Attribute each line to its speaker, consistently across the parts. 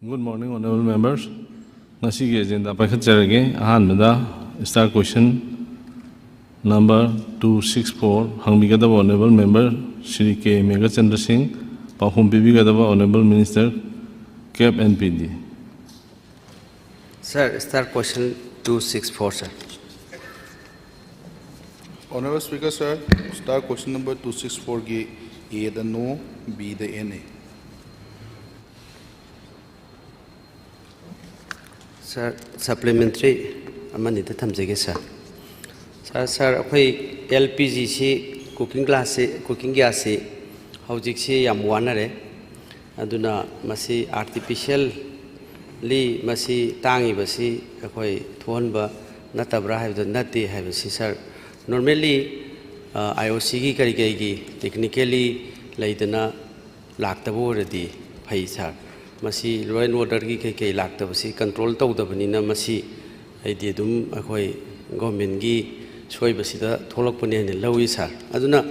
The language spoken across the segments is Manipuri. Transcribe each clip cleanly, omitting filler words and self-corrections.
Speaker 1: Good morning, honorable members. Nasi agenda paikhat jarage. Ahanbada star question number 264. Hangbigadaba honorable member Shri K. Megachandra Singh. Pahum Bibigadaba honorable minister Cap NPD.
Speaker 2: Sir, start question 264, sir.
Speaker 3: Honorable Speaker, sir, start question number 264 ki A the no, B the NA.
Speaker 2: Sir, supplementary amanita thamjage sir. Sir, akoi LPG si cooking gas si hojik si yam wanare aduna masi artificial li masi tangi basi akoi thonba natabra haibda nati haibasi sir. Normally IOC ki kari gi technically laidana laktabo already phai sir. Masi law and order ki kai laktabasi control tawdabanina masi aidi dum akoi government gi soibasida tholakpane ne lawi sir. Aduna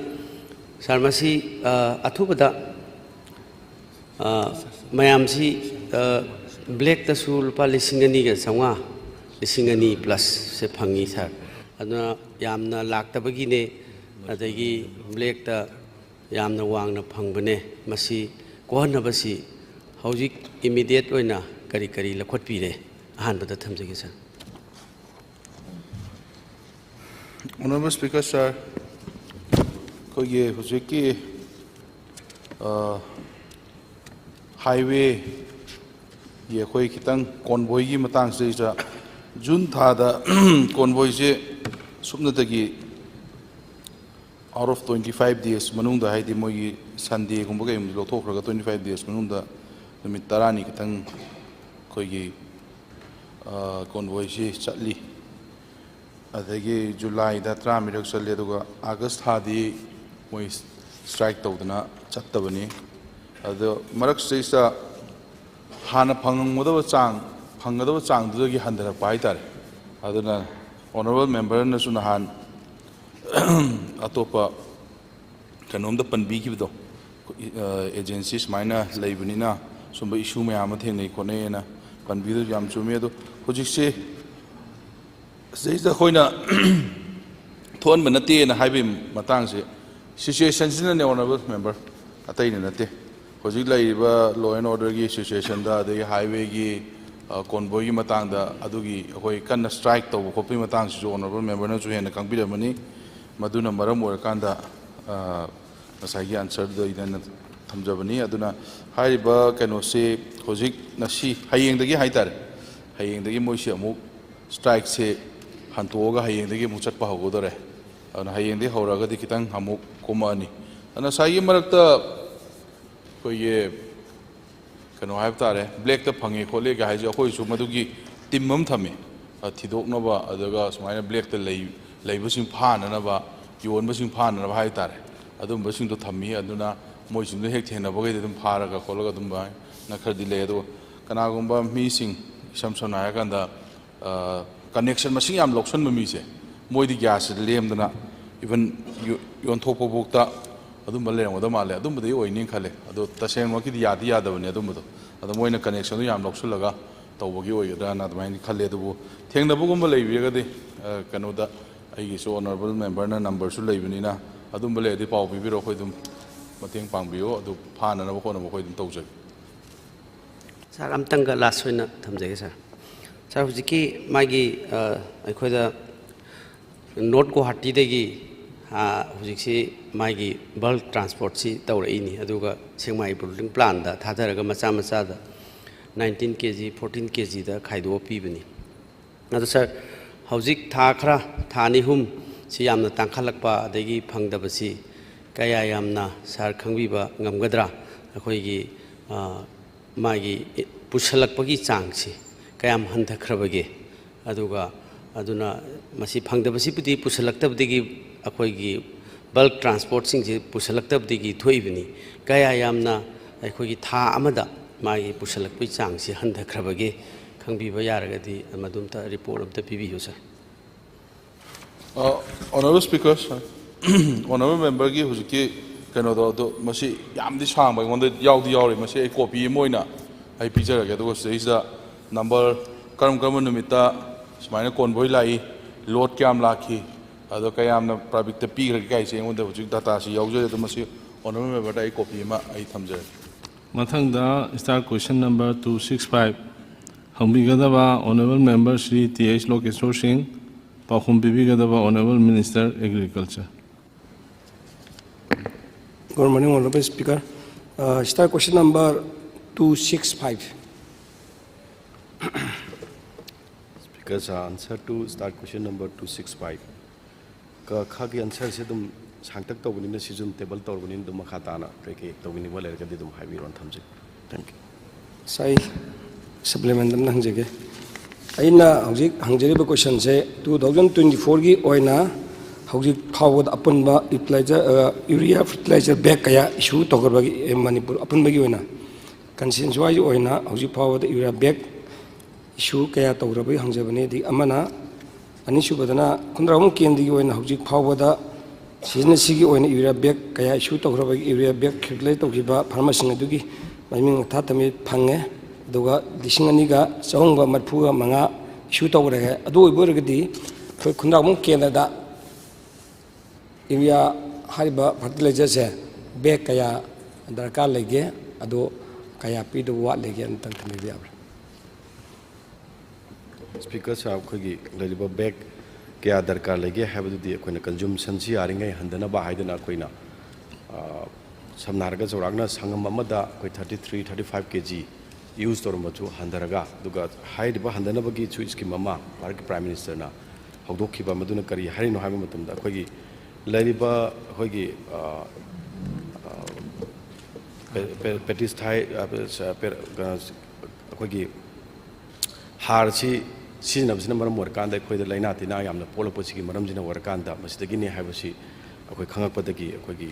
Speaker 2: sir masi athubada mayam si black ta su lupa lisingani ga sanga lisingani plus se phangi sir. Aduna yamna laktabagi ne adagi black ta yamna wangna phangbane masi kohanabasi hojik immediate oina kari lakhot pire ahanbada thamjage sir.
Speaker 3: Honorable Speaker, sir, koye hojik ki highway ye koi kitang convoy gi matang se ja June thada convoy je subnatagi out of 25 days manungda haidi moi Sunday gumba ga im lothokraga 25 days manungda numit tarani kitang koigi convoy je chatli adagi July da tramirak challe aduga August thadi moi strike tawdana chattabani ado marak seisa hana phangngudaba chang dudagi handara pai tare aduna honorable member na suna han atopa kanomda panbi kibdo agencies maina laibunina sumba issue mayam thengai khone na panbidu yam chume do hojik se seisa khoina thon banate na haibe matang se situation sin na honorable member atai na nate hojik laiba law and order gi situation da de highway gi convoy gi matang da adugi hoi kan strike to khopi matang su honorable member na chu hena kangbi mani maduna maram or kanda masagi answer do idan thamjabani aduna haiba kano se hojik nasi hayeng dagi haitare hayeng dagi moisi amuk strike se hantoga hayeng dagi mu chatpa hogodore ana hayeng de horaga di kitang amuk komani ana sai marakta koye kano haibtare black ta phangi khole ga haije khoi su madugi timmam thame thidoknaba adaga sumaina black ta leibusing phananaba yonbasing phananaba haitare adum basing to thammi aduna moising do hek thena bogai dum pharaga kholaga dum bai na khadi le do kanagumba mi sing samsona ya kanda connection masing yam lokson mi se moidi gas lemdana even yon thopo bokta adum bale ngoda male adum budi oining khale ado taseng mo ki yadi yadabani adum do ado moina connection yam loksulaga tawbogi oida na admain khale do thengna bugumba leibiga de kanoda ai so honorable member na number su leibani na adum bale de pau bibiro khoi dum mateng pangbiyo adu phana na khona mo khoi dum tawjag
Speaker 2: Sir, amtanga last oina thamjage sir. Sir, hujiki magi aikhoida North Guwahati degi hujiksi magi bulk transport si tawraini aduga Sengmai building plan da thadaraga macha da 19 kg 14 kg da khaido pibani adu sir hujik tha khara thani hum si yamna tangkhalakpa adagi phangdabasi kaya yamna sar khangbiba ngamgadra akhoigi magi pusalakpagi changsi kayam handakhrabage aduga aduna masi phangdabasi pudi pusalaktabdigi akhoigi bulk transport sing je pusalaktabdigi thoibani kaya yamna akhoigi tha amada magi pusalakpai changsi handakhrabage khangbiba yaragadi madumta report of the PBU sir.
Speaker 3: Honorable Speaker, honorable member ki hujiki kano do masi yam di sang ba ngonda yaw di yaw ri masi copy moina ai picture ga do stage da number karam numita smaina convoy lai load kyam lakhi ado kayam na public te pi ga kai se ngon da hujik data si yauje da masi honorable member da ai copy ma ai thamjare
Speaker 1: Mathangda start question number 265 Hambigadaba Honorable Member Shri T.H. Lokeshwar Singh Pakhum Bibigadaba Honorable Minister Agriculture.
Speaker 4: Good morning, Honorable Speaker. Start question number 265.
Speaker 5: Speaker's answer to start question number 265. Khagi answer se dum sangtak to bunin si zum table to bunin dum khatana ke to bunin wala ka dum high ron thamje. Thank you.
Speaker 4: Sai supplement dam nang jege. Aina hojik hangjeri question se 2024 gi oina hojik phawad apunba fertilizer urea fertilizer bag kaya issue to garbagi Manipur apunba gi oina conscience wise oina hojik phawad urea bag issue kaya to garbagi hangjabane di amana ani subadana kundramu kendi gi oina hojik phawada season sigi oina urea bag kaya issue to garbagi urea bag fertilizer to giba pharmacy adugi maiming thatami phange duga disingani ga chawngba matphuga manga issue to gare adu iborgadi kundramu kenda da India hariba fertilizer se bag kaya darkar lege ado kaya pidu wat lege antan thami abra.
Speaker 5: Speaker sahab khagi laliba bag kya darkar lege habadu di koina consumption si aringai handana ba haidana koina samnarga joragna sangam amada koi 33 35 kg use tormachu handaraga duga haidiba handana bagi chu scheme ama Bharat Prime Minister na hawdokhiba maduna kari harino haiba matamda khagi lariba hogi pesticide hogi harsi sizinabsina maram warkanda khoi da laina tina yamna polaposi ki maram jina warkanda masidagi ni haibasi akhoi khangakpadagi hogi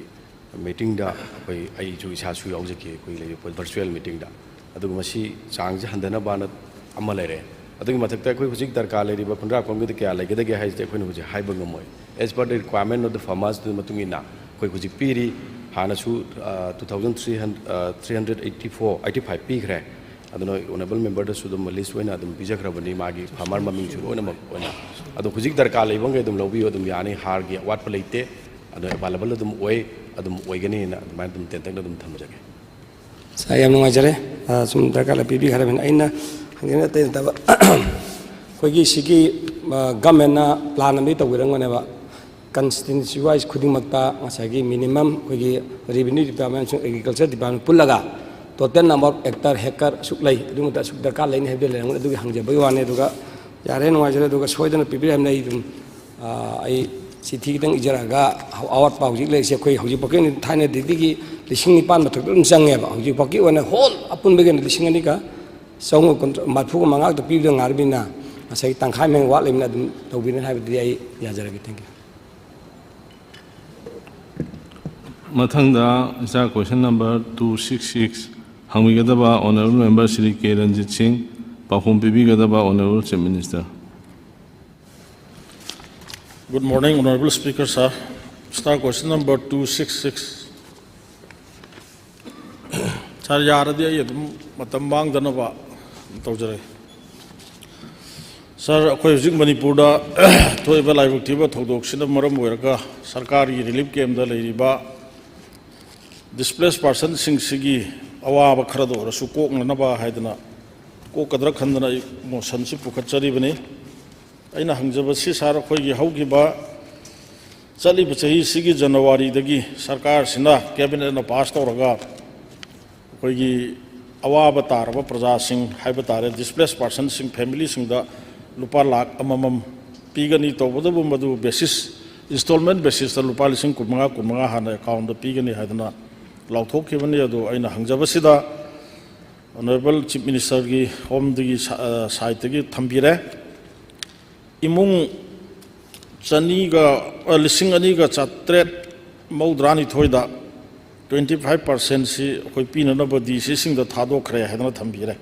Speaker 5: meeting da akhoi ai ju isa su yaujaki khoi le virtual meeting da adugu masi changje handana bana amalere adugi mathakta khoi hujik darkar leriba khundra kongi de kya lege de ge haise khoi hujik haiba ngamoi as per the requirement of the farmers to matungina koi hujik piri hana su 2384 pi gre aduna honorable member da su dum list wena dum bijakrabani magi farmer maming su ona ona adu hujik darkar leibang ge dum lobi dum yani har ge wat paleite adu available dum oi adum oigani na man dum tentang dum thamjage
Speaker 4: Saya nungajare sum darkar la pibi kharaben aina hangena te ta koigi sigi government na plan ami to wirangone ba constituency wise khuding makta ngasagi minimum koigi revenue department agriculture department pullaga total number of hectare suklai adum ta suk darkar lain hebde le adu hangje bai wane duga yare nungajare duga soidana pibi ham nei dum ai sithi kitang ijaraga awat pa hujik le se khoi hujik pakin thane digi lising nipan mathuk dum change ba hujik paki wana hol apun begen lising ani ka song matphu mangak to pi de ngarbina asai tangkhai meng wat lemna dum tobin hai bi ai yajaragi thank you.
Speaker 1: Mathangda start question number 266 Hambigadaba Honorable Member Shri K. Ranjit Singh Pakhum Bibigadaba Honorable Chief Minister.
Speaker 6: Good morning, Honorable Speaker, sir. Start question number 266. Sir, yaradi ay matambang danaba tawjare. Sir, akoy hujik Manipur da thoiba laibuk thiba thodok sina maram oiraga sarkari relief camp da leiriba displaced person sing sigi awaba khara do rasu kok na ba haidana ko kadra khandana mo sansi pukhatchari bani aina hangjaba si sar khoi gi haugi ba chali bachahi sigi January dagi sarkar sina cabinet na pass tawraga khoi gi awaba taraba praja sing haiba tare displaced person sing family sing da lupa lakh amamam pigani tawbadabu madu basis installment basis da lupa lising kumanga hana account da pigani haidana lauthokibani adu aina hangjaba sida honorable chief minister gi home dagi side dagi thambire imung chaniga lising aniga chatret maudrani thoida 25% si koi pina na badi si sing da thado khre hadana thambire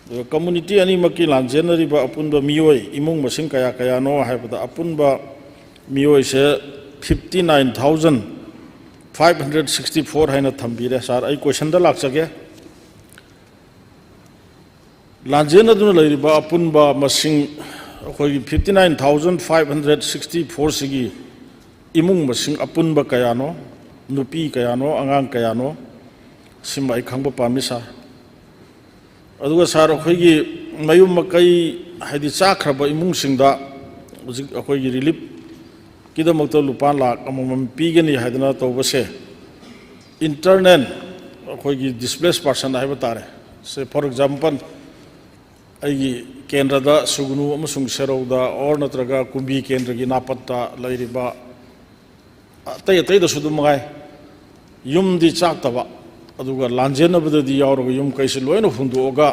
Speaker 6: the community ani maki lanjenari ba apunba mioi imung masing kaya kaya no haibada apunba mioi se 59564 haina thambire sar ai question da lak sage ꯂꯥꯟꯖꯦꯟ ꯑꯗꯨꯅ ꯂꯩꯔꯤꯕ ꯑꯄꯨꯟꯕ ꯃꯁꯤꯡ ꯑꯩꯈꯣꯏꯒꯤ 59,564 ꯁꯤꯒꯤ ꯏꯃꯨꯡ ꯃꯁꯤꯡ ꯑꯄꯨꯟꯕ ꯀꯌꯥꯅꯣ ꯅꯨꯄꯤ ꯀꯌꯥꯅꯣ ꯑꯉꯥꯡ ꯀꯌꯥꯅꯣ ꯁꯤꯃ ꯑꯩ ꯈꯪꯕ ꯄꯥꯝꯃꯤ ꯁꯥꯔ ꯑꯗꯨꯒ ꯁꯥꯔ ꯑꯩꯈꯣꯏꯒꯤ ꯃꯌꯨꯝ ꯃꯀꯩ ꯍꯥꯏꯗꯤ ꯆꯥꯈ꯭ꯔꯕ ꯏꯃꯨꯡꯁꯤꯡꯗ ꯍꯧꯖꯤꯛ ꯑꯩꯈꯣꯏꯒꯤ ꯔꯤꯂꯤꯐꯀꯤꯗꯃꯛꯇ ꯂꯨꯄꯥ ꯂꯥꯈ ꯑꯃꯃꯝ ꯄꯤꯒꯅꯤ ꯍꯥꯏꯗꯅ ꯇꯧꯕꯁꯦ इंटरनल अखोई डिस्प्लेस पर्सन है से फॉर एग्जांपल अगी केंद्र सुगुनु सेरौद और नत्रगा कुंभी केंद्र की नापत्ता लेरिबा अतई अतईदसु मगाई युमदी चाक्तबा अदुगा लांजेनबददी यावरगा युम कैसे लोयन हुंदोगा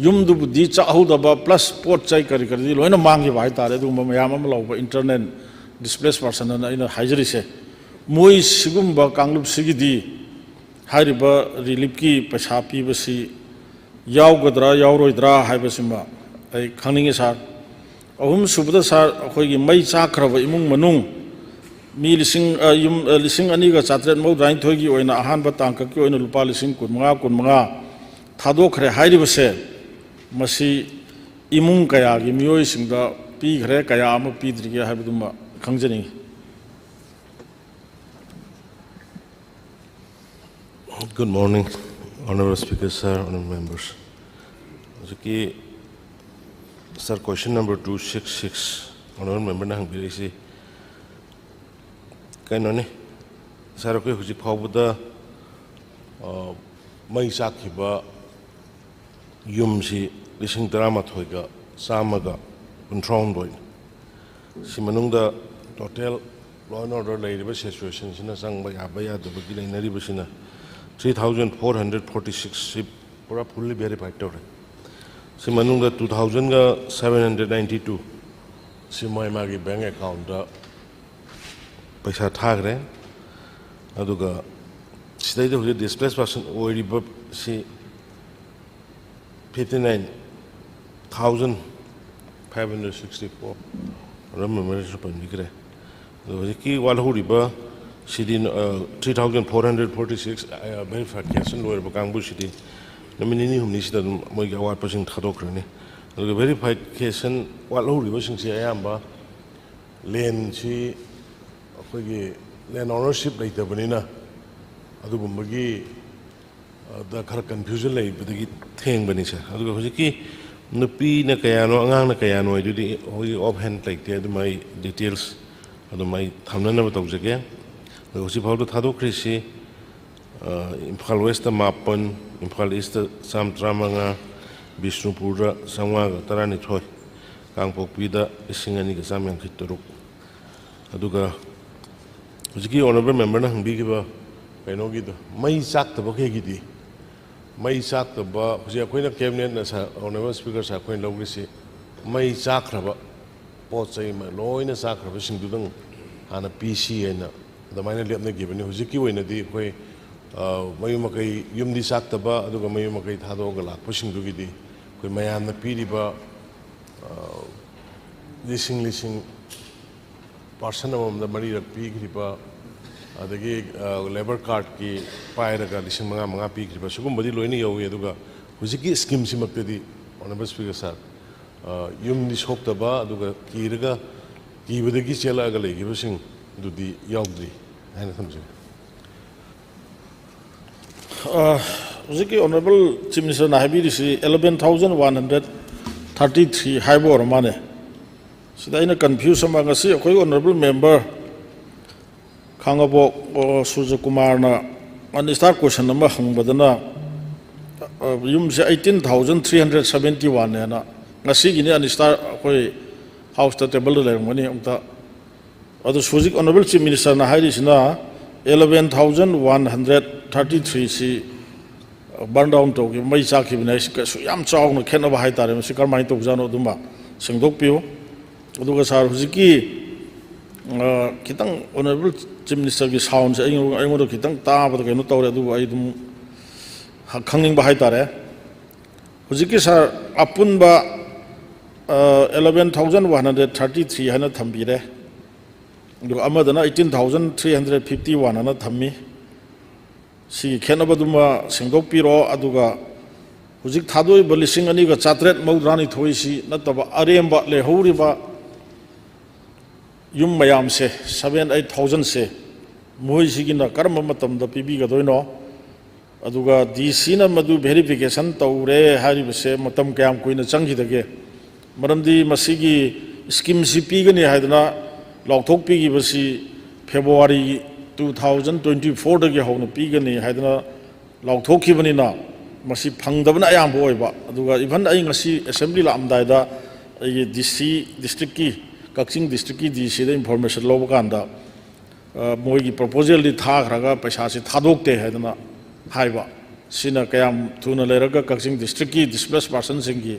Speaker 6: युमदुबुदी चाहौदबा प्लस पोट चाई करी करी लोयन मांगिबा हाइतारे अदुगुम्बा मयाम अमा लौबा इंटरनल डिस्प्लेस पर्सन अना अइना हाइजरिसे मोई सिगुम्बा कांगलुप सिगिदी हाइरिबा रिलीफ की पैसा पीबसी यावगद्रा यावरोइद्रा हाइबसिमा आई खंगनिंगे सार अहुम सुबदा सार अखोइगी मई चाखरबा इमुंग मनुंग मी लिसिंग अनिगा चात्रेट मौद्राइन थोइगी ओइना अहानबा तांककी ओइना लुपा लिसिंग कुनमंगा थादोखरे हाइरिबसे मसी इमुंग कयागी मियोइसिंगदा पीखरे कया अमा पीद्रिगे हाइबदुमा खंगजनिंगी
Speaker 7: Good morning, Honorable Speaker, sir, honorable members. Sir, question number 266, honorable member na hangbiri si. Kaino ni, sir, ako huji paubuda may sakiba yum si lising drama thoiga samaga control doin. Si manungda total law and order lairiba situation sina sang bayabaya dubagi lainari basina. 3,446 पूरा fully verified हो रहा है। सिमनुंगा 2,792 सिमाई मागी बैंक अकाउंट दा पैसा थाग रहे। अदुगा सिदाई तो हुए displaced person ओइरी बब सी 59,564 रम मेरे से पंजी करे। तो कि वाला हुई बा Sidin 3,446 verification lawyer Bakambu City. Nominee whom Nista Moga person Hadokrani. The verification, what low reversing Siamba Lane she land ownership like the Vanina Adubumagi the confusion lay with the thing Benisha. Adubaki Nupi Nakayano, Anganakayano, I do the offhand like the my details of my Tamana of again. उसी भाव तो था तो कृषि इम्फाल वेस्ट मापन इम्फाल ईस्ट सामत्रामंगा बिष्णुपुर संवाग तरानी थोय कांगपोकपीदा इसिंगनी के सामयंग खितरुक अदुगा उजकी ऑनरेबल मेंबर ना हंबीगिबा कैनोगी तो मई साक्तबा केगिदी मई साक्तबा हुजे अखोइना कैबिनेट ना सा ऑनरेबल स्पीकर सा अखोइन लौगिसी मई साखरबा पोचै मा लोइना साखरबा सिंगदुदंग हाना पीसी हैना The minor lab given Huziki win a deep way. Mayumaki Yumdi Saktaba, Aduga Mayumaki Hadogala, pushing Dugidi, with Mayan the Pidiba, listening person of the Maria Pigripa, the gig labor card key, Pyraga, Lissimanga Pigripa, Sukumbadi Loini Yaduga, Huziki schemes him up to the honorable speaker, sir. Yumdi Shoktaba, Aduga Kiraga, give the Gisela Gale, give us do the Yogdi.
Speaker 6: Honorable Chief Minister Nahabi is 11,133 high war money. So there is a confusion among us. Honorable member Kangabo or Suja Kumarna on the start question number Badana Yum 18,371 and Nasigi and the start house that table money on the other Suzik Honorable Chief Minister Nahari is now 11,133 see burn down to give my Saki Yam Chow no can of high time, Sikar Mind of Zano Duma, Singdopio, Dugasar Huziki Kitang Honorable Chief Minister sounds, I want to Kitang Ta, but I cannot do I do hanging behind Tare. Huzikis are Apunba 11,133 Hana Tambire. Amadana 18,351 ana thammi si khenabaduma singdokpiro aduga ꯍꯧꯖꯤꯛ ꯊꯥꯗꯣꯛꯏꯕ 2,993 ꯅꯠꯇꯕ ꯑꯔꯦꯝꯕ ꯂꯩꯍꯧꯔꯤꯕ ꯌꯨꯝ ꯃꯌꯥꯝꯁꯦ 7-8,000 ꯁꯦ ꯃꯣꯏꯁꯤꯒꯤꯅ ꯀꯔꯝꯕ ꯃꯇꯝꯗ ꯄꯤꯕꯤꯒꯗꯣꯏꯅꯣ ꯑꯗꯨꯒ ꯗꯤꯁꯤꯅ ꯃꯗꯨ ꯚꯦꯔꯤꯐꯤꯀꯦꯁꯟ ꯇꯧꯔꯦ ꯍꯥꯏꯔꯤꯕꯁꯦ ꯃꯇꯝ ꯀꯌꯥꯝ ꯀꯨꯏꯅ ꯆꯪꯈꯤꯗꯒꯦ ꯃꯔꯝꯗꯤ ꯃꯁꯤꯒꯤ ꯁ꯭ꯀꯤꯝꯁꯤ ꯄꯤꯒꯅꯤ ꯍꯥꯏꯗꯅ ꯂꯥꯎꯊꯣꯛꯄꯤꯈꯤꯕꯁꯤ ꯐꯦꯕ꯭ꯔꯨꯋꯥꯔꯤ 2024 ꯗꯒꯤ ꯍꯧꯅ ꯄꯤꯒꯅꯤ ꯍꯥꯏꯗꯅ ꯂꯥꯎꯊꯣꯛꯈꯤꯕꯅꯤꯅ ꯃꯁꯤ ꯐꯪꯗꯕꯅ ꯑꯌꯥꯝꯕ ꯑꯣꯏꯕ ꯑꯗꯨꯒ ꯏꯚꯟ ꯑꯩ ꯉꯁꯤ ꯑꯦꯁꯦꯝꯕ꯭ꯂꯤ ꯂꯥꯛꯑꯝꯗꯥꯏꯗ ꯑꯩꯒꯤ ꯗꯤꯁꯤ ꯗꯤꯁꯇ꯭ꯔꯤꯛꯀꯤ ꯀꯛꯆꯤꯡ ꯗꯤꯁꯇ꯭ꯔꯤꯛꯀꯤ ꯗꯤꯁꯤꯗ ꯏꯟꯐꯣꯔꯃꯦꯁꯟ ꯂꯧꯕ ꯀꯥꯟꯗ ꯃꯣꯏꯒꯤ ꯄ꯭ꯔꯣꯄꯣꯖꯦꯜꯗꯤ ꯊꯥꯈ꯭ꯔꯒ ꯄꯩꯁꯥꯁꯤ ꯊꯥꯗꯣꯛꯇꯦ ꯍꯥꯏꯗꯅ ꯍꯥꯏꯕ ꯁꯤꯅ ꯀꯌꯥꯝ ꯊꯨꯅ ꯂꯩꯔꯒ ꯀꯛꯆꯤꯡ ꯗꯤꯁꯇ꯭ꯔꯤꯛꯀꯤ ꯗꯤꯁꯄ꯭ꯂꯦꯁ ꯄꯥꯔꯁꯟꯁꯤꯡꯒꯤ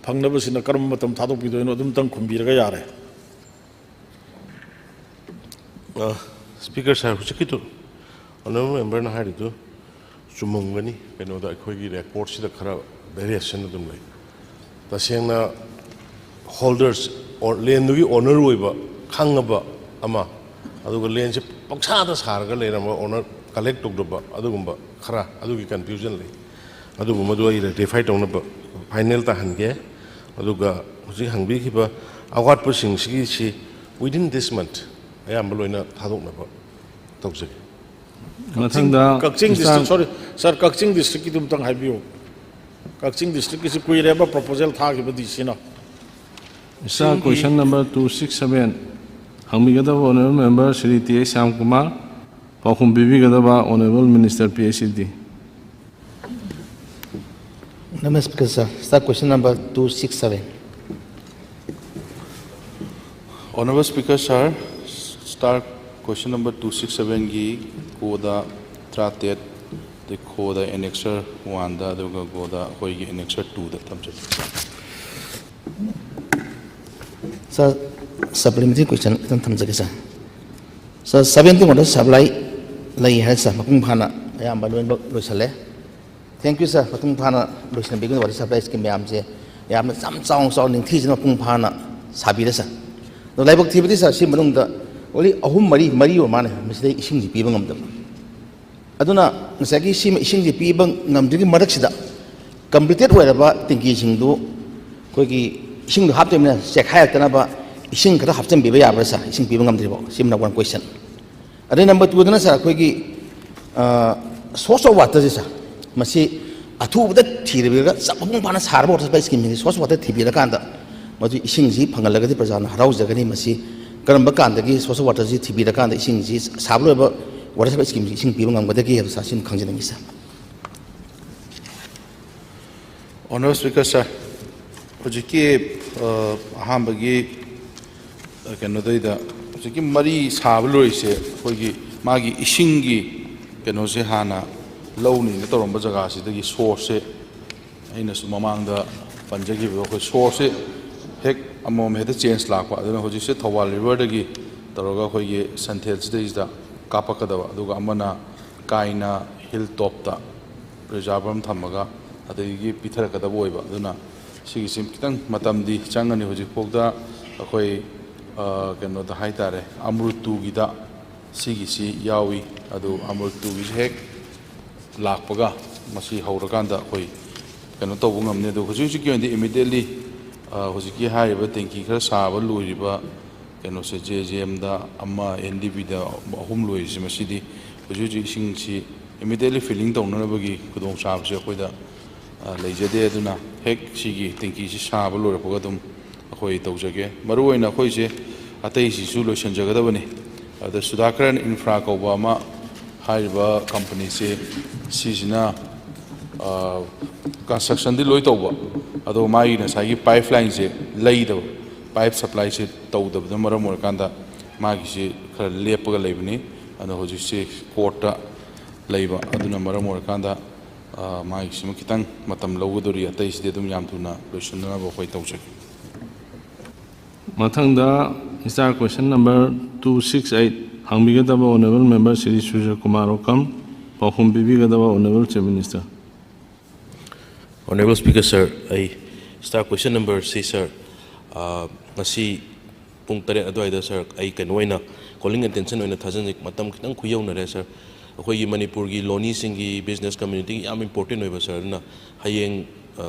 Speaker 6: ꯐꯪꯅꯕꯁꯤꯅ ꯀꯔꯝꯕ ꯃꯇꯝ ꯊꯥꯗꯣꯛꯄꯤꯗꯣꯏꯅꯣ ꯑꯗꯨꯝꯇꯪ ꯈꯨꯝꯕꯤꯔꯒ ꯌꯥꯔꯦ
Speaker 7: ꯁ꯭ꯄꯤꯀꯔ ꯁꯥꯔ ꯍꯧꯖꯤꯛꯀꯤꯗꯨ ꯑꯣꯅꯔꯦꯕꯜ ꯃꯦꯝꯕꯔꯅ ꯍꯥꯏꯔꯤꯗꯨ ꯆꯨꯝꯃꯝꯒꯅꯤ ꯀꯩꯅꯣꯗ ꯑꯩꯈꯣꯏꯒꯤ ꯔꯦꯀꯣꯔꯠꯁꯤꯗ ꯈꯔ ꯚꯦꯔꯤꯌꯦꯁꯟ ꯑꯗꯨꯝ ꯂꯩ ꯇꯁꯦꯡꯅ ꯍꯣꯜꯗꯔꯁ ꯂꯦꯟꯗꯨꯒꯤ ꯑꯣꯅꯔ ꯑꯣꯏꯕ ꯈꯪꯉꯕ ꯑꯃ ꯑꯗꯨꯒ ꯂꯦꯟꯁꯦ ꯄꯪꯁꯥꯗ ꯁꯥꯔꯒ ꯂꯩꯔꯝꯕ ꯑꯣꯅꯔ ꯀꯂꯦꯛ ꯇꯧꯗꯕ ꯑꯗꯨꯒꯨꯝꯕ ꯈꯔ ꯑꯗꯨꯒꯤ ꯀꯟꯐ꯭ꯌꯨꯖꯟ ꯂꯩ ꯑꯗꯨꯕꯨ ꯃꯗꯨ ꯑꯩ ꯔꯦꯛꯇꯤꯐꯥꯏ ꯇꯧꯅꯕ ꯐꯥꯏꯅꯦꯜ ꯇꯥꯍꯟꯒꯦ ꯑꯗꯨꯒ ꯍꯧꯖꯤꯛ ꯍꯪꯕꯤꯈꯤꯕ ꯑꯋꯥꯠꯄꯁꯤꯡꯁꯤꯒꯤꯁꯤ ꯋꯤꯗꯤꯟ ꯗꯤꯁ ꯃꯟꯊ ꯑꯌꯥꯝꯕ ꯂꯣꯏꯅ ꯊꯥꯗꯣꯛꯅꯕ ꯇꯧꯖꯒꯦ
Speaker 1: ꯃꯊꯪꯗ
Speaker 6: ꯀꯛꯆꯤꯡ ꯗꯤꯁꯇ꯭ꯔꯤꯛ ꯁꯣꯔꯤ ꯁꯥꯔ ꯀꯛꯆꯤꯡ ꯗꯤꯁꯇ꯭ꯔꯤꯛꯀꯤꯗꯨꯝꯇꯪ ꯍꯥꯏꯕꯤꯌꯨ ꯀꯛꯆꯤꯡ ꯗꯤꯁꯇ꯭ꯔꯤꯛꯀꯤꯁꯤ ꯀꯨꯏꯔꯦꯕ ꯄ꯭ꯔꯣꯄꯣꯖꯦꯜ ꯊꯥꯈꯤꯕ ꯗꯤꯁꯤꯅ
Speaker 1: Sir, question number 267. Hangmigadaba Honorable Member Shri T.A. Shyamkumar. Pakhum Bibigadaba Honorable Minister PACD.
Speaker 8: Namaskar, sir. Start question number 267.
Speaker 3: Honorable Speaker, sir, start question number 267 gi koda tratet the koda annexer 1 da aduga koda hoigi annexer 2 da tamjat.
Speaker 8: Sir, supplementary question itam thamjage sir. Sir, 17 order supply lai hai sir mapung phana ayam balwen loisale. Thank you sir. Mapung phana loisan bigun order supply scheme yam je yam sam chaung chaung ning thi jina mapung phana sabi da sir. No laibok thibati sir sim manung da oli ahum mari o mane misdai ising ji pibang amdam. Aduna ngasagi sim ising ji pibang ngamdigi marak sida completed oiraba tingki singdu koigi ising do hapte mina check hayatana ba ising kada hapcham biba yabra sa ising biba ngamdribo simna one question ade number 2 dana sa koigi source of water sa masi athu bada thirbiga sabung bana sarbo water supply scheme ni source of water thibira kanda madu ising ji phangal gadi prajana harau jagani masi karamba kanda gi source of water ji thibira kanda ising ji sablo ba water supply scheme ji ising biba ngamgada gi sa sim khangjani sa
Speaker 3: Honorable Speaker, sir, hojiki ahambagi kenodai hojiki mari sabloi se hoigi magi isingi kenose hana lowni na toromba jaga sidagi source aina su mamangda panjagi ko source hek amom heda change lakwa aduna hojise thawal river dagi toroga hoigi santhel sidai kapakadaba aduga amana kaina hilltop ta reservoir thamaga adagi pitharakadaba oiba aduna sigisim kitang matamdi changani hojik pokda akhoi kenoda haitare amrutu gida sigisi yawi adu amrutu gi hek lakpaga masi haurakanda akhoi keno tobu ngamne du hojik hojik yondi immediately hojiki haiba tenki khara saba luiriba keno se JJM da amma NDB da ahum luirisi masidi hojik hojik singsi immediately filling tawnanabagi kudong sabse akhoi da leijade aduna hek sigi tenki si saba lorapaga dum akhoi tawjage maru oina akhoi se atei si su loisan jagadabani ada Sudhakaran Infra kauba ma haiba company se sisina construction di loi tawba ado mai na sagi pipeline se leida pipe supply se tawdabda maram orkanda magi se khara lepaga leibani ano hoji se court leiba aduna maram orkanda magi sima kitang matam lawudori atei se dum yam thuna loisanna ba khoi tawjage
Speaker 1: Mathangda Star question number 268. Hangmigadaba Honorable Member Shri Sujay Kumar Okam. Pakhum Bibigadaba Honorable Chief Minister.
Speaker 9: Honorable Speaker, sir, I start question number 6, sir. Ngasi pung tare adwaida, sir, I can win calling attention on a thousand matam kitang kuyaw sir. Ako'y Manipur gi loni singi business community am important over sir na hayeng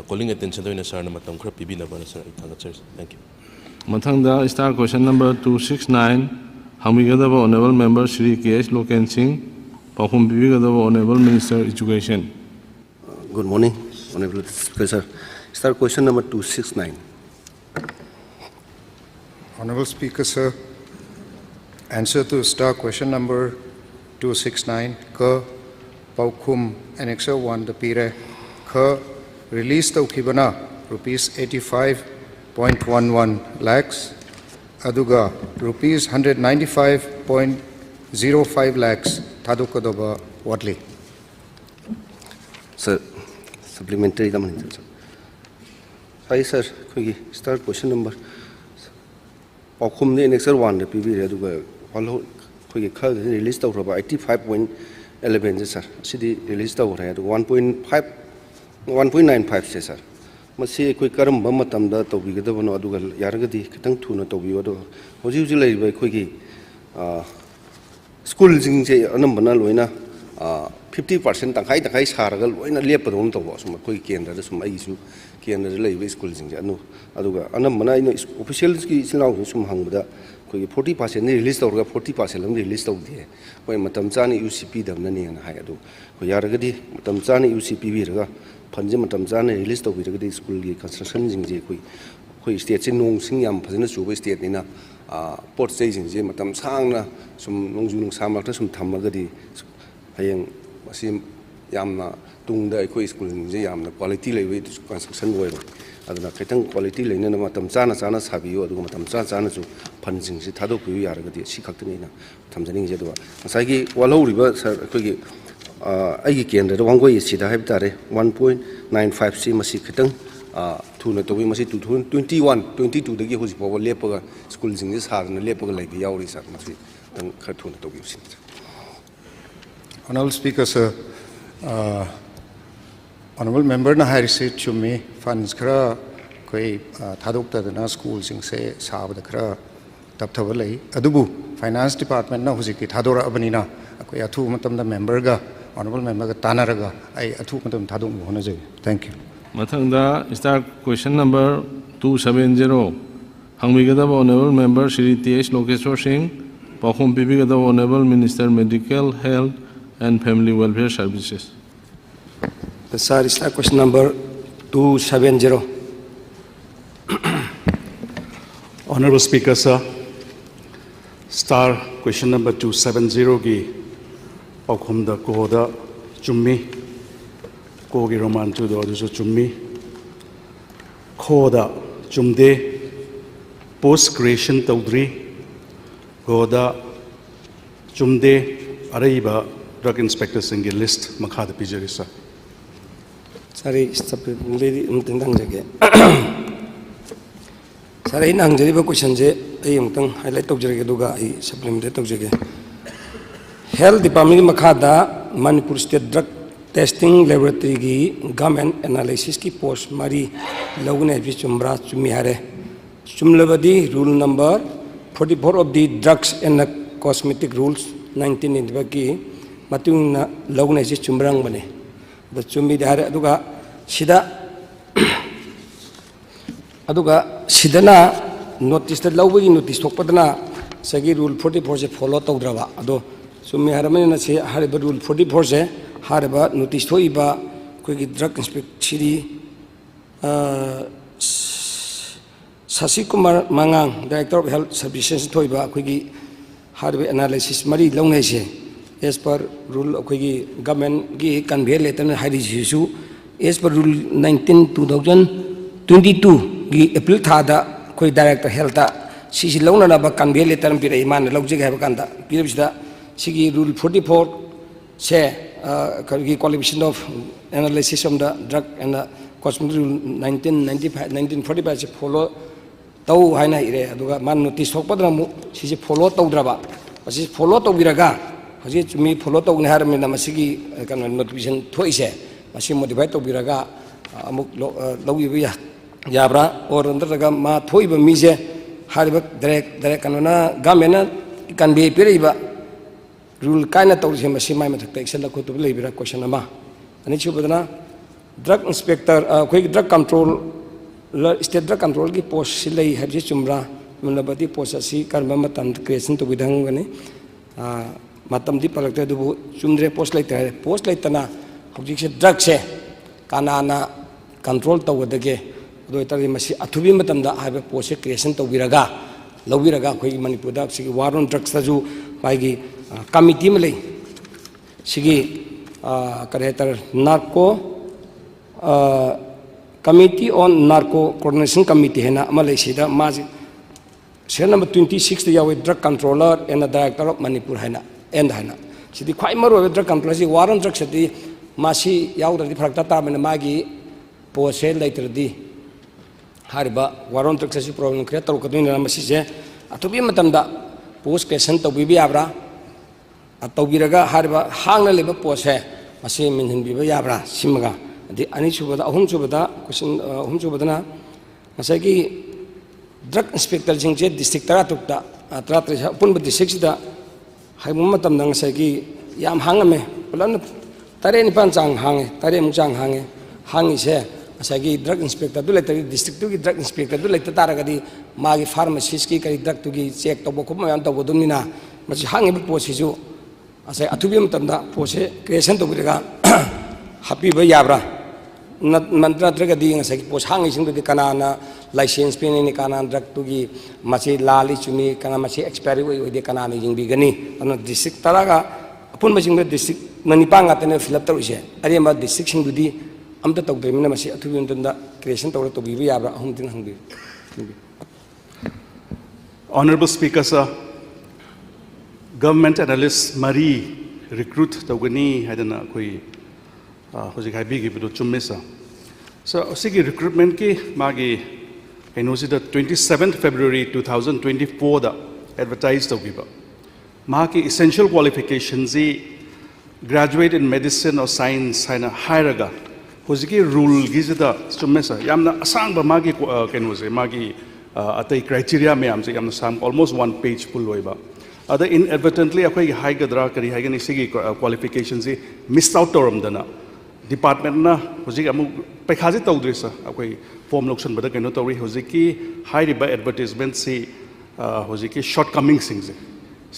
Speaker 9: calling attention to sir na matam khara pibinaba na sir I thank you. Thank you.
Speaker 1: Mathangda star question number 269 Hamigadaba Honorable Member Shri K.S. Loken Singh Pakhum Bibigadaba Honorable Minister Education.
Speaker 10: Good morning, Honorable Speaker, sir. Start question number 269.
Speaker 11: Honorable Speaker, sir. Answer to star question number 269. Ka Paukhum Annexure 1 the Pire Ka release the Ukibana rupees 85.11 lakhs Aduga rupees 195.05 lakhs Tadukadaba Wadley.
Speaker 10: Sir, supplementary the money, sir. Hi, sir. Start question number. Paukhum the Annexure 1 the PB Aduga all release the 85.11 sir. City release the 1.95 sir. Masi koi karam bama tamda to bigada bano adugal yaragadi kitang tuna to biwado hoji hoji lai bai koi ki school jing je anam bana loina 50% tangkai saragal loina lepadom to bo suma koi kendra da suma isu kendra lai bai school jing je anu aduga anam bana ino official ki sinau sum hangbuda koi 40% ni release tawga 40% lam release tawdi koi matam chani UCP damna ni na hai adu koi yaragadi matam chani UCP bi raga Panjim matam chani release tawbi school ki construction jing je koi state sin nong sing yam phajana chuba state ni na port state jing je matam sangna sum nongju nong samlak ta sum thamagadi hayeng masi yamna tungda koi school jing je yamna quality lewe construction way aduna kaitang quality leina na matam chana sabiyo adu matam chana chu phanjing si thadok pi yaragadi si khaktani na thamjaning je do sai gi walau riba sir koi gi aigi kendra da wangoi sida haib tare 1.95 si masi khitang thuna to masi 2021 22 dagi hoji pawa lepaga school jing sa na lepaga lai bi yauri sa masi tang kha thuna to bi sin.
Speaker 11: Honorable Speaker, sir. Honorable Member na high receipt to me funds kara koi thadok ta na school jing se saab da kara tapthaba lai adubu finance department na hoji ki thadora abani na koi athu matam da member ga Honorable Member ka tanaraga ai athu matam thadong hona jai. Thank you.
Speaker 1: Mathangda start question number 270 Hamigadaba Honorable Member Shri T.S. Lokeshwar Singh Pakhum Bibigadaba Honorable Minister Medical Health and Family Welfare Services.
Speaker 4: Sir, start question number 270.
Speaker 12: Honorable Speaker, sir. Star question number 270 gi Paukhum da Koda Chummi Kogi Roman to the Oduso Chummi Koda Chumde Post Creation Taudri Koda Chumde Araiba Drug Inspector Single List Makhada Pijari, sir.
Speaker 4: Sorry, supplementary tentang jage. Sorry, nang jadi ba question je ai tentang highlight tok jage duga ai supplementary tok jage. Health Department makhada Manipur State Drug Testing Laboratory gi government analysis ki post mari logune bi chumbra chumi hare. Chumlabadi rule number 44 of the Drugs and Cosmetic Rules 1990 ki matung na logune ji chumbrang bane. The chumi dare aduga sidana notice the lawgi notice tokpadana sagi rule 44 se follow tawdraba ado chumi haramani na se hariba rule 44 se hariba notice thoiba koi drug inspect chiri Sasi Kumar Mangang Director of Health Services thoiba koi hariba analysis mari longnai se as per rule of government gi convey letter na hari jisu as per rule 19/2022 gi April thada koi director health ta si longna na ba convey letter pira iman logje ga ba kanda piribsida sigi rule 44 se gi qualification of analysis of the drug and the cosmetic rule 1945 se follow tau haina ire aduga man notice thokpadra mu si follow tawdraba asi follow tawbiraga Haji cumi follow tau ni hari mana masih ki kan notification thoi se masih modify tau biraga amuk logi biya jabra or under raga ma thoi ba mi se hari ba direct kan na gamena kan be pere ba rule kaina tau se masih mai matak tek sela ko tu le bira question nama ani chu badana drug inspector अखोई drug control state drug control की पोस्ट से लई है चुम्रा मतलब पोस्ट असी कर्म मतम क्रिएशन तो विधंगने मतमदी पलकते चुम्रे पोस्ट लेते हैं पोस्ट लेतना हौजिक से ड्रग से कानाना कंट्रोल तौगदगे अथुबी मतमदा हाइबे पोस्ट से क्रिएशन तौबिरगा लौबिरगा अखोई मणिपुरदा सिगी वार ऑन ड्रग्स तजु माइगी कमिटी में लई सिगी करेक्टर narco committee on narco coordination committee है ना अमले सिदा माजी सेल नंबर 26 यावे drug controller and director of Manipur है ना एंड है ना सिदी ख्वाई मरो ड्रग कंट्रोलर सि वार ऑन ड्रग्स सदी मासी याउदरदी फरकता ताबने मागी पोसे लेतरदी हारिबा वार ऑन ड्रग्स सि प्रॉब्लम क्रिएट तौकदुना मसिसे अथुबी मतमदा पोस्ट क्वेश्चन तौबिबि याब्रा तौबिरगा हारिबा हांगना लेबा पोसे मसे मिनहनबिबा याब्रा सिमगा अदि अनिसुबदा अहुमसुबदा क्वेश्चन अहुमसुबदना मसागी ड्रग इंस्पेक्टर जिंगजे डिस्ट्रिक्ट तरातुक्ता तरात्रे पुनब डिस्ट्रिक्ट सिदा हाइबु मतमदा ngसागी याम हांगमे पुलन तारे निपान चांग हांगे तारे मु चांग हांगे हांगी से ngसागी ड्रग इंस्पेक्टर दु लेते डिस्ट्रिक्ट की ड्रग इंस्पेक्टर दु लेते तारगदी मागी फार्मेसिस्ट की करी ड्रग तुगी चेक तब खुब मयाम तब दुमिना मसी हांगे पोसिजु असे अथुबी मतमदा पोसे क्रिएशन तौबिरगा हापीबा याब्रा नत्रगदी ngसागी पोस हांगी सिंगदि कनाना लाइसेंस पेने काना ड्रग तुगी मसी लाली चुमी काना मसी एक्सपायरी ओइदे काना यिंगबिगनी अन डिस्ट्रिक्ट तरागा अपुन मसिंग डिस्ट्रिक्ट ननिपांगा तने फिलअप तौइसे अरेमा डिस्ट्रिक्ट सिंगदि अमता तौदेमिना मसी अथुबी मतमदा क्रिएशन तौर तौबिबा याब्रा अहुमदिन हंगबि
Speaker 12: Honorable Speaker, sir, government analysts Mari recruit Togani Hadana Kui Hosikabi Gibu Chumesa. So, Sigi recruitment ki Magi Kenosi the 27th February 2024 the advertised Togiba. Maki essential qualifications graduate in medicine or science Hina Hiraga. Hosiki rule Gizida Chumesa. Yamna Asanga Magi Kenosi Magi अतई क्राइटेरिया में आमसे हम साम ऑलमोस्ट 1 पेज फुल होइबा अद इनएडवर्टेंटली अखोई हाइगद्रा करी हाइगनी सिगी क्वालिफिकेशन से मिस आउट तौरमदना डिपार्टमेंट ना हुजिक अमु पैखाजे तौद्रिसा अखोई फॉर्म लोक्सन बदा कनो तौरी हुजिकी हाइरिबा एडवर्टाइजमेंट से हुजिकी शॉर्ट कमिंग सिंगजे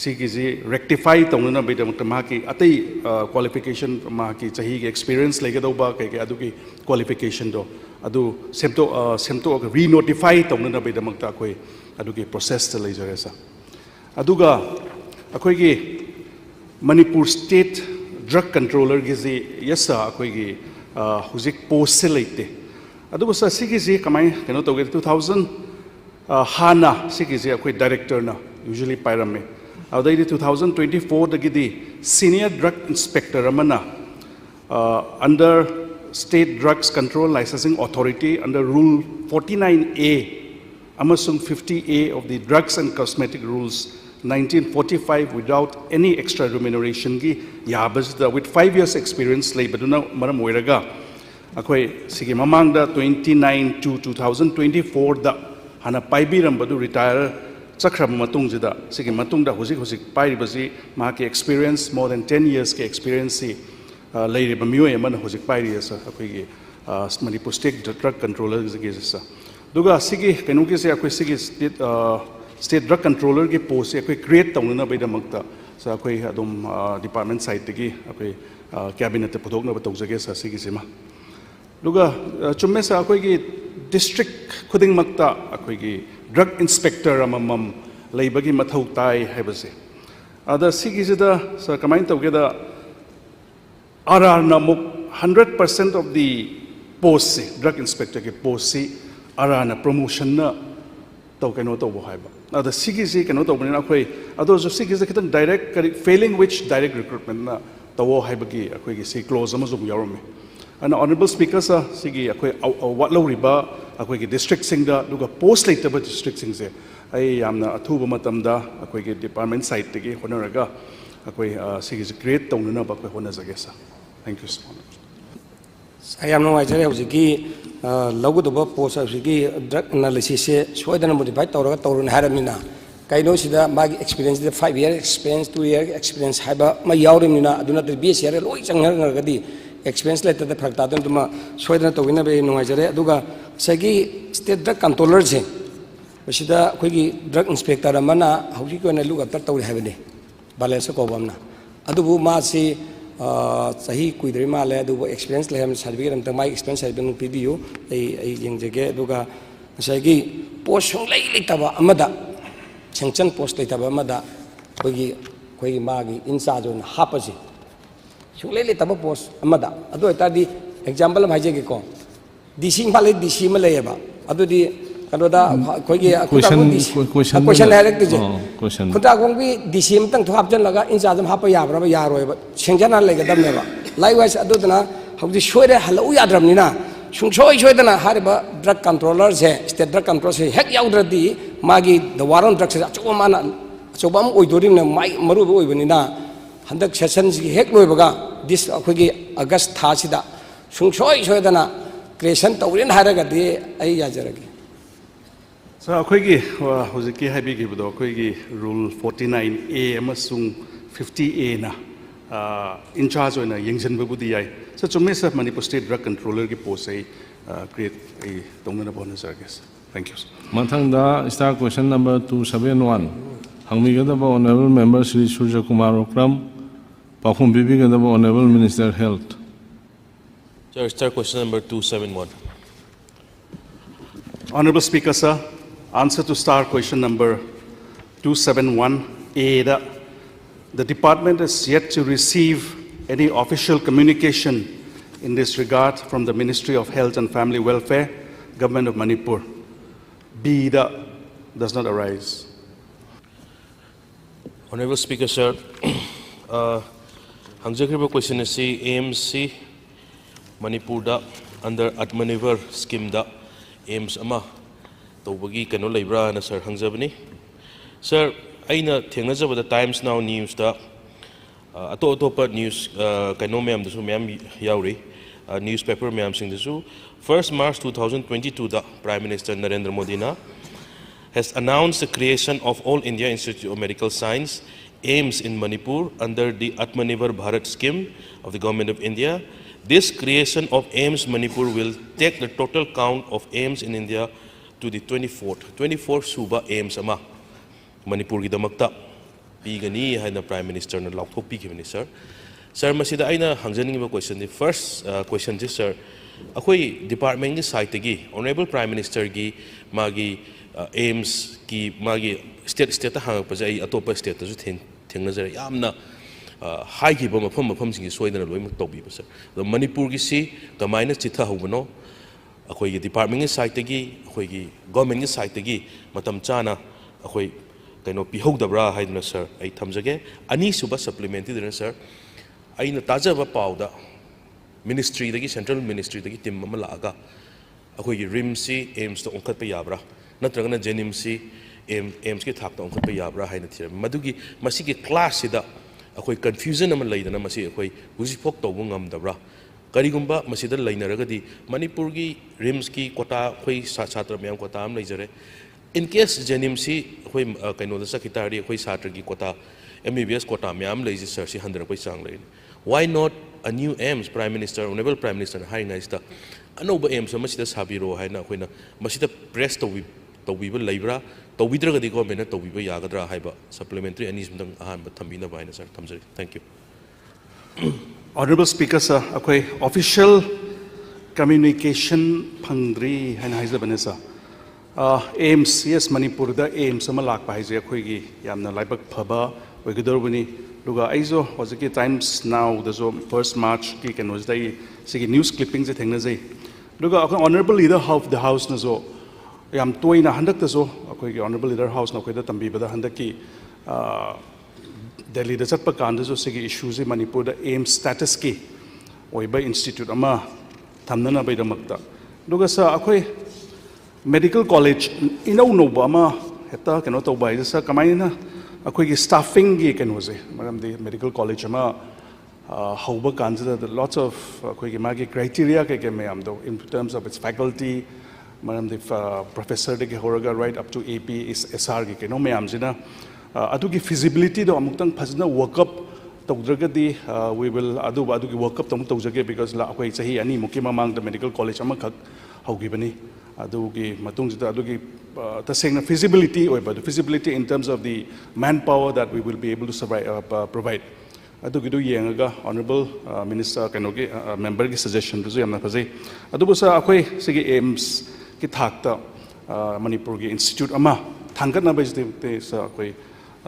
Speaker 12: सिगी जी रेक्टिफाई तौनना बेदमत माकी अतई क्वालिफिकेशन माकी चाही के एक्सपीरियंस लेगदौबा के अदुकी क्वालिफिकेशन दो अदु सेमतो रीनोटिफाई तौनना बेदमत अखोई अदुकी प्रोसेस त लेजरेसा अदुगा अखोई की मणिपुर स्टेट ड्रग कंट्रोलर की जी यसा अखोई की हुजिक पोस्ट से लेते अदुगा सिगी जी कमाई कनो तौगे 2000 हाना सिगी जी अखोई डायरेक्टर ना यूजुअली पाइरमे अदुदे 2024 दगिदी सीनियर ड्रग इंस्पेक्टर अमना under State Drugs Control Licensing Authority under Rule 49A amasung 50A of the Drugs and Cosmetic Rules 1945 without any extra remuneration gi yabasda with 5 years experience leibaduna maram oiraga akoi sigi mamangda 29 to 2024 da hana paibiram badu retire chakram matung jida sigi matung da hojik pairibasi ma ki experience more than 10 years ke experience si लेरिबा मियोय Aman होजिक पाइरियसा अखोइगी Manipur state drug controller गिसा दुगा सिगी केनुकी से अखोइ सिगी स्टेट ड्रग कंट्रोलर की पोस्ट से अखोइ क्रिएट तौनना बेदमक्ता स अखोइ अदुम डिपार्टमेंट साइड तगी अखोइ कैबिनेट पुथोकना तौजगे स सिगी सिमा दुगा चुम्मे स अखोइगी डिस्ट्रिक्ट खुदिंगमक्ता अखोइगी ड्रग इंस्पेक्टर अमम लेबगी मथौ ताई हैबसे अदा सिगी जिदा स कमाइन तौगेदा RR namuk 100% of the post drug inspector ke post si RR na promotion na tau kano tau bohaiba ada sigi si kano tau bani akhoi ado jo sigi se kitang direct failing which direct recruitment na tau haiba gi akhoi gi si close ama zum yarome and honorable speaker sa sigi akhoi what lo riba akhoi gi district sing da duga post later ba district sing se ai yamna athuba matam da akhoi gi department side te gi honoraga akhoi sigi se create tau na ba akhoi hona jage sa thank you so much
Speaker 4: I am no idea of the key logo the post of the drug analysis so then modified Torun Haramina Kaino Sida Mag experience the 5-year experience 2-year experience Haba my Yaurimina do not be a low Gadi expense लेते थे फरक तादन तुम सोयदन तौना बे नुआइजरे अदुगा सगी स्टेट ड्रग कंट्रोलर से मसिदा अखोगी ड्रग इंस्पेक्टर अमना हौजी को लुक आफ्टर तौर हैबने बालेस कोबमना अदुबु मासी सही कुइद्री माले अदुबु एक्सपीरियंस लेहम certificate Amrut my experience certificate पिबियो आई यंगजेगे अदुगा सगी पोस्ट सुंगलै लेतबा अमदा सेंक्शन पोस्ट लेतबा अमदा कोई मागी इंचार्ज ओन हापसी सुंगलै लेतबा पोस्ट अमदा अदु एतादी एग्जांपल हम हाइजेगे को डीसी माले डीसी मा लेयबा अदुदी कनोदा कोई क्वेश्चन डायरेक्ट जे खुदा गोंगी डीसी मतंग थोपजन लगा इंचार्ज हम हाप याब्रबा यारोयबा सेंक्शन लेगदमनेबा लाइवाइज अदुदना हौदी सोयरे हलौ याद्रबनिना सुंसोय सोयदना हारिबा ड्रग कंट्रोलर से स्टेट ड्रग कंट्रोल से हेक याउद्रदी मागी द वार ऑन ड्रग से अचो माना अचोबा म ओइदोरिन माई मरुब ओइबनिना हंदक सेशन जी हेक लोइबगा दिस अखोगी अगस्त थासिदा सुंसोय सोयदना क्रिएशन तौरेन हारगदी आई याजरगे
Speaker 12: सर अखोगी हुजिकी हाइबिगिबदो अखोगी रूल 49A अमसुंग 50A ना इंचार्ज होना यंगजनबबुदी याय सर चुम्मे sir Manipur state drug controller की पोस्ट आई क्रिएट आई तौना बोनस सर्विस थैंक यू
Speaker 1: मथंगदा स्टार क्वेश्चन नंबर 271 हंगमिगदबो ऑनरेबल मेंबर श्री सूर्य कुमार ओक्रम पाखुम बिबिगदबो honourable minister health
Speaker 9: Sir, start question number 271.
Speaker 12: Honorable Speaker, sir, answer to star question number 271A. The department has yet to receive any official communication in this regard from the Ministry of Health and Family Welfare, Government of Manipur. B. Does not arise.
Speaker 9: Honorable Speaker, sir, hangjakriba question is AMC Manipur da under Atmanirbhar scheme da aims ama tawbagi kano leibra na sir hangjabani sir aina thengnajaba the Times Now news da atopa news kano mem da su mem yauri newspaper mem sing da su 1st March 2022 da Prime Minister Narendra Modi na has announced the creation of All India Institute of Medical Science AIIMS in Manipur under the Atmanirbhar Bharat scheme of the Government of India. This creation of AIIMS Manipur will take the total count of AIIMS in India to the 24th Suba AIIMS ama Manipur ki damakta pigani haina Prime Minister na laukthok pikibani sir. Sir masida aina hangjaningiba question the first question is sir akoi department ki side gi Honorable Prime Minister gi magi AIIMS ki magi state hangpa jai atopa state ta ju thengnajara yamna high ki bama pham sing soidana loim tobi ba sir the Manipur gi si kamaina chitha hobano akhoi gi department gi side gi akhoi gi government gi side gi matam chana akhoi kaino pihogdabra haidna sir ai thamjage ani suba supplementary dena sir aina tajaba pawda ministry dagi central ministry dagi team ma laaga akhoi gi RIMS AIIMS to onkhat pa yabra natragana JNIMS AIIMS ki thak to onkhat pa yabra haina thira madugi masigi class sida अखोई कन्फ्यूजन अमन लेदना मसी अखोई हुजिफोक तौब ngamdabra karigumba masida lainaragadi manipur gi RIMS ki quota अखोई छात्र ma'am quota am leijare in case JNIMS अखोई kaino da sakitari अखोई छात्र gi quota MBBS quota ma'am leiji sir si 100 koi sang lein why not a new AIIMS Prime Minister Honorable Prime Minister hainga ista anoba AIIMS masida sabiro haina अखोina masida press tawbiba leibra tawbidragadi government na tawbiba yagadra haiba supplementary ani sumdang ahan ba thambina baina sir thamjari thank you.
Speaker 12: Honorable Speaker, sir, akoi official communication phangdri haina haizabane sir AIIMS yes Manipur da AIIMS ama lakpa haije akoi gi yamna laibak phaba oigidorbani luga aizo hojiki Times Now da zo 1st March ki kenos dai sigi news clippings e thengna jai luga honorable leader of the house na zo yam toina handak ta zo akoi gi honorable leader house na koi da tambi bada handak ki Delhi da chatpa kan da zo sigi issues e Manipur da AIIMS status ki oiba institute ama thamnana bai da makta luga sa akoi medical college inau no ba ma heta keno to bai sa kamaina akoi gi staffing gi keno je maram the medical college ama hauba kanjada the lots of akoi gi magi criteria ke me am do in terms of its faculty maram the professor de horaga right up to AP is SR gi keno me am jina adu gi feasibility do amuktang phajna work up तौद्रगदी we will adugi work up tamu tawjage because la akoi chahi ani muki mamang the medical college ama khak hogibani adugi matungsida adugi tasengna feasibility oiba feasibility in terms of the manpower that we will be able to provide adugi do yengaga honorable minister kanogi member ki suggestion du yamna phajai adubu sa akoi sigi aims ki thakta manipur gi institute ama thangatna bajte sa akoi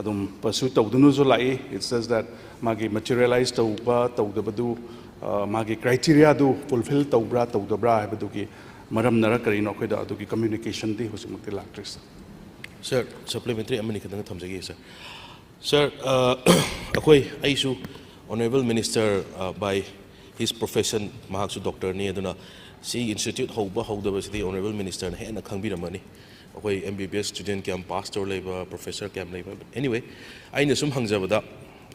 Speaker 12: adum pursue tawdunu zo lai it says that magi materialize tawba tawdabadu magi criteria du fulfill tawbra tawdabra habadu ki maram nara karino khoi da adu ki communication di hosumukti lactress
Speaker 9: sir supplementary amani kadang thamjagi sir akoi aisu honorable minister by his profession mahaksu doctor ni aduna si institute hauda the honorable minister na hena khangbiramani akoi MBBS student cam pastor labor professor cam labor anyway aina sum hangjabada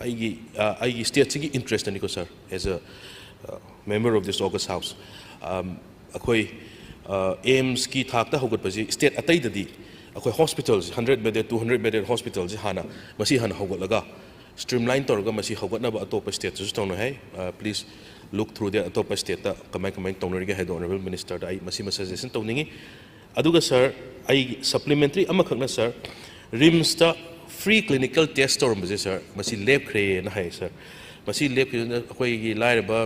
Speaker 9: aigi state sigi interest ani ko sir as a member of this august house akoi aims ki thakta hogat baji state atai dadi akoi hospitals 100 bedded 200 bedded hospitals hana masi hana hogat laga streamline torga masi hogat na ba atop state su tawno hai please look through the atop state ta kamai tonori head honorable minister da ai masi suggestion tawningi aduga sir ai supplementary amakhakna sir rims ta free clinical test torumbaje sir masi lab khre na hai sir masi lab akoi gi lairaba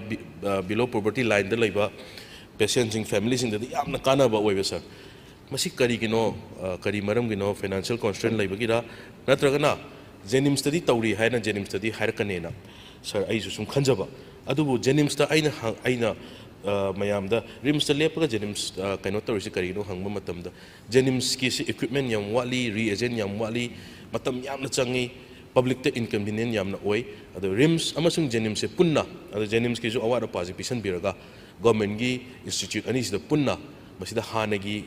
Speaker 9: below poverty line da leiba patients and families in the yamna kana ba oibe sir masi kari gino kari maram gino financial constraint leiba gira natragana jenims study tawri haina jenims study harakane na sir ai su sum khanjaba adubu jenims ta aina mayam da rims ta lepaga jenims kaino tawri kari gino hangma matam da jenims ki equipment yam wali reagent yam wali matam yamna changi public ta inconvenient yamna oi adu rims amasung jenims se punna adu jenims ki ju award participation biraga government gi institute ani sida punna masida hanagi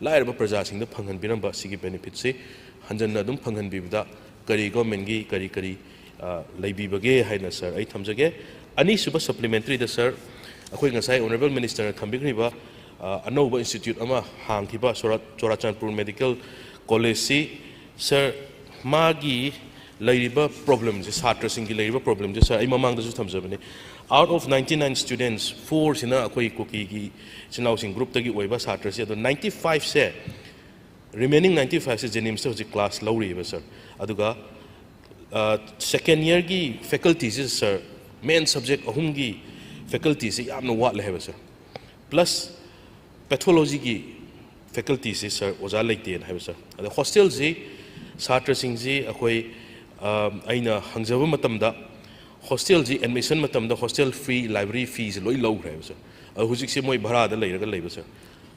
Speaker 9: lairaba praja sing da phanghan biramba sigi benefit se hanjanna dum phanghan bibda kari government gi kari laibi bage haina sir ai thamjage ani suba supplementary da sir akoi ngasai honorable minister thambigri ba anova institute ama hangkiba chorachandpur medical college si sir magi lairiba problems satra singi lairiba problems sir ai mamang da su thamjabane out of 99 students 4 sina akoi koki gi chinau sing group tagi oiba satra se 95 se remaining 95 se jenims se class lowri ba sir aduga second year gi faculties sir main subject ahum gi faculties se yamna wat le ba sir plus pathology gi faculties sir oja leite na ba sir adu hostel ji satra sing ji akoi aina hangjaba matamda hostel ji admission matamda hostel free library fees loi low re sir hujik se moi bhara da leiraga leiba sir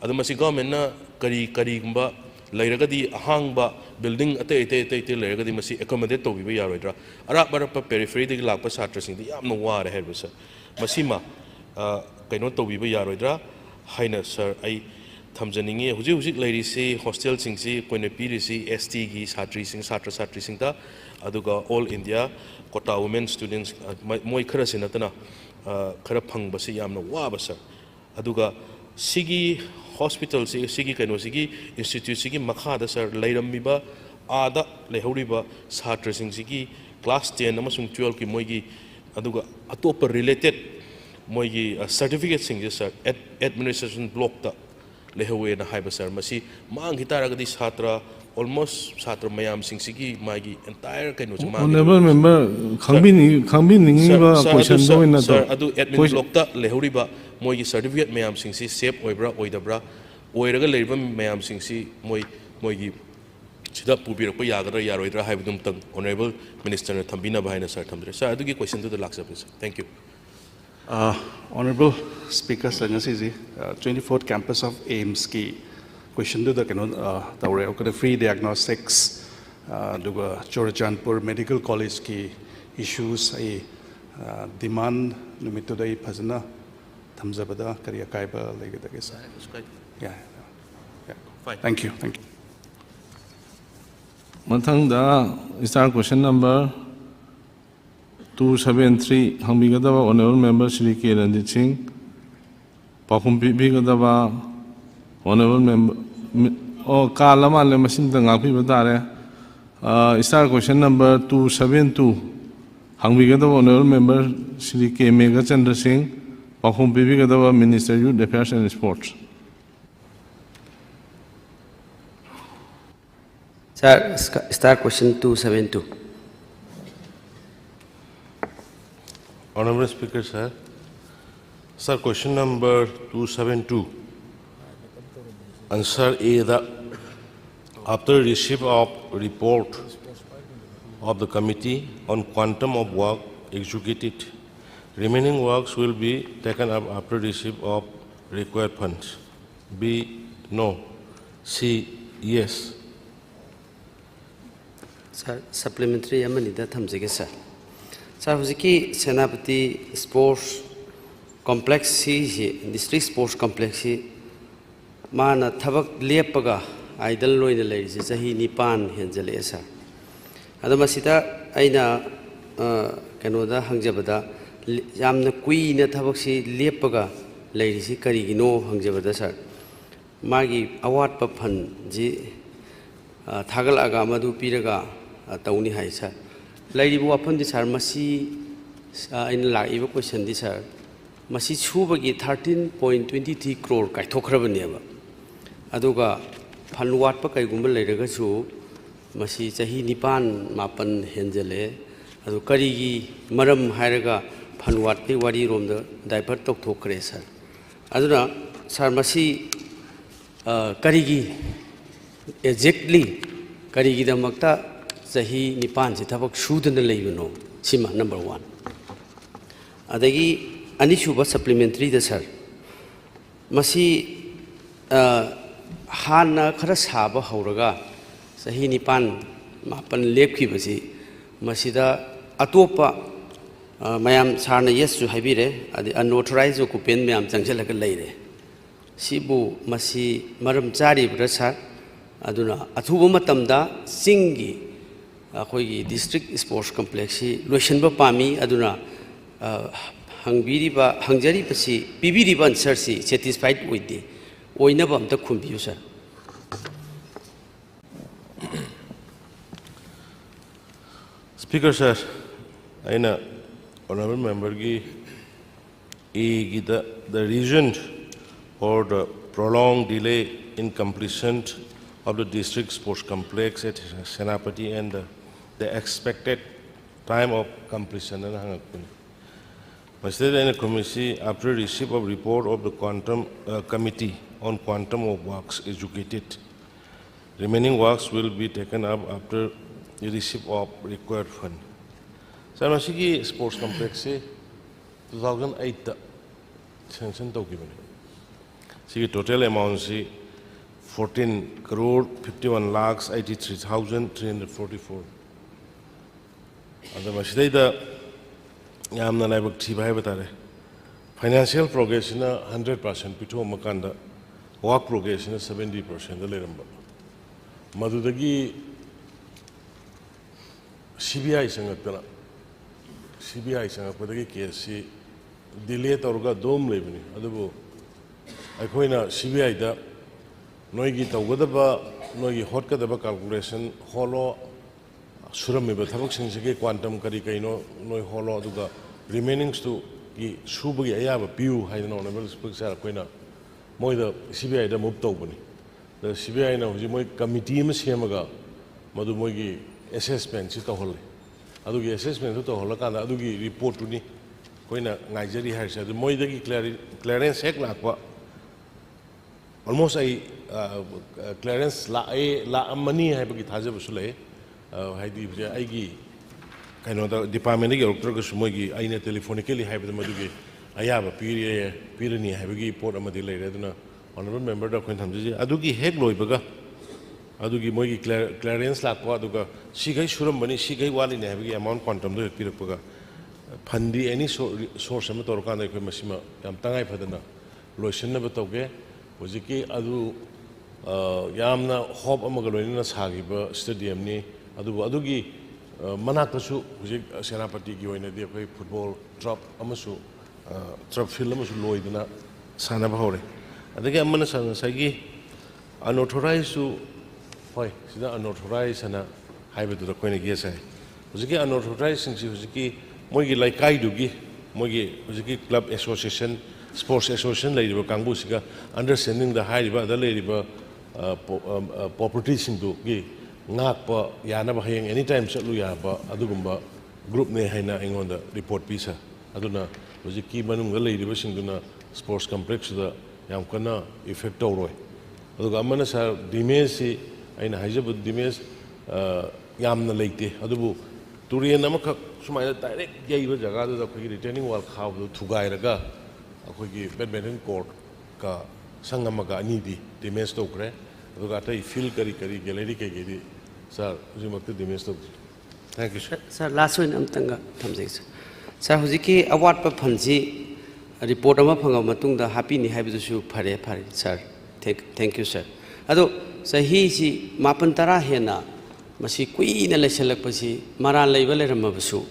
Speaker 9: adu masi government na kari gumba leiraga di ahangba building ate leiraga di masi accommodate to bi yaroidra ara bara pa periphery de lakpa satra sing di yamna ware he sir masi ma kaino to bi yaroidra haina sir ai thamjaningi hujik leiri se hostel sing si koine piri si ST gi satri sing ta aduga all India kota women students moi khara sinatana khara phangba se yamna wa ba sir aduga sigi hospital sigi kaino sigi institute sigi makha da sir leirammi ba ada lehori ba satra sing sigi class 10 amasung 12 ki moi gi aduga atop related moi gi certificate sing sir administration block ta lehowe na haiba sir masi mang hitara gadi satra almost satra mayam sing sigi magi entire kaino ma
Speaker 1: honorable member khangbin ningi ba question do in
Speaker 9: sir adu admin block ta lehori ba moi gi certificate mayam sing si safe oibra oidabra oiraga leiba mayam sing si moi gi sida pubirak pa yagadra yaroidra haibudum tang honorable minister na thambina ba haina sir thamdre sir adu gi question to the laksa sir thank you
Speaker 12: honorable speaker Sanyasi 24th campus of AIMS ki question do the tawre okada free diagnostics duga Chorachandpur medical college ki issues ai demand numito dai phajna thamjabada kariya kaiba legada sir yeah
Speaker 9: fine
Speaker 12: thank you
Speaker 1: mathang da star question number 273 hangbigadaba honorable member Shri K. Ranjit Singh pakhum bigadaba honorable member kalama le machine da ngapi badare star question number 272 Hangbigadaba Honorable Member Shri K. Megachandra Singh, Pakhom Pibigadaba Minister Youth Affairs and Sports.
Speaker 2: Sir, start question 272.
Speaker 7: Honorable Speaker, sir. Sir, question number 272. Answer A, after receipt of report of the Committee on Quantum of Work executed, remaining works will be taken up after receipt of required funds. B, no. C, yes.
Speaker 2: Sir, supplementary amanida thamjage sir. Sir, hujiki Senapati Sports Complex si District Sports Complex si mana thabak lepaga idol loina leisi chahi nipan henjale sir. Adamasida aina kanoda hangjabada yamna kuina thabak si lepaga leisi karigino hangjabada sir. Magi award pa phan ji thagal aga madu piraga tauni hai sir. Lady Wapon this Armasi in La Eva question this are Masi Chubagi 13.23 crore Kaitokrabaneva. Aduga Panwat Pakai Gumbal Legasu Masi Sahi Nipan Mapan Henzele Adu Karigi Maram Hiraga Panwat Wadi Rom the diaper tok tokreser. Aduna Sarmasi Karigi exactly Karigi the Makta Sahi Nipan Sitabak shoot in the Levuno, Sima number 1. Adagi Anishuba supplementary the sir. Masi Hana Karasaba Horaga, Sahi Nipan Mapan Lepkibasi, Masida Atopa Mayam Sarna yes to Habire, at the unauthorized occupant Mayam Jangelaka lady. Sibu Masi Maram Zari Brasa Aduna Atubumatamda Singi. Akhoi district sports complex si loisenba pami aduna hangbiriba hangjari pasi pibiriba answer si satisfied with the oinaba amta khumbiu sir.
Speaker 7: Speaker, sir, aina honorable member gi the reason for the prolonged delay in completion of the district sports complex at Senapati and the expected time of completion. Instead, in a committee, after receipt of report of the quantum committee on quantum of works executed, remaining works will be taken up after the receipt of required fund. So, Masiki sports complex 2008 sanction to given. See total amount 14 crore 51 lakhs 83,344. And the Yamna Nabak Tibai financial progress in 100%, Pito Makanda, work progress in 70%, the Leramba. Madudagi CBI Sangatana CBI Sangapadagi KSC delay Torga Dome Levini, Adabu Akoina CBI da Noigi Tawadaba, Nogi Hotkadaba calculation, Holo. Suram meba thabak sing se quantum kari kaino noi holo duga remainings to ki subagi ayaba piu haina honorable speaker koina moi da CBI da move tobani the CBI na hoji moi committee ma semaga madu moi gi assessment si to holle adugi assessment to holla kana adugi report ni koina ngaijari har sa moi da gi clearance hek lakwa almost ai clearance la amani hai bagi thaje busule Haidi Aigi kind department Mogi Aina telephonically have the Madugi Ayaba Pirani Havigi Port Amadilla honorable member of Quintamji Adugi Head Loibaga Adugi Mogi Clarence Lakwa Duga Shigai Shuram Bani Shigai Wali Navigi amount quantum to Pirapaga Pandi any source of Torkana Masima Yamtangai Padana Lotion Nabatoge Waziki Adu Yamna Hop Amagalina Sagiba Stadium ni Adugi Manakasu, Senapati Gioina, the football drop, Amasu, drop film, Loidana, Sanabahore. I think I'm Manasan Sagi, unauthorized to, why, unauthorized and a hybrid to the Queen Gesa. Was again unauthorized since he was मोगी लाइकाइदुगी मोगी हुजिकी क्लब एसोसिएशन स्पोर्ट्स एसोसिएशन लेरिबा कांगबुसिगा अंडरस्टैंडिंग द हाइरिबा द लेरिबा प्रॉपर्टी सिंदुगी ngakpa yanaba hayeng anytime chatlu yaba adugumba group ne haina ingonda report pisa aduna hojiki manunga leiriba singduna sports complex da yam kana effect tawroi aduga amana sa dimage si aina haijabu dimage yamna leite adubu turian amaka sumaina direct yaiba jaga da khoi retaining wall khawdu thugairaga akhoi badminton court ka sangamaga ani di dimage tawkre aduga tai field kari gallery ke gedi Sir, thank you, sir.
Speaker 2: Sir, last one, Amtanga, Tamzis. Sir, Huziki, award per Panzi, report of Matung, the happy ni habitu pare, sir. Thank you, sir. Ado, sir, he si Mapantara Hena, Masi Queen Aleshalapasi, Mara Level Ramabasu,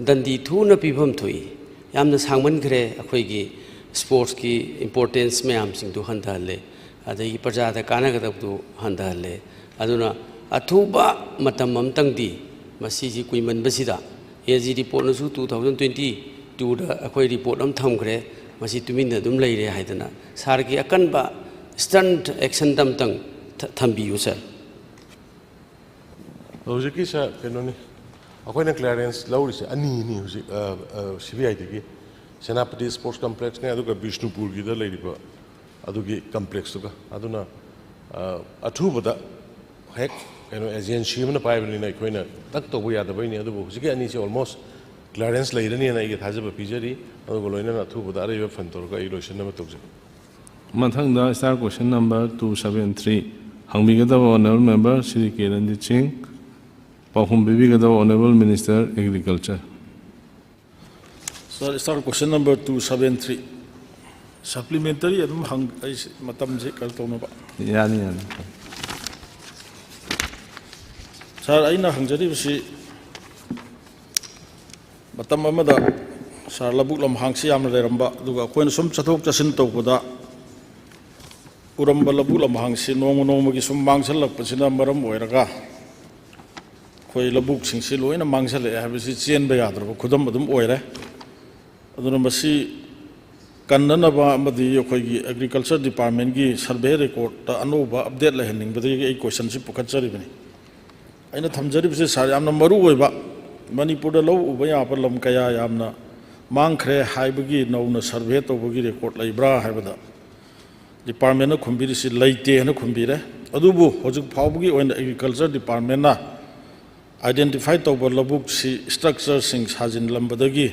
Speaker 2: Dandi Tuna Pibum Tui, Yamnas Hangman Gre, Akwegi, sports ki importance me am sing to Handale, Adi Paja the Kanaka to Handale, Aduna. Atuba matamam tangdi masiji kuiman basida AG report nasu 2022 da akhoi report am thamgre masi tuminda dum leire haidana sargi akanba stunt action dam tang thambiyu sir
Speaker 7: hojiki sa kenoni akhoi clearance lawri ani ni hoji CBI digi Senapati sports complex ne aduga Bishnupur gi da leiriba adugi complex tuga aduna athuba hek agency mana paibani na koina tak to buya da baini adu hujiki ani se almost clearance leirani na ige thajaba pijari adu loina na thu budare yo fantor ga erosion na tokje
Speaker 1: mathang da star question number 273 hangmigada honorable member Shri Kiranjit Singh Pahum Bibigada honorable minister agriculture.
Speaker 6: Sir, star question number 273 supplementary adum hang matam je kal to na ba
Speaker 1: Yani.
Speaker 6: Sir, I know Hungary, she Batamamada, Sir Labulam Hangsi Amramba, Duga, when some Chatok Jacinto Buda Uramba Labulam Hangsi, no Mogisum Mangsala, Pasina Maram, Weraga, Quay Labuk, Sing Silo in a Mangsale, have it seen by other, Kudamadum Oire, Adunambasi Kandanaba, the agriculture department, survey record, the Anova, update landing, but the questions Pukachari. Aina thamjari se sar yamna maru oiba Manipur da lo uba ya par lam kaya yamna mangkhre haibagi nauna survey to bagi record laibra haibada department na khumbiri si laite na khumbire adubu hojik phawbagi oina agriculture department na identify to bar labuk si structure sing sajin lambadagi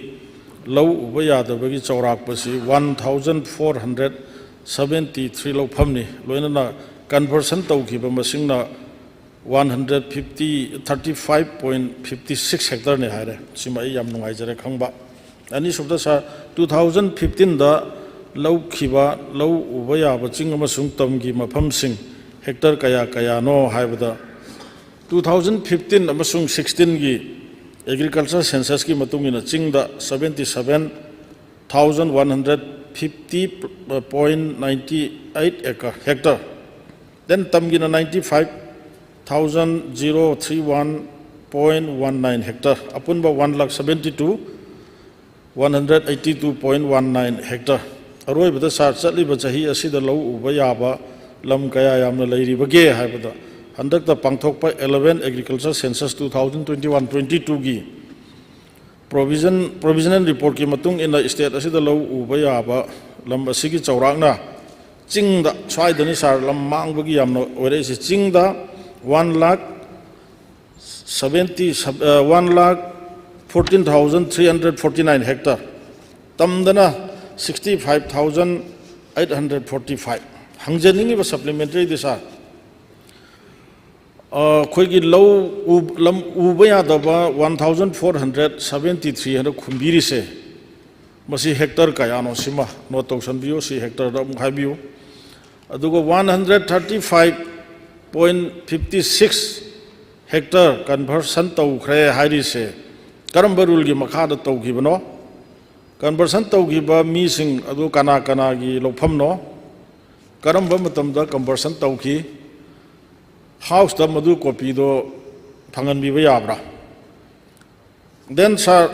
Speaker 6: lo uba ya da bagi chaurak pasi 1473 lo phamni loina na conversion to khiba masing na 35.56 hectare ne haire sima yam nungai jare khangba ani subda sa 2015 da lau khiba lau ubaya baching amasung tamgi mafam sing hectare kaya no haibada 2015 amasung 16 gi agriculture census ki matungina chingda 77,150.98 hectare then tamgina 95,031.19 hectare apunba 1,72,182.19 hectare aroi bada sar chatli ba chahi asida lo uba yaba lam kaya yamna leiri bage haibada handak ta pangthok pa 11 agriculture census 2021-22 gi provisional report ki matung in the state asida lo uba yaba lam asigi chawrakna chingda swaidani sar lam mangbagi yamna ore si chingda 1,14,349 hectare tamdana 65,845 hangjaningi ba supplementary disa khoigi low lam ubaya daba 1,473 hana khumbiri se masi hectare kaya no sima no tawsan biyo si hectare da mkhai biyo adugo 135.56 hectare conversion to khre hairi se karamba rule gi makha da to gi bano conversion to gi ba mi sing adu kana gi lopham no karamba matam da conversion to gi house da madu copy do phangan bi ba yabra then sir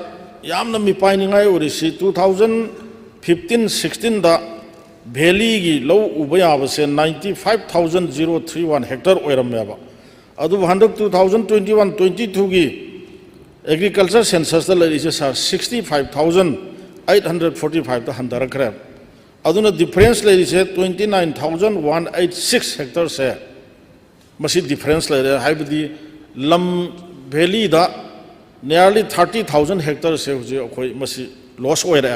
Speaker 6: यामना मिपाइनिंगाई Odissi 2015-16 दा वैली की लौ उबयाबसे 95,031 हेक्टर ओरमेबा अदु हंडक 2021-22 की एग्रीकल्चर सेंसस लेरिसे सर 65,845 हंदरखरे अदुना डिफरेंस लेरिसे 29,186 हेक्टर से मसी डिफरेंस लेरे हाइबदी लम वैली दा नियरली 30,000 हेक्टर से हुजे अखोई मसी लॉस ओइरे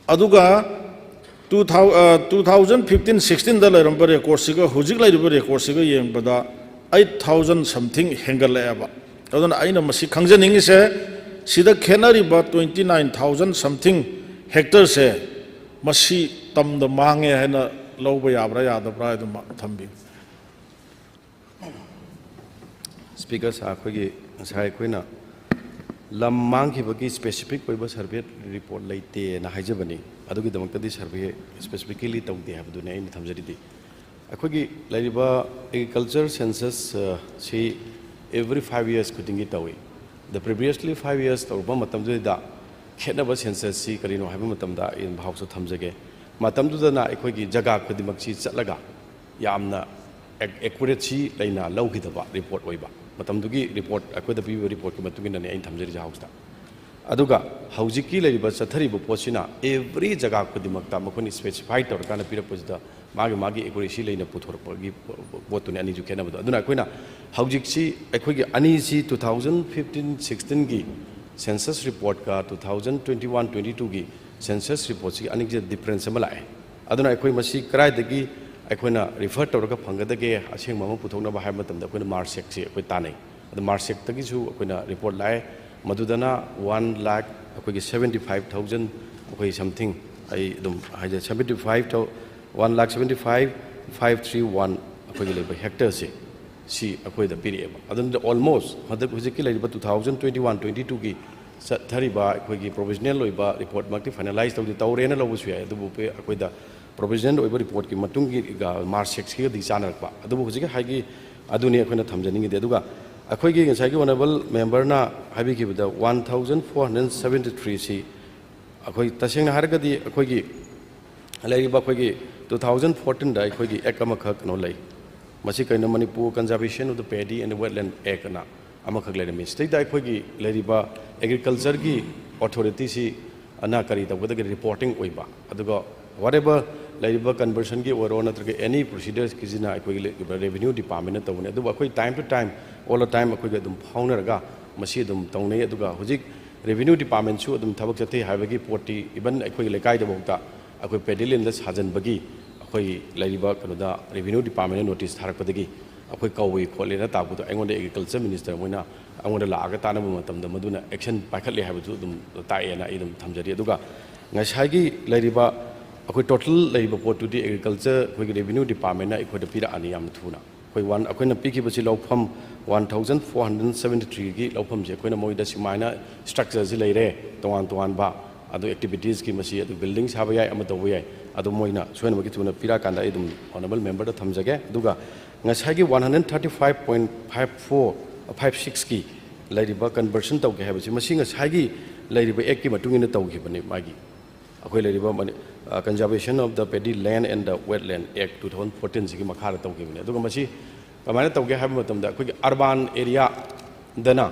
Speaker 6: अदुगा 2015-16 दा लेरंबा रेकॉर्ड सिगा हुजिक लेरिबा रेकॉर्ड सिगा येंबदा 8,000 समथिंग हेंगलेबा अदुना आइना मसी खंगजनिंग से सिदा खेनरिबा 29,000 समथिंग हेक्टर से मसी तमद मांगे हैना लौबा याब्रा यादब्रा अदुम थंबी
Speaker 5: स्पीकर साहब अखोगी साय कोइना लम मांगखिबगी स्पेसिफिक ओइबा सर्वे रिपोर्ट लेते ना हाइजबनी अदुगी दमक्तदी सर्वे स्पेसिफिकली तौदे हाबदुने आइना थमजरिदी अखोगी लेरिबा एग्रीकल्चर सेंसस सी every 5 years खुदिंगी तौई द प्रीवियसली 5 years तौबा मतमदुदा खेनबा सेंसस सी करिनो हाइबा मतमदा इन भावसो थमजगे मतमदुदना अखोगी जगह खुदिमक्सी चलगा यामना एक्यूरेसी लेना लौगिदबा रिपोर्ट ओइबा मतमदुगी रिपोर्ट अखोदा पीबा रिपोर्ट की मतुगिनने आइन थमजरि हाउसदा अदुगा हौजिकी लेरिबा चथरिबा पोसिना एवरी जगह खुदिमक्ता मखोनी स्पेसिफाई तौरकाना पिरपसदा मागे मागे एक्यूरेसी लेना पुथोरपगी बोतुने अनि जु खेनबदो अदुना अखोइना हौजिकसी अखोगी अनि सी 2015-16 की सेंसस रिपोर्ट का 2021-22 की सेंसस रिपोर्ट सी अनि जे डिफरेंस अमा लाए अदुना अखोइ मसी कराइदगी अखोइना रिफर तौरका फंगदगे असेंग मम पुथोकनबा हाय मतमदा अखोइना मार्कसेक से अखोइ तानै अद मार्कसेक तगिसु अखोइना रिपोर्ट लाए मदुदना 1,75,000 अखोइ समथिंग आई दुम हाइजे 1,75,531 अखोइ लेबा हेक्टर से सी अखोइदा पिरेबा अदन ऑलमोस्ट हदक हुजिकी लेबा 2021-22 की थरिबा अखोइगी प्रोविजनल ओइबा रिपोर्ट मक्ति फाइनलाइज तौदि तौरेना लौबसु याय अदुबु पे अखोइदा प्रोविजनल ओइबा रिपोर्ट की मतुंगी मार्कसेक्स की दी चानरपा अदुबु हुजिकी हाइगी अदुनि अखोइना थमजनिंगी अदुगा अखोइगी गसाइगी ऑनरेबल मेंबरना हाइबिगिबदा 1,473 सी अखोइ तसेंगना हारगदी अखोइगी लेरिबा अखोइगी 2014 दा अखोइगी एक अमखक नो लई मसी कइना Manipur conservation of the paddy and wetland act ना अमखक लेरमी स्टेट दा अखोइगी लेरिबा एग्रीकल्चर की अथॉरिटी सी अना करी तबदगी रिपोर्टिंग ओइबा अदुगा व्हाटएवर लेरिबा कन्वर्सन की ओरो नत्रगे एनी प्रोसीजर्स की जिना अखोइगी रेवेन्यू डिपार्टमेंट तौने अदुबा अखोइ time to time all the time अखोइगी अदुम फाउनरगा मसी अदुम तौने अदुगा हुजिक रेवेन्यू डिपार्टमेंट सु अदुम थबक चथे हाइबगी पोर्टी इवन अखोइगी लेकाइ दबौता अखोइ पेडिलिन द साजनबगी अखोइ लेरिबा कनोदा रेवेन्यू डिपार्टमेंट नोटिस थारकपदगी अखोइ कौवी खोलेना ताबुदो अङोंडे एग्रीकल्चर मिनिस्टर मोइना अङोंडे लागा तानबु मतमदा मदुना एक्शन पाइखले हाइबदु अदुम ताएना इदुम थमजरी अदुगा ngasagi leiriba akoi total leiriba potudi agriculture koi revenue department na akoi pira ani yam thuna koi one akoi na piki basi lawpham 1,473 gi lawpham je koi na moida simaina structure ji leire towan ba adu activities ki masi adu building saba yai ama tawu yai adu moina soina maki thuna pira kanda idum honorable member da thamjage duga ngasagi 135.56 ki leiriba conversion tawge habasi masi ngasagi leiriba ek ki matungina tawgi bani magi akoi leiriba conservation of the paddy land and the wetland act 2014 sigi makhara tawgi bani duga masi kamana tawge habi matamda akoi urban area dana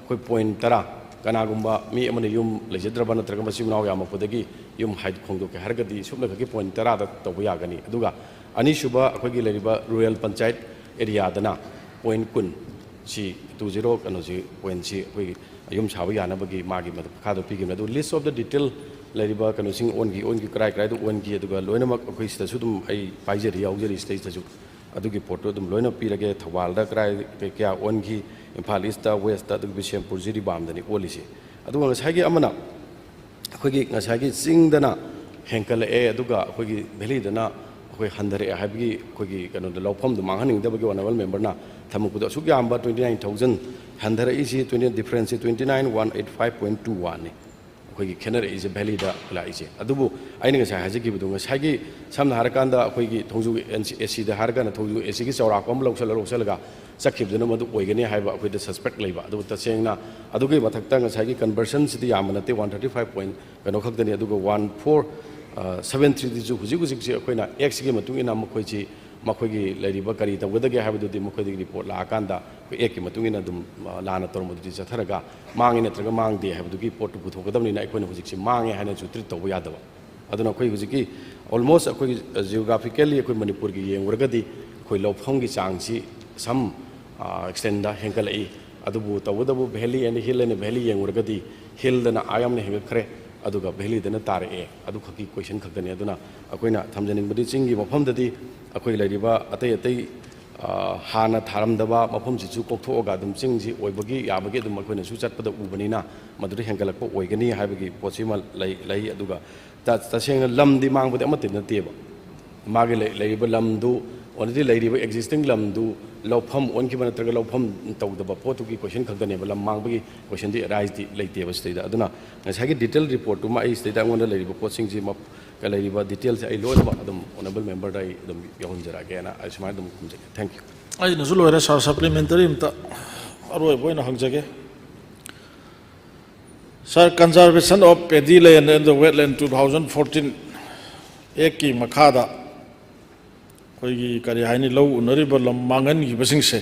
Speaker 5: koi point tara kanagumba mi amane yum lejidraba natraga masi mnaw yamakudagi yum haid khongdo ke hargadi subna ki point tara da tawbu yagani aduga ani shuba akoi gi leiriba rural panchayat area dana point kun si 20 kano si point si akoi yum sabu yanabagi magi madu khado pigim adu list of the detail leiriba kano sing ongi krai do ongi aduga loina mak akoi sta sudum ai paijeri yaujeri stage ta ju adugi photo dum loina pirage thawal da krai kya ongi imphal east ta west ta adugi bishampur jiri bamdani olisi aduga ngasagi amana akoi ngasagi sing dana henkal e aduga akoi valley dana akoi handare habgi akoi kano da lawpham du manghaning da bagi honorable member na thamukudo asuk yamba 29,000 handare isi 20 difference 29,185.21 ni ꯑꯩꯈꯣꯏꯒꯤ ꯈꯦꯠꯅꯔꯛꯏꯁꯦ ꯚꯦꯂꯤꯗ ꯂꯥꯛꯏꯁꯦ ꯑꯗꯨꯕꯨ ꯑꯩꯅ ꯉꯁꯥꯏ ꯍꯥꯏꯖꯈꯤꯕꯗꯣ ꯉꯁꯥꯏꯒꯤ ꯁꯝꯅ ꯍꯥꯏꯔꯀꯥꯟꯗ ꯑꯩꯈꯣꯏꯒꯤ ꯊꯣꯡꯖꯨ ꯑꯦꯁꯤꯗ ꯍꯥꯏꯔꯀꯥꯟꯗ ꯊꯣꯡꯖꯨ ꯑꯦꯁꯤꯒꯤ ꯆꯥꯎꯔꯥꯛꯄ ꯑꯃ ꯂꯧꯁꯜꯂꯒ ꯆꯠꯈꯤꯕꯗꯨꯅ ꯃꯗꯨ ꯑꯣꯏꯒꯅꯤ ꯍꯥꯏꯕ ꯑꯩꯈꯣꯏꯗ ꯁꯁꯄꯦꯛ ꯂꯩꯕ ꯑꯗꯨꯕꯨ ꯇꯁꯦꯡꯅ ꯑꯗꯨꯒꯤ ꯃꯊꯛꯇ ꯉꯁꯥꯏꯒꯤ ꯀꯟꯚꯔꯁꯟꯁꯤꯗꯤ ꯌꯥꯝꯕ ꯅꯠꯇꯦ 135 ꯄꯣꯏꯟ ꯀꯩꯅꯣ ꯈꯛꯇꯅꯤ ꯑꯗꯨꯒ 1473ꯗꯨꯁꯨ ꯍꯧꯖꯤꯛꯁꯦ ꯑꯩꯈꯣꯏꯅ ꯑꯦꯛꯁꯤꯒꯤ ꯃꯇꯨꯡ ꯏꯟꯅ ꯃꯈꯣꯏꯁꯤ ꯃꯈꯣꯏꯒꯤ ꯂꯩꯔꯤꯕ ꯀꯔꯤ ꯇꯧꯒꯗꯒꯦ ꯍꯥꯏꯕꯗꯨꯗꯤ ꯃꯈꯣꯏꯗꯒꯤ ꯔꯤꯄꯣꯔꯠ ꯂꯥꯛꯑꯀꯥꯟꯗ ꯑꯩꯈꯣꯏ ꯑꯦꯛꯀꯤ ꯃꯇꯨꯡ ꯏꯟꯅ ꯑꯗꯨꯝ ꯂꯥꯟꯅ ꯇꯧꯔꯝꯕꯗꯨꯗꯤ ꯆꯠꯊꯔꯒ ꯃꯥꯡꯉꯤ ꯅꯠꯇ꯭ꯔꯒ ꯃꯥꯡꯗꯦ ꯍꯥꯏꯕꯗꯨꯒꯤ ꯄꯣꯠꯇꯨ ꯄꯨꯊꯣꯛꯀꯗꯕꯅꯤꯅ ꯑꯩꯈꯣꯏꯅ ꯍꯧꯖꯤꯛꯁꯤ ꯃꯥꯡꯉꯦ ꯍꯥꯏꯅꯁꯨ ꯇ꯭ꯔꯤꯠ ꯇꯧꯕ ꯌꯥꯗꯕ ꯑꯗꯨꯅ ꯑꯩꯈꯣꯏ ꯍꯧꯖꯤꯛꯀꯤ ꯑꯣꯜꯃꯣꯁ ꯑꯩꯈꯣꯏꯒꯤ ꯖꯤꯑꯣꯒ꯭ꯔꯥꯐꯤꯀꯦꯜꯂꯤ ꯑꯩꯈꯣꯏ ꯃꯅꯤꯄꯨꯔꯒꯤ ꯌꯦꯡꯂꯨꯔꯒꯗꯤ ꯑꯩꯈꯣꯏ ꯂꯧꯐꯝꯒꯤ ꯆꯥꯡꯁꯤ ꯁꯝ ꯑꯦꯛꯁꯇꯦꯟꯗ ꯍꯦꯟꯒꯠꯂꯛꯏ ꯑꯗꯨꯕꯨ ꯇꯧꯕꯇꯕꯨ valley and hill and valley ꯌꯦꯡꯂꯨꯔꯒꯗꯤ ꯍꯤꯜꯗꯅ ꯌꯥꯝꯅ ꯍꯦꯟꯒꯠꯈ꯭ꯔꯦ ꯑꯗꯨꯒ ꯚꯦꯂꯤꯗꯅ ꯇꯥꯔꯛꯑꯦ ꯑꯗꯨ ꯈꯛꯀꯤ ꯀꯣꯏꯁꯟ ꯈꯛꯇꯅꯤ ꯑꯗꯨꯅ ꯑꯩꯈꯣꯏꯅ ꯊꯝꯖꯅꯤꯡꯕꯗꯤ ꯆꯤꯡꯒꯤ ꯃꯐꯝꯗꯗꯤ ꯑꯩꯈꯣꯏ ꯂꯩꯔꯤꯕ ꯑꯇꯩ ꯍꯥꯟꯅ ꯊꯥꯔꯝꯗꯕ ꯃꯐꯝꯁꯤꯁꯨ ꯀꯣꯛꯊꯣꯛꯑꯒ ꯑꯗꯨꯝ ꯆꯤꯡꯁꯤ ꯑꯣꯏꯕꯒꯤ ꯌꯥꯕꯒꯤ ꯑꯗꯨꯝ ꯑꯩꯈꯣꯏꯅꯁꯨ ꯆꯠꯄꯗ ꯎꯕꯅꯤꯅ ꯃꯗꯨꯗ ꯍꯦꯟꯒꯠꯂꯛꯄ ꯑꯣꯏꯒꯅꯤ ꯍꯥꯏꯕꯒꯤ ꯄꯣꯠꯁꯤꯃ ꯂꯩ ꯑꯗꯨꯒ ꯇꯁꯦꯡꯅ ꯂꯝꯗꯤ ꯃꯥꯡꯕꯗꯤ ꯑꯃꯠꯇ ꯅꯠꯇꯦꯕ ꯃꯥꯒꯤ ꯂꯩꯔꯤꯕ ꯂꯝꯗꯨ ꯑꯣꯜꯔꯦꯗꯤ ꯂꯩꯔꯤꯕ ꯑꯦꯛꯖꯤꯁꯇꯤꯡ ꯂꯝꯗꯨ ꯂꯧꯐꯝ ꯑꯣꯟꯈꯤꯕ ꯅꯠꯇ꯭ꯔꯒ ꯂꯧꯐꯝ ꯇꯧꯗꯕ ꯄꯣꯠꯇꯨꯒꯤ ꯀꯣꯏꯁꯟ ꯈꯛꯇꯅꯦꯕ ꯂꯝ ꯃꯥꯡꯕꯒꯤ ꯀꯣꯏꯁꯟꯗꯤ ꯑꯦꯔꯥꯏꯖꯗꯤ ꯂꯩꯇꯦꯕ ꯁꯤꯗꯩꯗ ꯑꯗꯨꯅ ꯉꯁꯥꯏꯒꯤ ꯗꯤꯇꯦꯜ ꯔꯤꯄꯣꯔꯠꯇꯨꯃ ꯑꯩ ꯁꯤꯗꯩꯗ ꯑꯩꯉꯣꯟꯗ ꯂꯩꯔꯤꯕ ꯄꯣꯠꯁꯤꯡꯁꯤ ꯂꯩꯔꯤꯕ ꯗꯤꯇꯦꯜꯁꯦ ꯑꯩ ꯂꯣꯏꯅꯃꯛ ꯑꯗꯨꯝ ꯑꯣꯅꯔꯦꯕꯜ ꯃꯦꯝꯕꯔꯗ ꯑꯩ ꯑꯗꯨꯝ ꯌꯧꯍꯟꯖꯔꯛꯑꯒꯦꯅ ꯑꯩ ꯁꯨꯃꯥꯏꯅ ꯑꯗꯨꯝ ꯈꯨꯝꯖꯒꯦ ꯊꯦꯡꯛ ꯌꯨ
Speaker 6: ꯑꯩꯅꯁꯨ ꯂꯣꯏꯔꯦ ꯁꯥꯔ ꯁꯄ꯭ꯂꯤꯃꯦꯟꯇꯔꯤ ꯑꯝꯇ ꯑꯔꯣꯏꯕ ꯑꯣꯏꯅ ꯍꯪꯖꯒꯦ ꯁꯥꯔ ꯀꯟꯖꯔꯕꯦꯁꯟ ꯑꯣꯐ ꯄꯦꯗꯤ ꯂꯦꯟ ꯑꯦꯟ ꯗ ꯋꯦꯠꯂꯦꯟ 2014 ꯑꯦꯛꯀꯤ ꯃꯈꯥꯗ ꯑꯩꯈꯣꯏꯒꯤ ꯀꯔꯤ ꯍꯥꯏꯅꯤ ꯂꯧ ꯎꯅꯔꯤꯕ ꯂꯝ ꯃꯥꯡꯍꯟꯈꯤꯕꯁꯤꯡꯁꯦ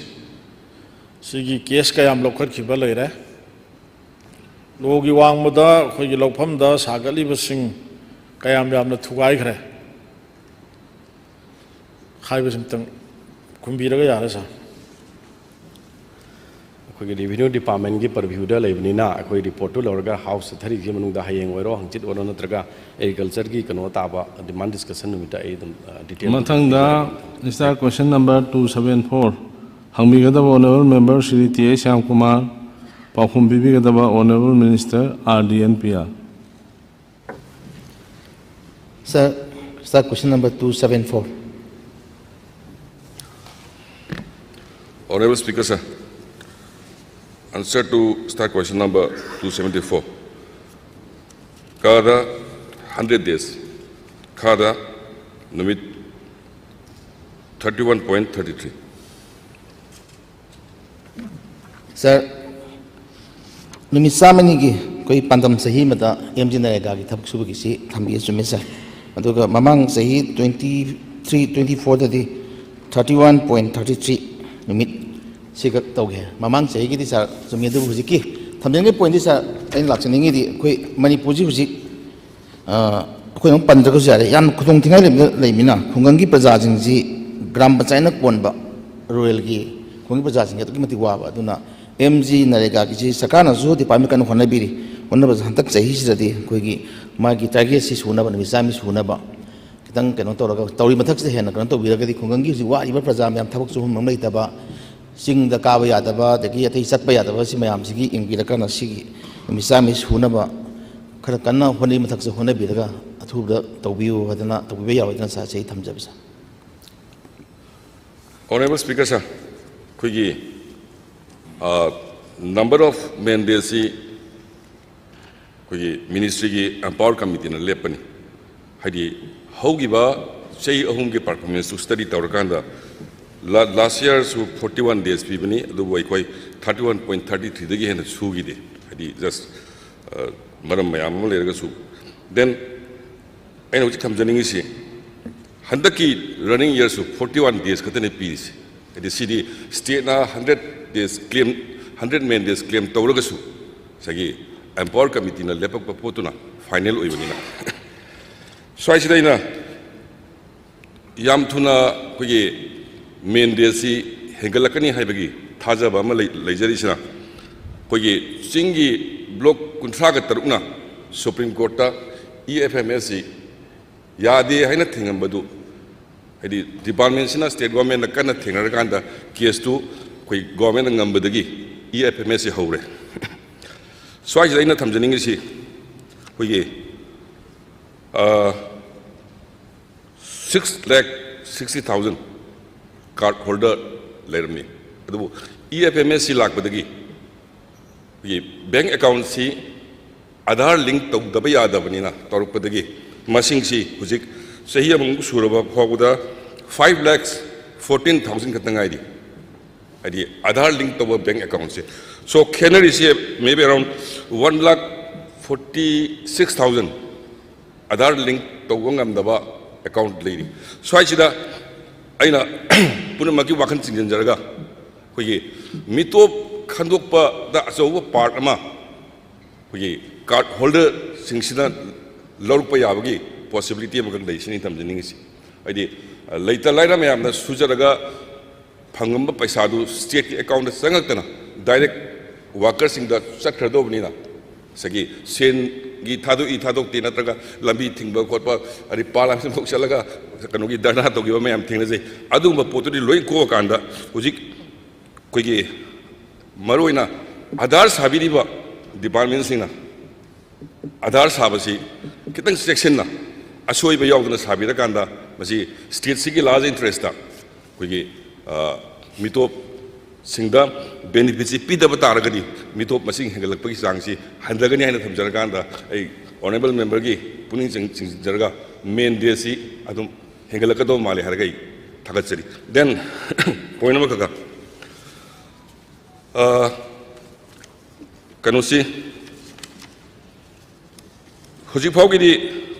Speaker 6: ꯁꯤꯒꯤ ꯀꯦꯁ ꯀꯌꯥꯝ ꯂꯧꯈꯠꯈꯤꯕ ꯂꯩꯔꯦ ꯂꯣꯒꯤ ꯋꯥꯡꯃꯗ ꯑꯩꯈꯣꯏꯒꯤ ꯂꯧꯐꯝꯗ ꯁꯥꯒꯠꯂꯤꯕꯁꯤꯡ ꯀꯌꯥꯝ ꯌꯥꯝꯅ ꯊꯨꯒꯥꯏꯈ꯭ꯔꯦ ꯍꯥꯏꯕꯁꯤꯃꯇꯪ ꯈꯨꯝꯕꯤꯔꯒ ꯌꯥꯔꯦ ꯁꯥꯔ
Speaker 5: ꯑꯩꯈꯣꯏꯒꯤ ꯔꯦꯚꯤꯅ꯭ꯌꯨ ꯗꯤꯄꯥꯔꯠꯃꯦꯟꯒꯤ ꯄꯔꯚ꯭ꯌꯨꯗ ꯂꯩꯕꯅꯤꯅ ꯑꯩꯈꯣꯏ ꯔꯤꯄꯣꯔꯠꯇꯨ ꯂꯧꯔꯒ ꯍꯥꯎꯁ ꯆꯠꯊꯔꯤꯁꯤ ꯃꯅꯨꯡꯗ ꯍꯌꯦꯡ ꯑꯣꯏꯔꯣ ꯍꯪꯆꯤꯠ ꯑꯣꯏꯔꯣ ꯅꯠꯇ꯭ꯔꯒ ꯑꯦꯒ꯭ꯔꯤꯀꯜꯆꯔꯒꯤ ꯀꯩꯅꯣ ꯇꯥꯕ ꯗꯤꯃꯥꯟ ꯗꯤꯁꯀꯁꯟ ꯅꯨꯃꯤꯠꯇ ꯑꯩ ꯑꯗꯨꯝ ꯗꯤꯇꯦꯜ
Speaker 1: ꯃꯊꯪꯗ ꯁ꯭ꯇꯥꯔ ꯀ꯭ꯋꯦꯁꯟ ꯅꯝꯕꯔ 274 ꯍꯪꯕꯤꯒꯗꯕ honourable member Shri T A Shyamkumar ꯄꯥꯎꯈꯨꯝ ꯄꯤꯕꯤꯒꯗꯕ honourable minister RDNPR
Speaker 8: Sir, start question number 274.
Speaker 13: Honorable Speaker, sir. Answer to start question number 274. Kada 100 days. Kada numit 31.33.
Speaker 8: Sir, numit samani gi koi pandam sahi mata MG Narega gi thabak suba gi si thambi chume sir. Aduga mamang sahi 24 da di 31.33 numit siga tawge. Mamang sahi gi di sir chumi du hujiki thamjenge point di sir ain lakchaningi di koi Manipur ji hujik koi nong pandraga jare yan khudong thingai leimina khungang gi praja jing ji gram panchayat konba rural gi khungi praja jing gi mati wa ba duna MG Narega ki sakana zu department kan hona biri hona ba hantak chahi siradi koi gi magi target si suna ba misami suna ba kitang kano toraga tawri mathak se hena kan to biraga di khungang gi wa iba praja myam thabak chu hum mai ta ba sing da ka ba ya da ba de gi athai sat ba ya da ba si mayam si gi ingi da kana si gi misami suna ba khara kanna honi mathak se hona biraga athu da tawbiu hadana tawbiya ya wadana sa chei thamjabisa
Speaker 13: Honorable Speaker, sir. Kuigi number of mandates kuigi ministry ki empower committee na lepani hadi hogiba sei ahum ki performance study tawrakanda last year su 41 days pibani adu boy koi 31.33 dagi hena sugi de hadi just maram mayam lerga su then I know thamjaning isi handaki running years su 41 days katane pis the city state na 100 days claim 100 men days claim tawraga su sagi empower committee na lepak papotuna final oibani na so I said na yam thuna kuigi men days si hengalakani haibagi thaja ba ma leijari sina kuigi singi block kunthra ga tarukna supreme court ta EFMS yade haina thingam badu hadi department sina state government na kana thingar kanda case tu koi government ngambadagi EFMS hore so I ina thamjaning si koi 6,60,000 card holder lermi adu EFMS si lakbadagi bank account si Aadhaar link तौदब यादबनीना तौरपदगी मसिंगसी हुजिक सही अमंग सुरबा फाउदा 5,14,000 खतंगाइदी अदी आधार लिंक तब बैंक अकाउंट से सो खेनरी से may be around 1,46,000 Aadhaar link तब ngam अकाउंट लेरी स्वाइसिदा अइना पुनमकी वाखन चिंजनजरगा होगी मिटोप खंदोकपा दा अचौबा पार्ट अमा होगी कार्ड होल्डर सिंगसिना लौरप याबगी पॉसिबिलिटी अमगन लेसिनी थमजनिंगसी अइदी लेता लाइना मैमना सुजरगा फंगम पैसादु स्टेट की अकाउंट संगतना डायरेक्ट वर्कर सिंग दा चखरदोबनीना सगी सेन गी थादोक्ती नत्रगा लंबी थिंगबा खोटपा अरि पालाम से मोक्सलगा कनोगी दरना तोगिबा मैम थिंगनजे अदुम पोतुदी लोइ को कांदा हुजिक कोइगी मरोइना आधार साबिरिबा डिपार्टमेंट सिंगना आधार साबसी कितंग सेक्शनना असोइबा यावदना साबिरा कांदा मसी स्टेट सिगी लार्ज इंटरेस्ट ता कोइगी मिटोप सिंगदा बेनिफिट पीदब तारगदी मिटोप मसिंग हेंगलकपगी चांगसी हंदगनी हाइना थमजरकांदा आई ऑनरेबल मेंबर की पुनिंग चिंजरगा मेन डेसी अदुम हेंगलकदो माले हरगई थागतसरी देन पॉइंट नंबर का कनुसी हुजिक फाउगिदी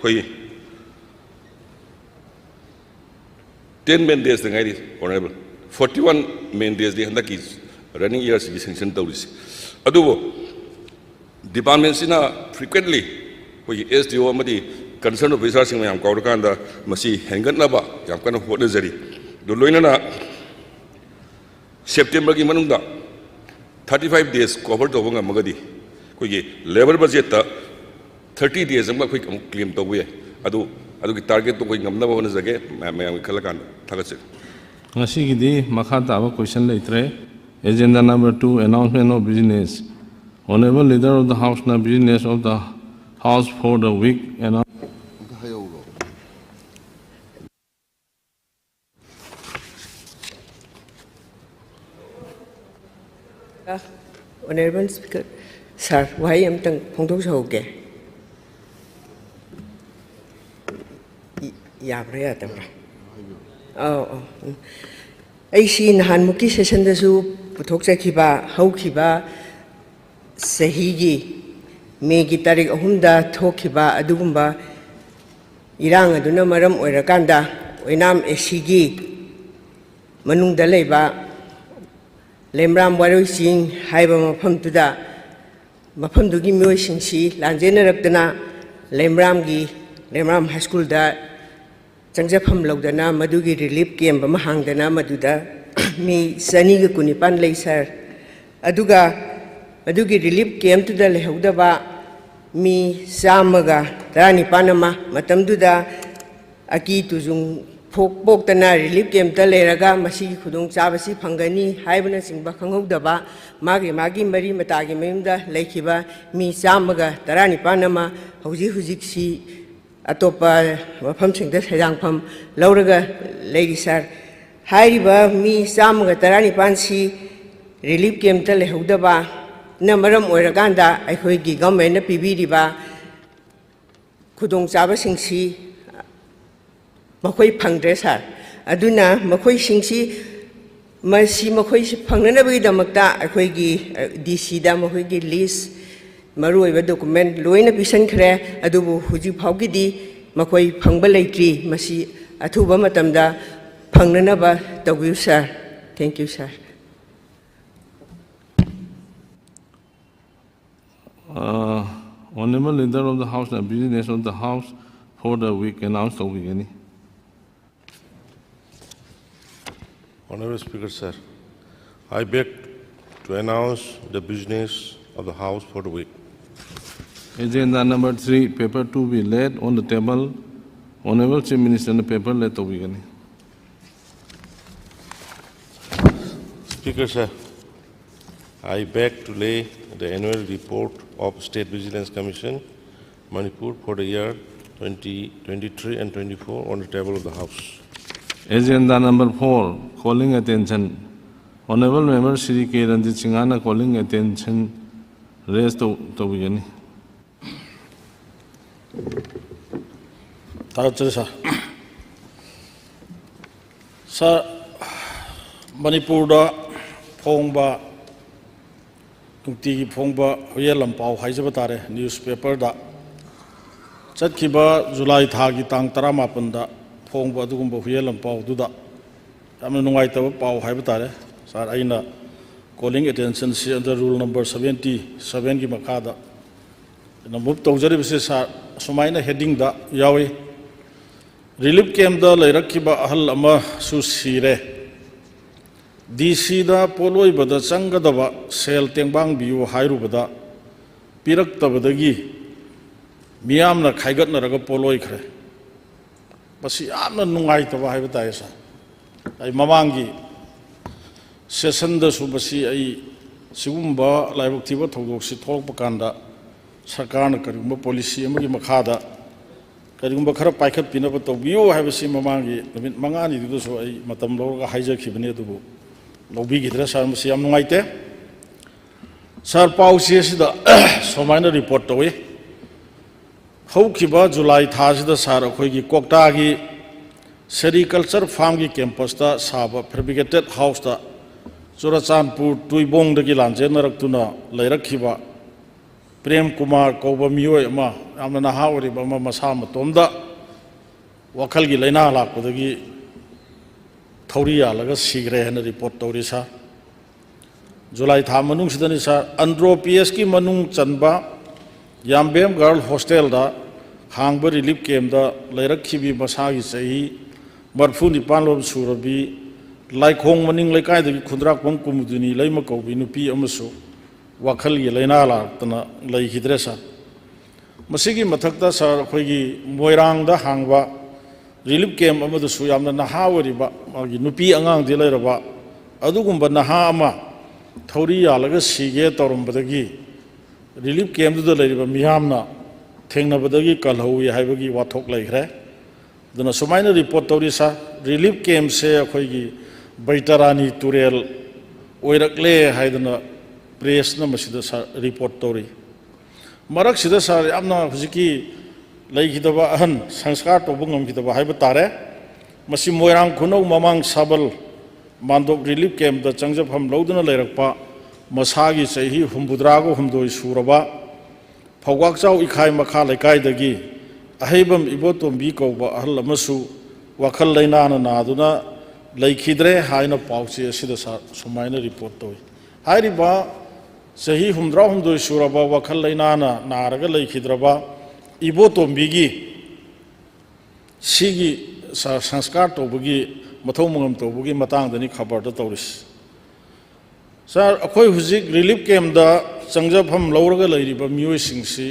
Speaker 13: कोई 10 मेन डेज दंगाइदी ऑनरेबल 41 मेन डेज दी हंदा की रनिंग ईयर की सेंक्शन तौरिसी अदुबो डिपार्टमेंट सिना फ्रीक्वेंटली कोई एसडीओ अमदी कंसर्न ऑफिसर सिंग मैम कौरकांदा मसी हेंगनबा याम कन होदजरी दो लोइनना सेप्टेम्बर की मनुंदा 35 डेज कवर तौब ngमगदी कोई लेबर बजेट 30 डेज अमगा कोई क्लेम तौबे अदु अदुगी टारगेट तो कोई ngमनबा होनजगे ma'am खलकान थागसे
Speaker 1: ngasiगidi makha taba question leitre agenda number 2 announcement of business honorable leader of the house na business of the house for the week and
Speaker 14: Honorable Speaker, sir, why am tang phongthok sauge? Yabre atamra. Oh. Ai si nahan muki session da su puthok sakhiba haukhiba sahigi me gi tarik ahumda thokhiba adugumba irang aduna maram oirakanda oinam esigi manungda leiba lemram waroi sing haiba mafam tuda mafam dugi myoi singsi lanjena raktana lemram high school da चंगजफम लौदना मधुगी रिलीफ कैम्प अमा हांगदना मधुदा मी सनीगा कुनिपान लई सर अदुगा मधुगी रिलीफ कैम्प तुदा लेहौदबा मी सामगा तरानिपान अमा मतमदुदा अकी तुजुंग पोक्तना रिलीफ कैम्प ता लेरगा मसी खुदुंग चाबसी फंगनी हाइबना सिंगबा खंगौदबा मागी मरी मतागी मयुमदा लेखिबा मी सामगा तरानिपान अमा हुजिक अतोपा मफम सिंगदा सजांगफम लौरगा लेगी सर हाइरिबा मी चामगा तरानिपान सी रिलीफ कैम्प ता लेहौदबा न मरम ओइरकांदा अखोइगी गवर्नमेंट पीबीरिबा खुदोंग चाबसिंगसी मखोइ फंगद्रे सर अदुना मखोइ सिंगसी मसी मखोइ फंगनबगिदमक्ता अखोइगी डीसी दा मखोइगी लिस्ट मरुइबा डॉक्यूमेंट लोइना पिसनखरे अदुबु हुजि फाउगिदी मखोइ फंगबा लेट्री मसी अथुबा मतमदा फंगननबा तौबिउ sir thank you sir
Speaker 1: honorable leader of the house and business of the house for the week announced to begin.
Speaker 7: Honorable Speaker, sir, I beg to announce the business of the house for the week.
Speaker 1: Agenda number 3, paper 2 be laid on the table. Honorable Chief Minister, the paper let to begin.
Speaker 7: Speaker, sir, I beg to lay the annual report of State Vigilance Commission, Manipur, for the year 2023 and 24 on the table of the House.
Speaker 1: Agenda number 4, calling attention. Honorable Member Shri K. Ranjit Singhana calling attention raised to begin.
Speaker 6: तारचरे सर सर मणिपुर फोंबा नुक्तिगी फोंबा हुयल लंपाव हाइजब तारे न्यूज़पेपर दा चतखिबा जुलाई थागी तांग 18 दा फोंबा अदुगुंबा हुयल लंपाव दुदा यामना नुंगाइतबा पाव हाइब तारे सर आइना कॉलिंग अटेंशन से अंडर रूल नंबर 77 की मखादा मूव तौजरी सर सुमाइना हेडिंग दा यावे रिलीफ कैम्प दा लैरखिबा अहल अमा सुसीरे DC दा पोलोइबदा चंगदबा सेल तेंबांग बियु हाइरुबदा पिरक्तबदगी मियामना खाइगतनरगा पोलोइखरे बसी यामना नुंगाइतबा हाइबा ताय सा आई ममांगी सेशन दा सुबसी आई सिगुंबा लाइबक थिबा थौदोक्सि थोलपा कांदा सरकारना करिगुंबा पॉलिसी अमगी मखादा करिगुंबा खरा पाइखत पिनबा तौबियो हाइबसी ममांगी नमित मंगानी दुदसो आई मतम लौरगा हाइजखिबने दुबु लौबीगिद्रा सर मसी याम नुंगाइते सर पाउसी सिदा सोमाइना रिपोर्ट तौई हौखिबा जुलाई थासिदा सर अखोइगी कोक्टागी सेरिकल्चर फार्म की कैंपस दा साबा फैब्रिकेटेड हाउस दा चुराचांदपुर तुइबोंगदगी लांजेनरक्तुना लैरखिबा प्रेम कुमार कौबा मियोय अमा यामना नहा ओरिबा अमा मसा मतोमदा वखलगी लैना लाकपदगी थौरी यालगा सिग्रे हन रिपोर्ट तौरी सा जुलाई था मनुंग सिदनी सा अंड्रो PS की मनुंग चनबा यामबेम गर्ल हॉस्टेल दा हांगब रिलीफ कैम्प दा लैरखिबी मसागी सही मरफू निपान लोब सुरबी लाइखोंग मनिंग लेकायदगी खुंद्राकपम कुमुदुनी लैमा कौबी नुपी अमसु वखलगी लैना लाक्तना लैखिद्रे सा मसिगी मथक्ता सर अखोइगी मोइरांग दा हांगबा रिलीफ कैम्प अमदसु यामना नहा ओरिबा मागी नुपी अंगांग दि लैरबा अदुगुंबा नहा अमा थौरी यालगा सिगे तौरमबदगी रिलीफ कैम्प दुदा लैरिबा मियामना थेंगनबदगी कलहौई हाइबगी वाथोक लैखरे दुना सुमाइना रिपोर्ट तौरी सा रिलीफ कैम्प से अखोइगी बैतरानी तुरेल ओइरकले हाइदना प्रेस न मसिदा सा रिपोर्ट तौरी मरक सिदा सा यामना हुजिकी लैखिदबा अहन संस्कार तौबा ngमखिदबा हाइबा तारे मसि मोइरांग खुनौ ममांग साबल मानदोक रिलीफ कैम्प दा चंगजफम लौदना लैरकपा मसागी चही हुमबुद्रागो हुमदोई सुरबा फौगाकचाउ इखाई मखा लैकाइदगी अहैबम इबोतोंबी कौबा अहल अमसु वखल लैनाना नादुना लैखिद्रे हाइना पाउचे असिदा सा सुमाइना रिपोर्ट तौई हाइरिबा चही हुमद्राहुमदोई सुरबा वखल लैनाना नारगा लैखिद्रबा इबोतोंबीगी सिगी संस्कार तौबगी मथौ मंगम तौबगी मतांगदनी खबर तौरिस सर अखोई हुजिक रिलीफ कैम्प दा चंगजफम लौरगा लैरिबा मियोइसिंगसी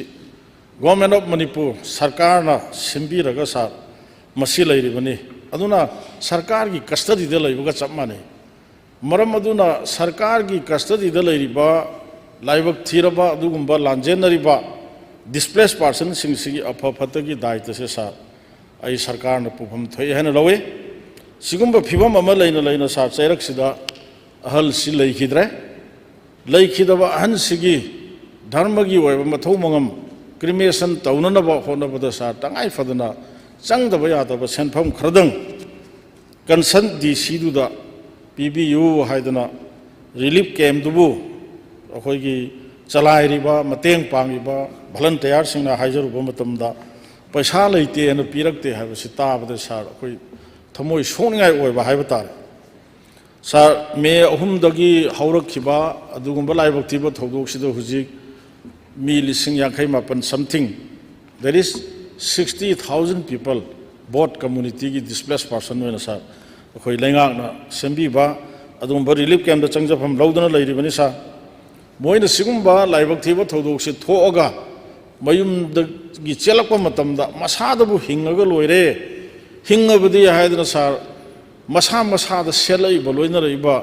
Speaker 6: गवर्नमेंट ऑफ मणिपुर सरकार ना सिंबीरगा सर मसी लैरिबनी अदुना सरकार की कस्टडी दे लैबगा चप माने मरम अदुना सरकार की कस्टडी दे लैरिबा लाइबक थीरबा अदुगुंबा लांजेनरिबा डिस्प्लेस पर्सन सिंगसी अफफतगी दायित्व से सर आई सरकार ना पुफम थोय हन लवे सिगुंबा फिबम अमा लैना लैना सर चैरकसिदा अहल सि लैखिद्रे लैखिदबा अहन सिगी धर्मगी ओइबा मथौ मंगम क्रिमेशन तौननबा होनबदा सर तंगाई फदना चंगदबा यादबा सेनफम खरदंग कंसन DC दुदा PBU हाइदना रिलीफ कैम्प दुबु अखोइगी चलाइरिबा मतेंग पांगिबा भलंटियर सिंगना हाइजरुबा मतमदा पैसा लैते न पिरक्ते हाइबसि ताबदा सर अखोइ थमोइ सोनिङाइ ओइबा हाइबा तारे सर मे अहुमदगी हौरखिबा अदुगुंबा लाइबक्तिबा थौदोक्सिदा हुजिक मी लिसिंग यांखै मापन समथिंग देयर इज 60,000 पीपल बोट कम्युनिटी की डिस्प्लेस पर्सन होना सर अखोइ लैंगाकना सेंबीबा अदुगुंबा रिलीफ कैम्प दा चंगजफम लौदना लैरिबनि सर मोइना सिगुंबा लाइबक्तिबा थौदोक्सि थोअगा मयुमदगी चेलकपा मतमदा मसादबु हिंगगा लोइरे हिंगबदि हाइदना सर मसा मसादा सेलैबा लोइना रैबा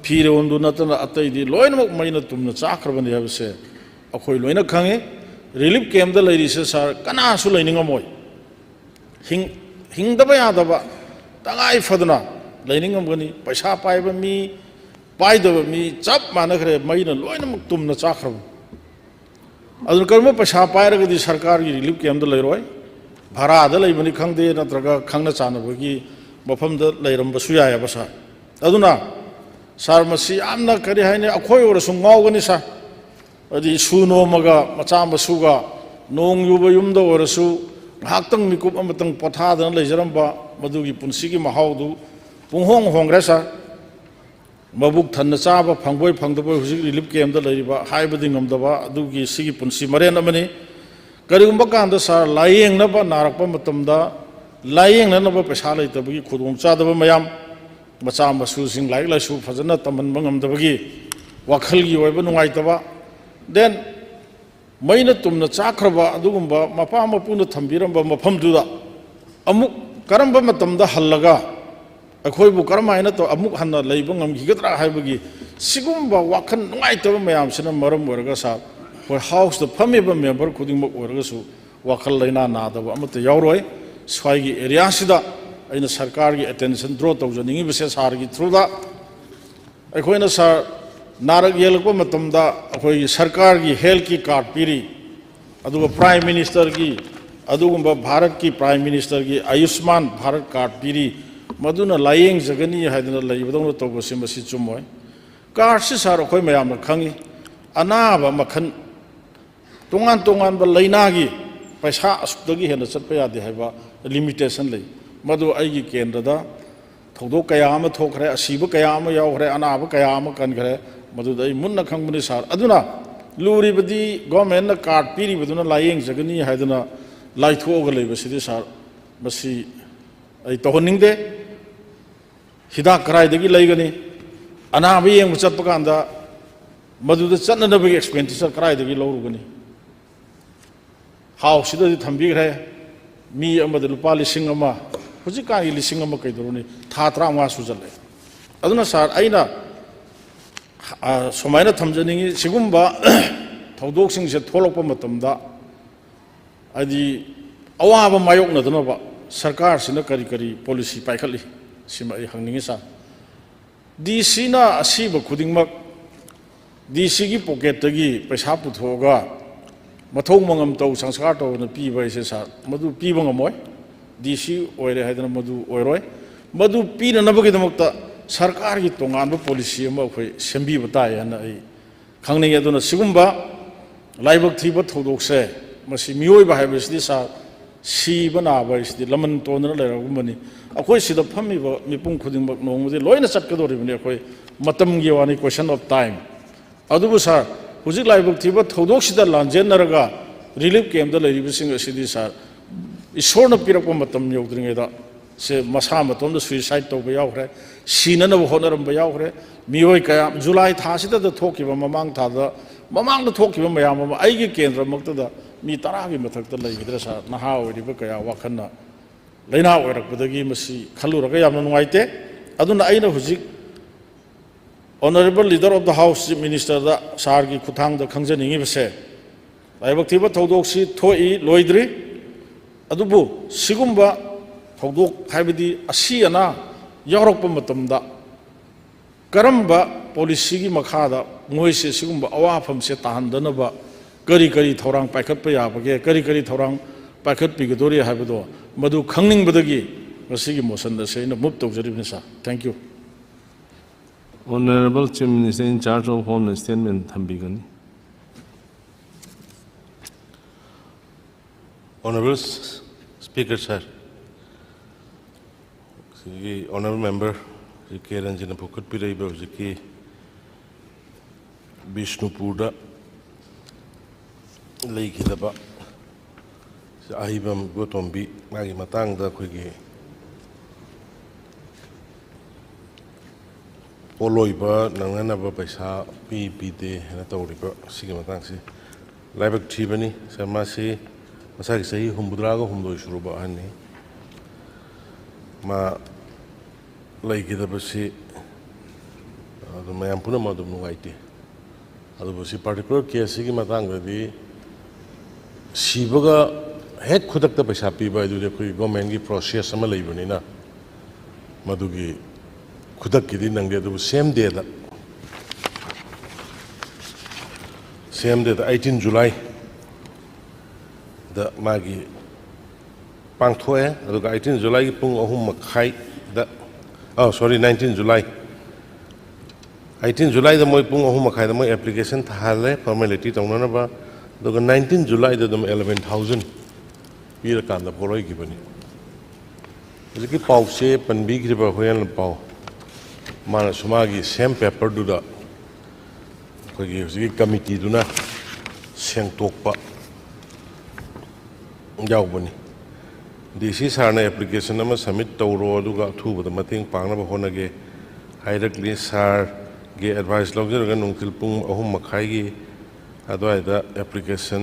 Speaker 6: फिरोंदु नतना अतैदि लोइनमक मैना तुमना चाखरबनि हाबसे अखोइ लोइना खंगे रिलीफ कैम्प दा लैरिसे सर कनासु लैनिंगमोय हिंगदबा यादबा तंगाई फदना लैनिंगमगनि पैसा पाइबा मी पाइदबा मी चप मानखरे मैना लोइनमक तुमना चाखरब अदुन कर्म पैसा पाइरगदि सरकार की रिलीफ कैम्प दा लैरोय ꯚꯔꯥꯗ ꯂꯩꯕꯅꯤ ꯈꯪꯗꯦ ꯅꯠꯇ꯭ꯔꯒ ꯈꯪꯅ ꯆꯥꯟꯅꯕꯒꯤ ꯃꯐꯝꯗ ꯂꯩꯔꯝꯕꯁꯨ ꯌꯥꯏꯑꯕ ꯁꯥꯔ ꯑꯗꯨꯅ ꯁꯥꯔ ꯃꯁꯤ ꯌꯥꯝꯅ ꯀꯔꯤ ꯍꯥꯏꯅꯤ ꯑꯩꯈꯣꯏ ꯑꯣꯏꯔꯁꯨ ꯉꯥꯎꯒꯅꯤ ꯁꯥꯔ ꯍꯥꯏꯗꯤ ꯁꯨ ꯅꯣꯝꯃꯒ ꯃꯆꯥ ꯃꯁꯨꯒ ꯅꯣꯡ ꯌꯨꯕ ꯌꯨꯝꯗ ꯑꯣꯏꯔꯁꯨ ꯉꯥꯏꯍꯥꯛꯇꯪ ꯃꯤꯀꯨꯞ ꯑꯃꯇꯪ ꯄꯣꯊꯥꯗꯅ ꯂꯩꯖꯔꯝꯕ ꯃꯗꯨꯒꯤ ꯄꯨꯟꯁꯤꯒꯤ ꯃꯍꯥꯎꯗꯨ ꯄꯨꯡꯍꯣꯡ ꯍꯣꯡꯈ꯭ꯔꯦ ꯁꯥꯔ ꯃꯕꯨꯛ ꯊꯟꯅ ꯆꯥꯕ ꯐꯪꯕꯣꯏ ꯐꯪꯗꯕꯣꯏ ꯍꯧꯖꯤꯛ ꯔꯤꯂꯤꯐ ꯀꯦꯝꯗ ꯂꯩꯔꯤꯕ ꯍꯥꯏꯕꯗꯤ ꯉꯝꯗꯕ ꯑꯗꯨꯒꯤ ꯁꯤꯒꯤ ꯄꯨꯟꯁꯤ ꯃꯔꯦꯟ ꯑꯃꯅꯤ ꯀꯔꯤꯒꯨꯝꯕ ꯀꯥꯟꯗ ꯁꯥꯔ ꯂꯥꯏꯌꯦꯡꯅꯕ ꯅꯥꯔꯛꯄ ꯃꯇꯝꯗ ꯂꯥꯏꯌꯦꯡꯅꯅꯕ ꯄꯩꯁꯥ ꯂꯩꯇꯕꯒꯤ ꯈꯨꯗꯣꯡꯆꯥꯗꯕ ꯃꯌꯥꯝ ꯃꯆꯥ ꯃꯁꯨꯁꯤꯡ ꯂꯥꯏꯔꯤꯛ ꯂꯥꯏꯁꯨ ꯐꯖꯅ ꯇꯝꯍꯟꯕ ꯉꯝꯗꯕꯒꯤ ꯋꯥꯈꯜꯒꯤ ꯑꯣꯏꯕ ꯅꯨꯡꯉꯥꯏꯇꯕ ꯗꯦꯟ ꯃꯩꯅ ꯇꯨꯝꯅ ꯆꯥꯛꯈ꯭ꯔꯕ ꯑꯗꯨꯒꯨꯝꯕ ꯃꯄꯥ ꯃꯄꯨꯅ ꯊꯝꯕꯤꯔꯝꯕ ꯃꯐꯝꯗꯨꯗ ꯑꯃꯨꯛ ꯀꯔꯝꯕ ꯃꯇꯝꯗ ꯍꯜꯂꯒ ꯑꯩꯈꯣꯏꯕꯨ ꯀꯔꯝꯍꯥꯏꯅ ꯑꯃꯨꯛ ꯍꯟꯅ ꯂꯩꯕ ꯉꯝꯈꯤꯒꯗ꯭ꯔꯥ ꯍꯥꯏꯕꯒꯤ ꯁꯤꯒꯨꯝꯕ ꯋꯥꯈꯜ ꯅꯨꯡꯉꯥꯏꯇꯕ ꯃꯌꯥꯝꯁꯤꯅ ꯃꯔꯝ ꯑꯣꯏꯔꯒ ꯁꯥꯔ ꯑꯩꯈꯣꯏ ꯍꯥꯎꯁꯇ ꯐꯝꯃꯤꯕ ꯃꯦꯝꯕꯔ ꯈꯨꯗꯤꯡꯃꯛ ꯑꯣꯏꯔꯒꯁꯨ ꯋꯥꯈꯜ ꯂꯩꯅꯥ ꯅꯥꯗꯕ ꯑꯃꯠꯇ ꯌꯥꯎꯔꯣꯏ ꯁ꯭ꯋꯥꯏꯒꯤ ꯑꯦꯔꯤꯌꯥꯁꯤꯗ ꯑꯩꯅ ꯁꯔꯀꯥꯔꯒꯤ ꯑꯦꯇꯦꯟꯁꯟ ꯗ꯭ꯔꯣ ꯇꯧꯖꯅꯤꯡꯉꯤꯕꯁꯦ ꯁꯥꯔꯒꯤ ꯊ꯭ꯔꯨꯗ ꯑꯩꯈꯣꯏꯅ ꯁꯥꯔ ꯅꯥꯔꯛ ꯌꯦꯛꯂꯛꯄ ꯃꯇꯝꯗ ꯑꯩꯈꯣꯏꯒꯤ ꯁꯔꯀꯥꯔꯒꯤ ꯍꯦꯜꯊꯀꯤ ꯀꯥꯔꯗ ꯄꯤꯔꯤ ꯑꯗꯨꯒ ꯄ꯭ꯔꯥꯏꯝ ꯃꯤꯅꯤꯁꯇꯔꯒꯤ ꯑꯗꯨꯒꯨꯝꯕ ꯚꯥꯔꯠꯀꯤ ꯄ꯭ꯔꯥꯏꯝ ꯃꯤꯅꯤꯁꯇꯔꯒꯤ ꯑꯌꯨꯁꯃꯥꯟ ꯚꯥꯔꯠ ꯀꯥꯔꯗ ꯄꯤꯔꯤ ꯃꯗꯨꯅ ꯂꯥꯏꯌꯦꯡꯖꯒꯅꯤ ꯍꯥꯏꯗꯅ ꯂꯩꯕꯗꯧꯅ ꯇꯧꯕꯁꯤ ꯃꯁꯤ ꯆꯨꯝꯃꯣꯏ ꯀꯥꯔꯗꯁꯤ ꯁꯥꯔ ꯑꯩꯈꯣꯏ ꯃꯌꯥꯝꯅ ꯈꯪꯉꯤ ꯑꯅꯥꯕ ꯃꯈꯜ ꯇꯣꯉꯥꯟ ꯇꯣꯉꯥꯟꯕ ꯂꯩꯅꯥꯒꯤ ꯄꯩꯁꯥ ꯑꯁꯨꯛꯇꯒꯤ ꯍꯦꯟꯅ ꯆꯠꯄ ꯌꯥꯗꯦ ꯍꯥꯏꯕ ꯂꯤꯃꯤꯇꯦꯁꯟ ꯂꯩ ꯃꯗꯨ ꯑꯩꯒꯤ ꯀꯦꯟꯗ꯭ꯔꯗ ꯊꯧꯗꯣꯛ ꯀꯌꯥ ꯑꯃ ꯊꯣꯛꯈ꯭ꯔꯦ ꯑꯁꯤꯕ ꯀꯌా ꯑꯃ ꯌꯥꯎꯈ꯭ꯔꯦ ꯑꯅꯥꯕ ꯀꯌా ꯑꯃ ꯀꯟꯈ꯭ꯔꯦ ꯃꯗꯨꯗ ꯑꯩ ꯃꯨꯟꯅ ꯈꯪꯕꯅꯤ ꯁꯥꯔ ꯑꯗꯨꯅ ꯂꯨꯔꯤꯕꯗꯤ ꯒꯣꯔꯃꯦꯟꯅ ꯀꯥꯔꯗ ꯄꯤꯔꯤꯕꯗꯨꯅ ꯂꯥꯏꯌꯦꯡꯖꯒꯅꯤ ꯍꯥꯏꯗꯅ ꯂꯥꯏꯊꯣꯛꯑꯒ ꯂꯩꯕꯁꯤꯗꯤ ꯁꯥꯔ ꯃꯁꯤ ꯑꯩ ꯇꯧꯍꯟꯅꯤꯡꯗꯦ ꯍꯤꯗꯥꯛ ꯀꯗꯥꯏꯗꯒꯤ ꯂꯩꯒꯅꯤ ꯑꯅꯥꯕ ꯌꯦꯡꯕ ꯆꯠꯄ ꯀꯥꯟꯗ ꯃꯗꯨꯗ ꯆꯠꯅꯅꯕꯒꯤ ꯑꯦꯛꯁꯄꯦꯟꯗꯤꯆꯔ ꯀꯗꯥꯏꯗꯒꯤ ꯂꯧꯔꯨꯒꯅꯤ ꯍꯥꯎꯁꯤꯗꯗꯤ ꯊꯝꯕꯤꯈ꯭ꯔꯦ ꯃꯤ ꯑꯃꯗ ꯂꯨꯄꯥ 1,000 ꯍꯧꯖꯤꯛꯀꯥꯟꯒꯤ 1,000 ꯀꯩꯗꯧꯔꯨꯅꯤ ꯊꯥ 15 ꯁꯨꯖꯜꯂꯦ ꯑꯗꯨꯅ ꯁꯥꯔ ꯑꯩꯅ ꯁꯨꯃꯥꯏꯅ ꯊꯝꯖꯅꯤꯡꯉꯤ ꯁꯤꯒꯨꯝꯕ ꯊꯧꯗꯣꯛꯁꯤꯡꯁꯦ ꯊꯣꯛꯂꯛꯄ ꯃꯇꯝꯗ ꯍꯥꯏꯗꯤ ꯑꯋꯥꯕ ꯃꯥꯌꯣꯛꯅꯗꯅꯕ ꯁꯔꯀꯥꯔꯁꯤꯅ ꯀꯔꯤ ꯀꯔꯤ ꯄꯣꯂꯤꯁꯤ ꯄꯥꯏꯈꯠꯂꯤ ꯁꯤꯃ ꯑꯩ ꯍꯪꯅꯤꯡꯉꯤ ꯁꯥꯔ ꯗꯤ ꯁꯤꯅ ꯑꯁꯤꯕ ꯈꯨꯗꯤꯡꯃꯛ ꯗꯤ ꯁꯤꯒꯤ ꯄꯣꯀꯦꯠꯇꯒꯤ ꯄꯩꯁꯥ ꯄꯨꯊꯣꯛꯑꯒ ꯃꯊꯧ ꯃꯉꯝ ꯇꯧ ꯁꯪꯁꯀꯥꯔ ꯇꯧꯗꯅ ꯄꯤꯕ ꯍꯥꯏꯁꯦ ꯁꯥꯔ ꯃꯗꯨ ꯄꯤꯕ ꯉꯝꯃꯣꯏ ꯗꯤ ꯁꯤ ꯑꯣꯏꯔꯦ ꯍꯥꯏꯗꯅ ꯃꯗꯨ ꯑꯣꯏꯔꯣꯏ ꯃꯗꯨ ꯄꯤꯅꯅꯕꯒꯤꯗꯃꯛꯇ ꯁꯔꯀꯥꯔꯒꯤ ꯇꯣꯉꯥꯟꯕ ꯄꯣꯂꯤꯁꯤ ꯑꯃ ꯑꯩꯈꯣꯏ ꯁꯦꯝꯕꯤꯕ ꯇꯥꯏ ꯍꯥꯏꯅ ꯑꯩ ꯈꯪꯅꯤꯡꯉꯤ ꯑꯗꯨꯅ ꯁꯤꯒꯨꯝꯕ ꯂꯥꯏꯕꯛ ꯊꯤꯕ ꯊꯧꯗꯣꯛꯁꯦ ꯃꯁꯤ ꯃꯤꯑꯣꯏꯕ ꯍꯥꯏꯕꯁꯤꯗꯤ ꯁꯥꯔ ꯁꯤꯕ ꯅꯥꯕ ꯍꯥꯏꯁꯤꯗꯤ ꯂꯃꯟ ꯇꯣꯟꯗꯅ ꯂꯩꯔꯒꯨꯝꯕꯅꯤ ꯑꯩꯈꯣꯏ ꯁꯤꯗ ꯐꯝꯃꯤꯕ ꯃꯤꯄꯨꯝ ꯈꯨꯗꯤꯡꯃꯛ ꯅꯣꯡꯃꯗꯤ ꯂꯣꯏꯅ ꯆꯠꯀꯗꯧꯔꯤꯕꯅꯤ ꯑꯩꯈꯣꯏ ꯃꯇꯝꯒꯤ ꯋꯥꯅꯤ ꯀ꯭ꯋꯦꯁꯟ ꯑꯣꯐ ꯇꯥꯏꯝ ꯑꯗꯨꯕꯨ ꯁꯥꯔ ꯍꯧꯖꯤꯛ ꯂꯥꯏꯕꯛ ꯊꯤꯕ ꯊꯧꯗꯣꯛꯁꯤꯗ ꯂꯥꯟꯖꯦꯟꯅꯔꯒ ꯔꯤꯂꯤꯐ ꯀꯦꯝꯗ ꯂꯩꯔꯤꯕꯁꯤꯡ ꯑꯁꯤꯗꯤ ꯁꯥꯔ ꯏꯁꯣꯔꯅ ꯄꯤꯔꯛꯄ ꯃꯇꯝ ꯌꯧꯗ꯭ꯔꯤꯉꯩꯗ ꯁꯦ ꯃꯁꯥ ꯃꯇꯣꯝꯗ ꯁꯨꯏꯁꯥꯏꯠ ꯇꯧꯕ ꯌꯥꯎꯈ꯭ꯔꯦ ꯁꯤꯅꯅꯕ ꯍꯣꯠꯅꯔꯝꯕ ꯌꯥꯎꯈ꯭ರೆ ꯃꯤꯑꯣꯏ ꯀꯌꯥ ꯖꯨꯂꯥꯏ ꯊꯥꯁꯤꯗ ꯊꯣꯛꯈꯤꯕ ꯃꯃꯥꯡꯗ ꯊꯣꯛꯈꯤꯕ ꯃꯌꯥꯝ ꯑꯃ ꯑꯩꯒꯤ ꯀꯦꯟꯗ꯭ꯔꯃꯛꯇꯗ ꯃꯤ 10ꯒꯤ ꯃꯊꯛꯇ ꯂꯩꯈꯤꯗ꯭ꯔꯦ ꯁꯥꯔ ꯅꯍꯥ ꯑꯣꯏꯔꯤꯕ ꯀꯌꯥ ꯋꯥꯈꯜꯅ ꯂꯩꯅꯥ ꯑꯣꯏꯔꯛꯄꯗꯒꯤ ꯃꯁꯤ ꯈꯜꯂꯨꯔꯒ ꯌꯥꯝꯅ ꯅꯨꯡꯉꯥꯏꯇꯦ ꯑꯗꯨꯅ ꯑꯩꯅ ꯍꯧꯖꯤꯛ honourable leader of the house chief ꯃꯤꯅꯤꯁꯇꯔꯗ ꯁꯥꯔꯒꯤ ꯈꯨꯠꯊꯥꯡꯗ ꯈꯪꯖꯅꯤꯡꯉꯤꯕꯁꯦ ꯂꯥꯏꯕꯛ ꯊꯤꯕ ꯊꯧꯗꯣꯛꯁꯤ ꯊꯣꯛꯏ ꯂꯣꯏꯗ꯭ꯔꯤ ꯑꯗꯨꯕꯨ ꯁꯤꯒꯨꯝꯕ ꯊꯧꯗꯣꯛ ꯍꯥꯏꯕꯗꯤ ꯑꯁꯤ ꯑꯅꯥ ꯌꯥꯎꯔꯛꯄ ꯃꯇꯝꯗ ꯀꯔꯝꯕ ꯄꯣꯂꯤꯁꯤꯒꯤ ꯃꯈꯥꯗ ꯃꯣꯏꯁꯦ ꯁꯤꯒꯨꯝꯕ ꯑꯋꯥꯐꯝꯁꯦ ꯇꯥꯍꯟꯗꯅꯕ ꯀꯔꯤ ꯀꯔꯤ ꯊꯧꯔꯥꯡ ꯄꯥꯏꯈꯠꯄ ꯌꯥꯕꯒꯦ ꯀꯔꯤ ꯀꯔꯤ ꯊꯧꯔꯥꯡ ꯄꯥꯏꯈꯠꯄꯤꯒꯗꯧꯔꯤ ꯍꯥꯏꯕꯗꯣ ꯃꯗꯨ ꯈꯪꯅꯤꯡꯕꯗꯒꯤ ꯃꯁꯤꯒꯤ ꯃꯣꯁꯟ ꯑꯁꯤ ꯑꯩꯅ ꯃꯨꯚ ꯇꯧꯖꯔꯤꯕꯅꯤ sir thank you
Speaker 1: Honorable Chief Minister in charge of Home Statement thambigani.
Speaker 7: Honorable Speaker, sir. Honorable Member, K. Ranjana Pukut Piraiba, Ziki Bishnupurda, Lake Hidaba, Ahibam Gotombi, Magi Matang, the Quigi. Oloiba, Nanganaba Paisa, PPD, and a Toriba, Sigamatansi, Labak Chibani, Samasi, Masaki, Humbudrago, Humbo Shuruba, Hani, Ma Lake Hidabasi, the Mayampuna Madam Nuaiti. Otherwise, particular case, Sigimatanga, the Shibaga head Kudaka Pasapi by the Gomengi process, some Labanina Madugi. Kudakidi Nangia, same day, the 18 July, the Magi पांथोए 18 जुलाई की पुंग अहुम मखाई दा सॉरी 19 जुलाई 18 जुलाई दा मोई पुंग अहुम मखाई दा मोई एप्लीकेशन थाले फॉर्मेलिटी तौननबा 19 जुलाई दा 11,000 पीर कांदा पोलोई की बनी जिकी पाउ से पनबी की होयन पाउ माना सुमागी सेम पेपर दुदा कोई कमिटी दुना सेंगतोकपा यावबनी डीसी सारना एप्लीकेशन अमा सबमिट तौरो अदुगा अथुबदा मतेंग पांगनबा होनगे हाइरकली सार गे एडवाइस लौजरगा नुंथिल पुंग अहुम मखाई अदवाइदा एप्लीकेशन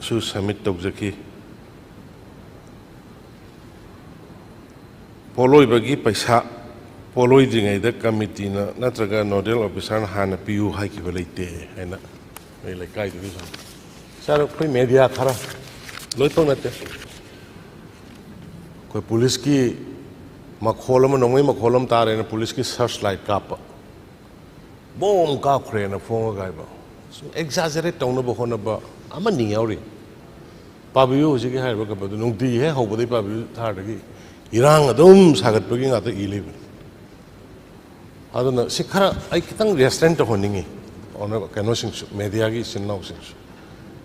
Speaker 7: सु सबमिट तौजकी पोलोइबगी पैसा पोलोइद्रिङैदा कमिटीना नत्रगा नोडल ऑफिसर हाना पियु हाइकिबा लेते हैना नै लेकाइदुगी सर कोई मीडिया खरा लोई तो नते कोई पुलिस की मखोलम नोंगै मखोलम तारेना पुलिस की सर्च लाइट काप बोम काखरेना फोंग गाइबा एक्साजरेट तौनबा होनबा अमा नियाउरी पाबियु हुजिगे हाइबा कबदु नुंगति हे हौबदै पाबियु थारदगी इरांग अदुम सागतपगी ngata इलेबन aduna sikhara ai kitang restaurant to honingi ona kano sing media gi sinnaw sing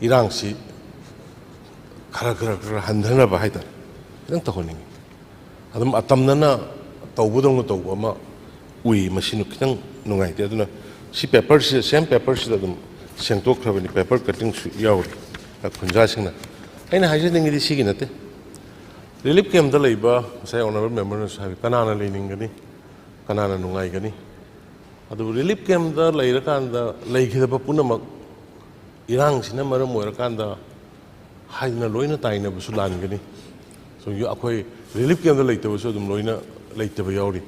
Speaker 7: irang si khara handhana ba haida kitang to honingi adum atamna na tawbudong tawba ma ui masinu kitang nungai te aduna si paper si same paper si adum sengtok khabani paper cutting su yaw ta khunja singna aina haje ningi di sigi nate relief camp da leiba sai honorable member na sabi kanana leningani kanana nungai gani adu relief camp da leirakanda leikidaba punamak irang sina maram moirakanda haina loina taina busu langani so yu akoi relief camp da leitaba so dum loina leitaba yauri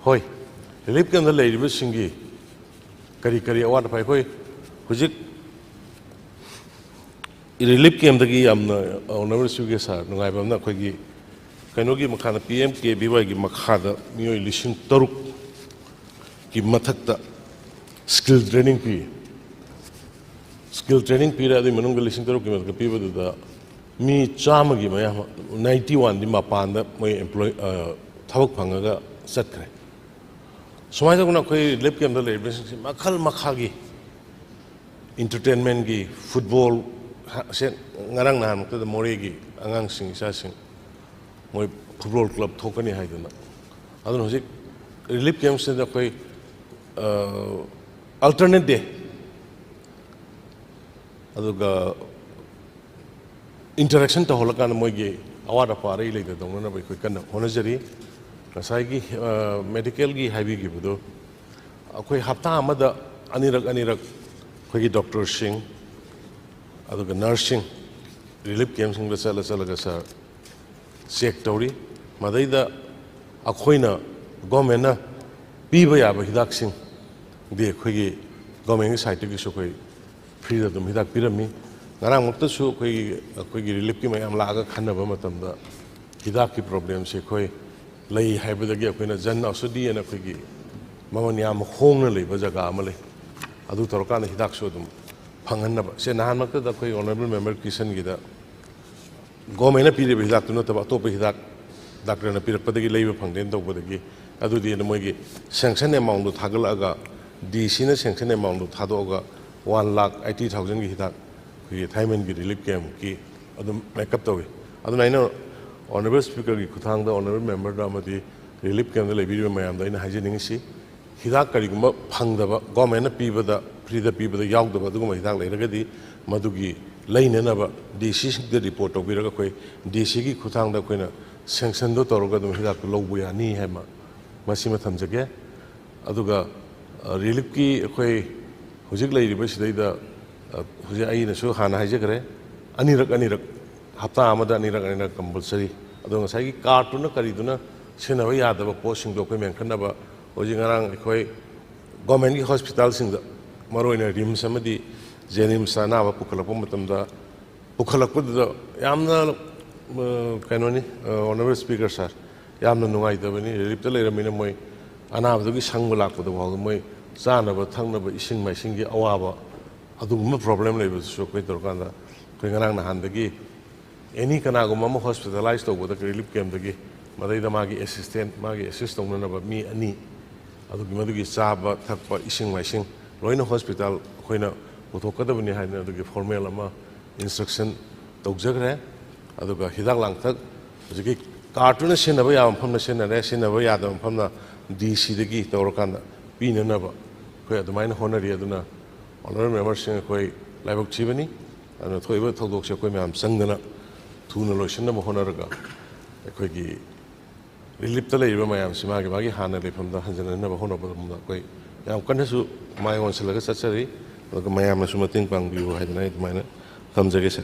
Speaker 7: hoi relief camp da leiriba singi kari awat pai koi hujik relief camp da gi amna honorable suge sa nungai bamna khoi gi कनोगी makhana PM के बीवाई की मखादा मियोई लिशिंग तरुक की मथकता स्किल ट्रेनिंग पी रहा मनुंग लिशिंग तरुक की मथक पीबदुदा मी चामगी मया 91 दि मापानदा मोय एम्प्लॉय थबक फंगगा चटखरे सुमाइदा गुना कोई लिप के अंदर लेबसिंग मखल मखागी एंटरटेनमेंट की फुटबॉल से ngarang nahan mukta मोरेगी अंगांग सिंग सा सिंग मोई फुटबॉल क्लब थोकनी हाइदना अदन होजिक रिलीफ कैंप से कोई अल्टरनेट डे अदुगा इंटरेक्शन तो होलकान मोइगे अवादा पारे लेदा दंगना बई कोई कन होनजरी नसाइगी मेडिकल की हाइबी की बदो कोई हफ्ता अमदा अनिरक कोई डॉक्टर सिंह अदुगा नर्सिंग रिलीफ कैंप सिंग चलगा सर चेक तौरी मदैदा अखोइना गवर्नमेंट पीबा याबा हिदाकसिंग दे अखोइगी गवर्नमेंट साइड की कोई फ्री दम हिदाक पिरमी ngarang muktsu अखोइगी रिलीफ की मयाम लागा खनबा मतमदा हिदाक की प्रॉब्लम से कोई लई हाइबदगी अखोइना जन औषधि एना अखोइगी ममन याम होंगना लेबा जगह अमले अदु तोरकान हिदाक सो दम फंगनबा से नहान मक्तदा कोई ऑनरेबल मेंबर किशन गिदा गवर्नमेंट पीरे हिदाक तो नतबा अतोप हिदाक डॉक्टर ने पीरपदगी लेबा फंगदेन तौबदगी अदुदि मोइगी सैंक्शन अमाउंट दो थागलगा डीसी ने सैंक्शन अमाउंट दो थादोगा 1,80,000 की हिदाक की थाइमन की रिलीफ कैंप की अदुम मेकअप तौगे अदुना आइना ऑनरेबल स्पीकर की खुथांग दा ऑनरेबल मेंबर दा मदि रिलीफ कैंप दा लेबिरि मयाम दा आइना हाइजेनिंगसी हिदाक करिगुम फंगदबा गवर्नमेंट पीबदा फ्री दा पीबदा यावदबा दुगुम हिदाक लेरगदी मदुगी लेननबा डीसी से रिपोर्ट तौबिरगा कोई डीसी की खुथांग दा कोइना सैंक्शन दो तौरगा दम हिदाक लौबो यानी हैमा मसिमा थमजगे अदुगा रिलीफ की कोई हुजिक लेरिबा सिदैदा हुजे आइना सु हाना हाइजगरे अनिरक हप्ता आमदा अनिरक कंपलसरी अदो ngसाई कार्टुन करिदुना सेनबा यादबा पोस्टिंग दो कोइ मेंखनबा हुजि ngarang कोई गवर्नमेंट की हॉस्पिटल सिंग मरोइना RIMS अमदी जेनिम्स अनाबा पुखलपा मतमदा पुखलपदा यामना कनोनी honourable speaker sir यामना नुंगाइदबनी relief लेरमिना मोय अनाबदगी संग लाकपदा वाल मोय चानबा थंगनबा इसिंग माइसिंग की अवाबा अदुगुम प्रॉब्लम लेबसु कोइ दरकांदा कोइ ngarang nahandagi any kanagum ama hospitalized to with the relief camp the Madai Magi assistant, Magi assistant number me ani. Adugi Madugi Saba, Takpa, Ishing Mashing, Loina Hospital, Hoina, Utokadabani had the formula instruction, Togzagre, Aduga Hidak Langtak, the cartoon is in a way from the Shin and Resin away Adam from the DC the Git or Kanda, being a number, where the minor honor Yaduna, honorary members in a way, Live Chivani, and a Toiva Todox Yakwam Sangana, Tuna Lotion of Honoraga, a quickie. Relief the labor, my am Simagi Hana from the Hansen and never honor about that way. Now, can you my own select such a look at my am Sumatin Bang view had night minor thumbs against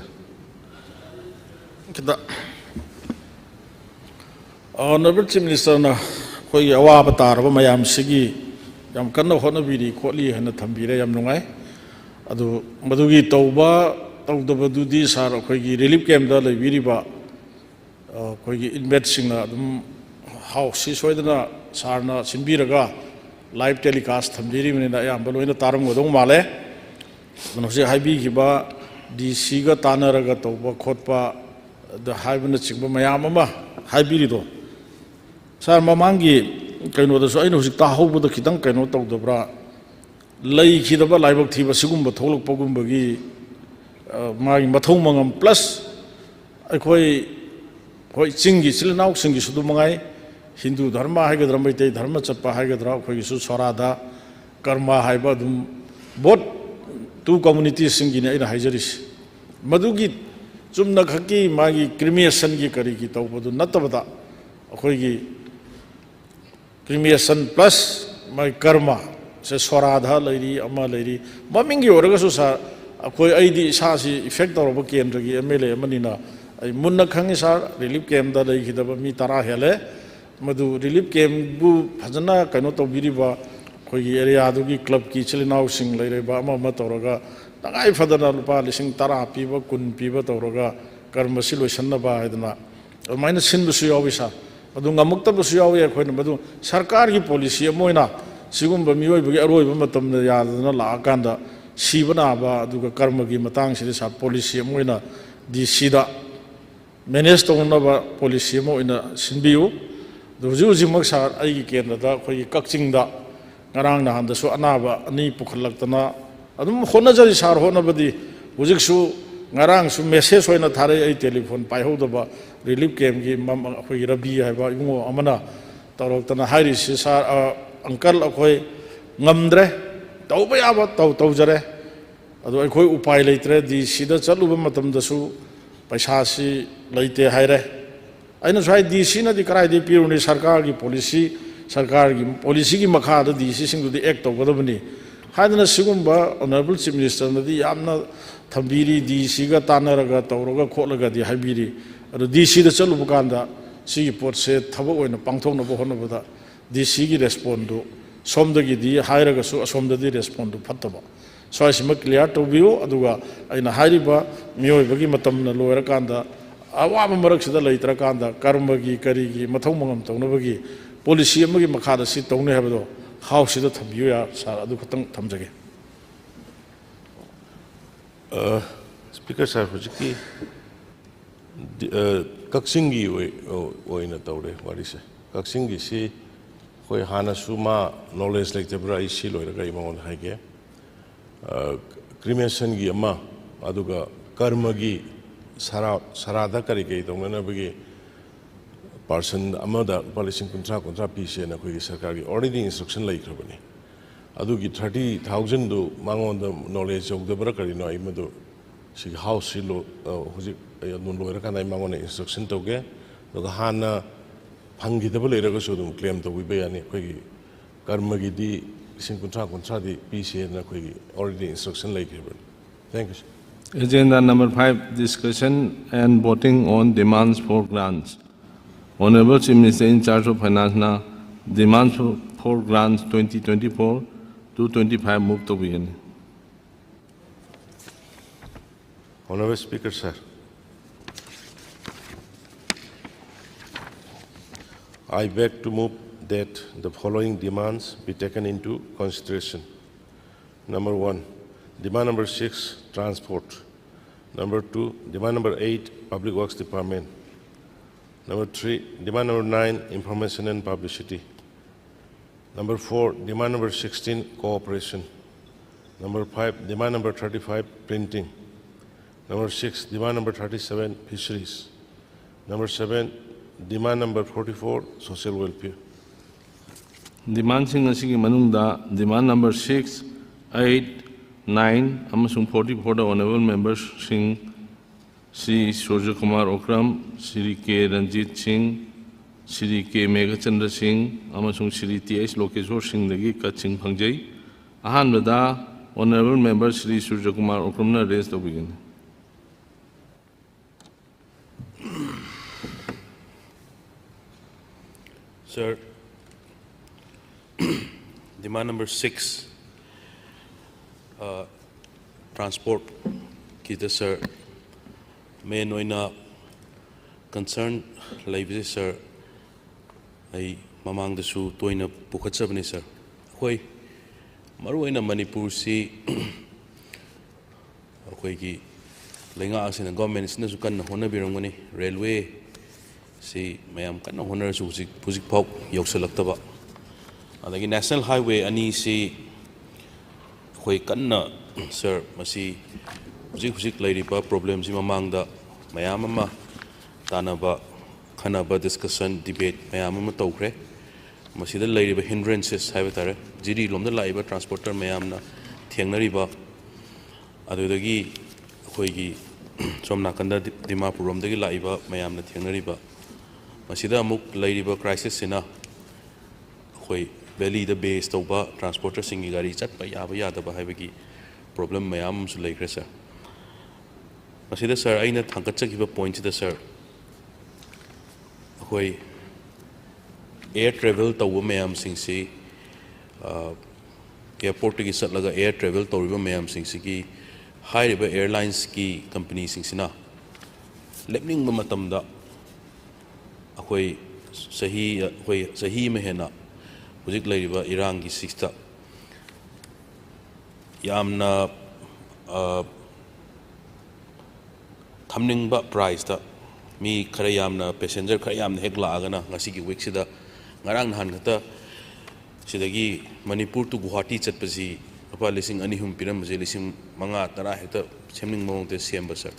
Speaker 6: Honorable Chief Minister, who you are avatar of Mayam Sigi, Yam Kano Honabidi, Kotli, and the Tambire Yamnungai, Adu Madugi Toba, of the Badudis are Kogi relief camp, the Viriba, Kogi investing house, she saw the Sarna, Simbiraga, live telecast, Tambiri, and I am Baloina Taram with Omale, when I say Habi Hiba, the Siga Tanaraga Toba, Kotpa, the Hiban Mayamama, Habirido. Sar Mamangi, can know the soil who's Taho with the Kitan cannot talk the bra. Lay Hidaba Live Tiva Sugumba, Tolok Pogumbagi, my Matomangam plus a quay Singi, Silanau Singi Sudumangai, Hindu Dharma Hagadramite, Dharma Chapa Hagadra, Koyisu Sarada, Karma Haibadum, both two communities singing in Hajaris. Madugi, Zumnakaki, Magi, Crimea Sangi Kariki, Taupodu, Natabata, Kogi, Crimea San plus my Karma, says Sarada, lady, Ama lady, Mamingi or Ragasusa, a Koi ID Sasi, effect of a game to give Emele Manina. Munna Kangisar, relief came the Hidaba Mitara Hele, Madu relief came Bu Hazana, Kanoto Biriba, Kogi area Dugi Club Kichilin housing, Lady Bama Matoroga, Nagai Fadana Lupa, Lissing Tara, Piva, Kun Piva Toroga, Karmasilo Shanaba, Edna, a minus Sinbusi Ovisa, Madunga Muktabusi, Madu, Sarkari policy, Moina, Sigumba Mui, Aroi, Matam, the Yadana Akanda, Sivanaba, Duga Karmagi, Matang, Sidisa, policy, Moina, the Sida. Minister of policy in a Sinbiu, the Zuzi Maxar, Agi Canada, Coxing da Naranga and the Suanaba, Ni Pukalactana, Adum Honazari Sar Honabadi, Uzixu, Narang, some messages in a Tare telephone, Paihodaba, relief game, Mamma, Rabi, Amana, Tarotana Haris, Sar, Uncle Akoi, Namdre, Taubayaba, Tauzare, Ado Akoi Upilate, the Sida Salubamatam the Su. Paisasi laite haire aina sai DC na di karai di piruni sarkar gi policy gi makha da DC sing du act tawgadabani hadana sigumba honorable chief minister na di yamna thambiri DC ga tanaraga tawraga kholaga di habiri adu DC da chalu bukanda si pot se thabo oina pangthok na bo hona bada DC gi respond do somdagi di hairaga su asomdadi respond do phattaba so I am clear to view Aduga in a Hariba, Mio Bagimatam, Lower Kanda, Awam Maraksida later Kanda, Karmagi, Karigi, Matomam, Tonabagi, Policy Magi Makada sit only have the house is the Tabuya, Saradukatam Tamzagi.
Speaker 7: Speaker Sarfajiki Kaksingi or in a Tore, what is it? Kaksingi see Hana Suma, knowledge like the Bra is Silo, the Gaimon Hage. Cremation gi ama aduga karma gi sarada karike tongna bagi person amada policing contra pc na koi sarkar gi already instruction lai khrabani adugi 30,000 do mangon the knowledge of the brakari no imado si house lo hoji non lo ra mangon instruction toge do hana phangi da bole ra ga so dum claim to bi yani koi karma gi di contra the PCA already instruction like it. Thank you.
Speaker 1: Agenda number 5, discussion and voting on demands for grants. Honorable Chief Minister in charge of Finance now, demands for grants 2024 to 25 move to begin.
Speaker 7: Honorable Speaker, sir. I beg to move that the following demands be taken into consideration. Number 1, demand number 6, transport. Number 2, demand number 8, Public Works Department. Number 3, demand number 9, Information and Publicity. Number 4, demand number 16, Cooperation. Number 5, demand number 35, Printing. Number 6, demand number 37, Fisheries. Number 7, demand number 44, Social Welfare.
Speaker 1: Demand sing asigi manungda demand number 6, 8, 9 amasung 44 the honorable members sing Sri Surya Kumar Okram, Sri K. Ranjit Singh, Sri K. Megachandra Singh, amasung Sri T.H. Lokeshwar Singh dagi kaching pangjai. Ahanbada honorable member Sri Surya Kumar Okram na raise to begin.
Speaker 9: Sir, demand number 6, transport kita sir, main oina concern laibise sir, ay mamang dasu toina pukhatsabni sir. Hoy, maru oina Manipur si, hoy ki lenga asin government sina sukan na hona birangani railway si mayam kan na hona su pusik pop yoksalakta adagi national highway ani si hoy kan na sir masi pusik lairiba problem si mamangda mayam ama tanaba khanaba discussion debate mayam ama tawkre masida lairiba hindrances haibatare jiri lomda laiba transporter mayam na thengnariba adudagi hoy gi somna kanda Dimapur romdagi laiba mayam na thengnariba masida amuk lairiba crisis sina hoy Valley the base tauba transporter singi gari chat pa yaba yadaba haibagi problem mayam su laikre sir masida sir aina thangkatchakiba point da sir hoy air travel tauba mayam singsi airport gi satlaga air travel tawriba mayam singsi ki hairiba airlines ki company singsina lepning ma matamda akhoi sahi mehena hujik lairiba Iran ki sixta yamna thamningba price ta mi khara yamna passenger khara yamna hek laagana ngasi ki week sida ngarang nahan khata sidagi Manipur to Guwahati chatpasi apa lising anihum piram je lising manga tara hekta semning mong te semba sir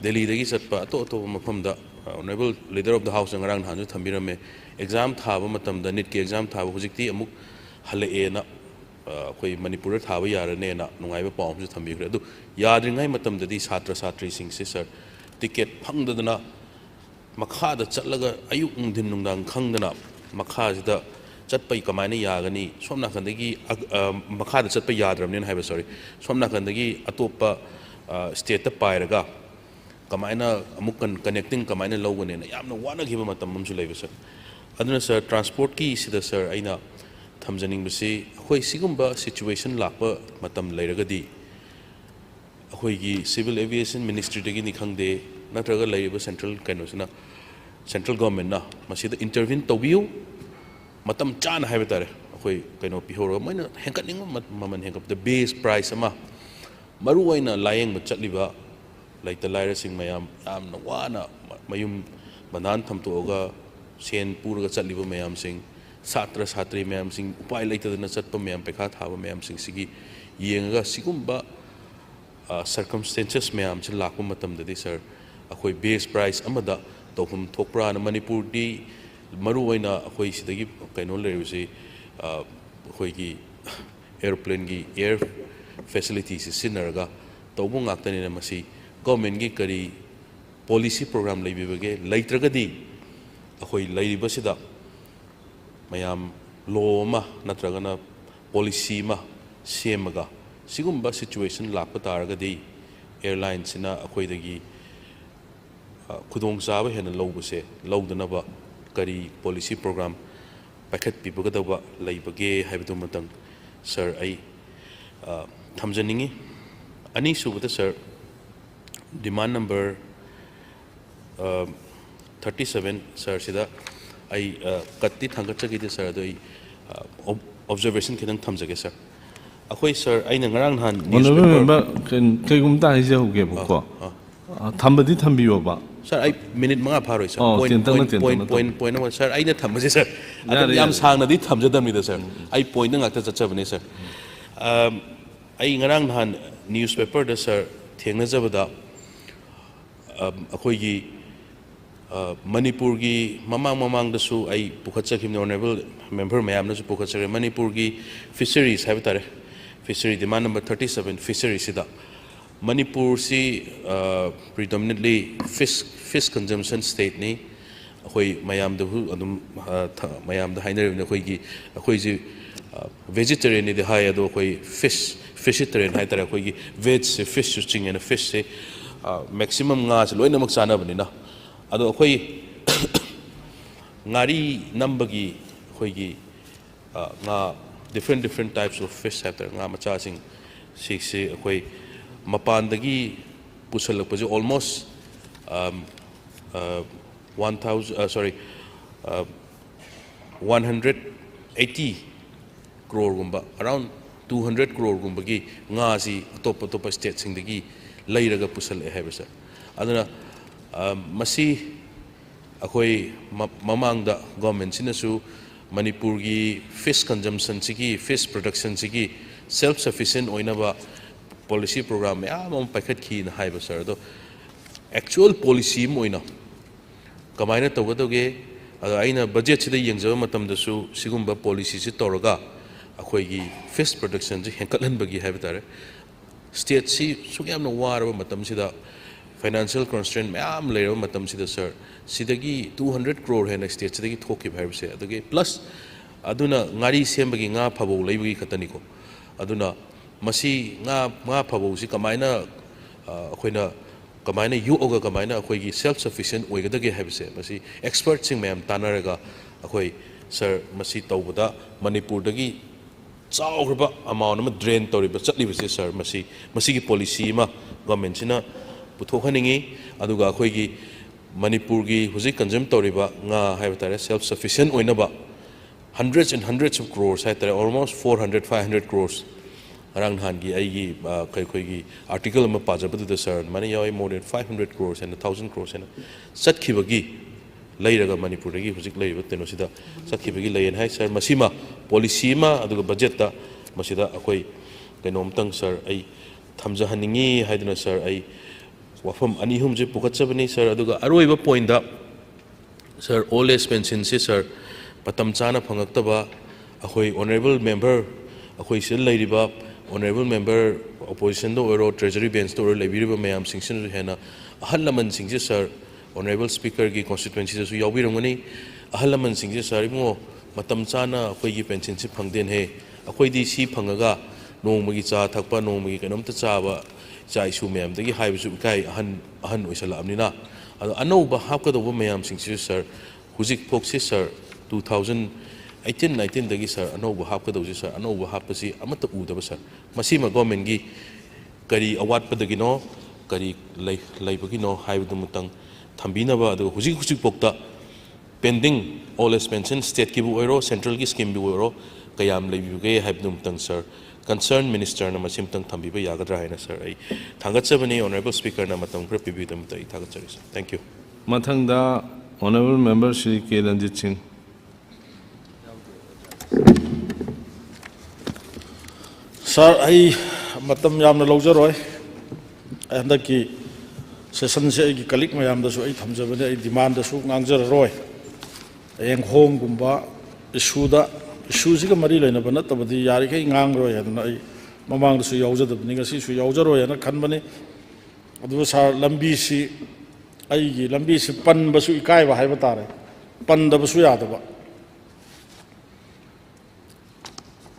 Speaker 9: Delhi dagi chatpa to mafam da honorable leader of the house ngarang nahan ju thambirame exam thaba matam da nit ki exam thaba hujikti amuk hale e na koi Manipur thaba yarane na nungaiba pawm ju thambigre adu yadringai matam da di chhatra chhatri sing se sir ticket phangdana makha da chatlaga ayuk din nungdang khangdana makha da chatpai kamaina yagani somna khandagi makha da chatpai yadramne haiba sorry somna khandagi atopa state ta pairaga kamaina amuk connecting kamaina logane na yamna wana giba matam mumsu leiba sir aduna sir transport ki sida sir aina thamjaning bisi hoi sigumba situation lakpa matam leiragadi hoi gi civil aviation ministry dagi ni khangde natraga leiba central kainosina central government na masida intervene tobiu matam chan haibetare hoi kaino pihoro maina hengkaning maman hengkap the base price ama maru aina layeng ma chatliba laita laira sing mayam amna wana mayum banan thamto oga sen purga chatliba mayam sing satra satri mayam sing upai laita na chatpa mayam pekha thaba mayam sing sigi yenga sigumba circumstances mayam se lakpa matam dadi sir akhoi base price amada tohum thokpra na Manipur di maru aina akhoi sidagi kaino leirisi akhoi gi airplane gi air facilities sinarga tobu ngaktani na masi government gi kari policy program leibibage leitragadi akhoi leiriba sida mayam law ma natragana policy ma semaga sigumba situation lakpa taragadi airlines na akhoi dagi khudong saba hena lobuse lawdanaba kari policy program pakhat pibagadaba leibage haibadu matang sir ai thamjaningi ani subata sir demand number 37 sir sida ai katti thangachagi de sir doi observation khidang thamjage sir अखोई सर अइना ngarang han
Speaker 1: Honorable member kaigumta haise hoge bukko. Thambadi thambiyo ba.
Speaker 9: Sir, I minute mga paroi sir.
Speaker 1: Oh,
Speaker 9: Point naman sir. Ay na thamasi sir. At yam sang na di thamjadam nito sir. Ay point na ngakta chabani sir. Ay ngarang han newspaper da sir thengna jabada akhoi gi Manipur gi mamang da su ay pukhatsakim honorable member mayam na su pukhatsare Manipur gi fisheries habitare. Fishery demand number 37 fishery sida. Manipur si predominantly fish consumption state ni akhoi mayam da hu adum mayam da hainer ne akhoi gi akhoi ji vegetarian ni de hai ado akhoi vegetarian hai tara akhoi gi veg se fish ching and fish se maximum nga se loina mak sana bani na ado akhoi ngari number gi akhoi gi nga different types of fish have tara nga macha sing se akhoi Mapandagi pusalakpaji almost 180 crore gumba around 200 crore gumba gi nga si top state sing dagi lairaga pusal e haiba sir aduna masi akoi mamang da government sinasu Manipur gi fish consumption sigi fish production sigi self sufficient oinaba policy program am packet ki na hai sir do actual policy moina kamaina tawgadoge aina budget sida yengjaba matam da su sigumba policy si toraga akhoi gi fish production ji henkalan bagi hai tare state si sugyam na waraba matam sida financial constraint am leira matam sida sir sidagi 200 crore hen state sidagi thoki bhai se adoge plus aduna ngari sembagi nga phabo leibagi khatani ko aduna masi nga phabo si kamaina akoina kamaina yu oga kamaina akoi gi self sufficient oigadage habse masi expert sing mayam tanaraga akoi sir masi tawbada Manipur dagi chawgrba amount ma drain toriba chatli base sir masi gi policy ma government sina puthokhaningi aduga akoi gi Manipur gi huji consume toriba nga haibtare self sufficient oinaba hundreds and hundreds of crores haitare almost 400-500 crores Arang Hangi, Aigi, Kaikogi, article ma Pajabatu the Sir, money more than 500 crores and 1,000 crores and Satkibagi, Lairaga Manipuragi, Husik with Tenosida, Satkibagi lay and high sir, Masima, Polisima, Aduga Bajeta, Masida, Akoi, Genom Tang sir, a Tamza Haningi, Haidana sir, a Wafam Anihumji Pukatsabani sir, Aduga Aruiva point up, sir, all expenses sir, Patamchana Pangaktaba, Akoi, honorable member, Akoi Sil Ladybab. Honorable member opposition do or treasury bench do or labiriba mayam singsin hena ahalaman singje sir honorable speaker ki constituency su yawi rangani ahalaman singje sir mo matam chana akoi gi pension si phangden he akoi di si phangaga nongmagi cha thakpa nongmagi kanom ta chaba chai su mayam dagi haibu su kai ahan oisala amnina ano ba hapka do mayam singje sir huzik phoksi sir 2018-19 dagi sir ano hapka doji sir ano hapasi amata udaba sir masima government gi kari awat padagi no kari lai bagi no haibu mutang thambina ba adu huzik pokta pending all expension state ki bu oiro central ki scheme bu oiro kayam lai bu ge haibu mutang sir concerned minister na masim tang thambi ba yagadra haina sir ai thangatsabani honorable speaker na matang pra pibi dam tai thagatsari sir thank you
Speaker 1: Mathangda honorable member Shri K Ranjit Singh
Speaker 6: Sir, I matam yam na lawjar and the key session say kalik mayam the so I thamjabane demand the su ngangjar roy eng home gumba issue si mari lena bana tabadi yari kai ngang roy and I mamang su yauja the ningasi su yauja roy and kanbane adu sar lambi si ai lambi si pan basu ikai ba haibatare pan da basu yadaba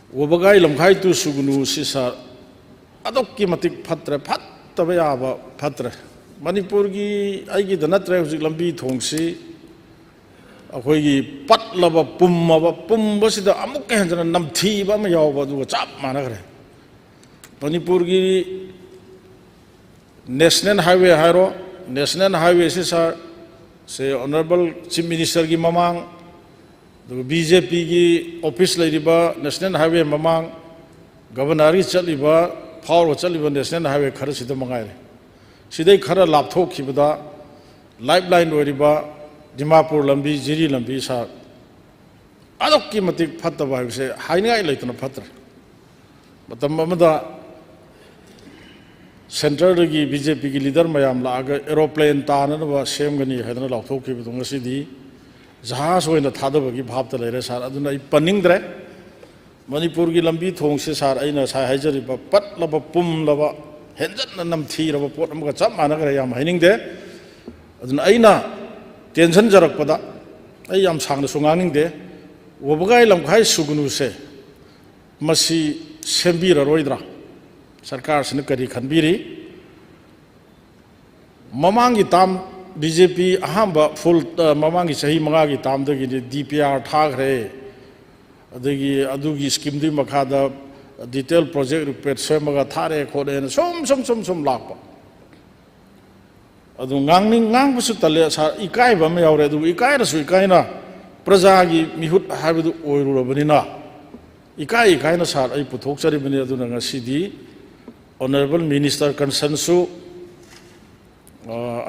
Speaker 6: Wabagai lamkai tu sugunu sisa adok ki matik patra taba yaba patra Manipur gi aigi danatre husik lambi thongsi akhoi gi patlaba pumba sida amuk henjana namthi ba ma yaw ba du chap mana gare Manipur gi national highway sisa se honorable chief minister gi mamang BJP ki office lay riba national highway mamang governor चलीबा फावर चलीबा नेशनल हाईवे खर सिद मंगाइरे सिदई खर लापथोखिबदा लाइफलाइन ओरिबा दिमापुर लंबी जिरी लंबी सा अदोक्की मतिक फत्तबा हाइबसे हाइनिगाई लेतना फत्र मतम अमदा सेंटर की बीजेपी की लीडर मैम लाग एरोप्लेन तानबा सेमगनी हैदना लापथोखिबदो ngasiदी जहाज होइना थादबगी भावता लेरे सार अदुना इ पनिंगद्रे मणिपुर की लंबी थोंग से सार अना साय हाइजरिबा पटलबा पुमलबा हेंजन नमथीरबा पोट अमगा चप मानगरे याम हाइनिंगदे अदुना अना टेंशन जरकपदा आई याम सांगना सुंगानिंगदे वबगाई लमखाई सुगुनुसे मसी सेंबिररोइद्रा सरकार से करी खनबीरी ममांगी ताम बीजेपी अहम फुल ममांगी सही मंगागी तामदगी DPR थाग्रे अदगी अदुगी स्कीम दी मखादा डिटेल प्रोजेक्ट रिपोर्ट सेमगा थारे खोदे सोम लाप अदु ngang ngang तले इकायब अम यावरे अदु इकायरसु इकायना प्रजा की मिहुत हाइबदु ओइरुरबनिना इकायना सार आई पुथोकचरिबनि अदुना ngasiदी ऑनरेबल मिनिस्टर कंसर्नसु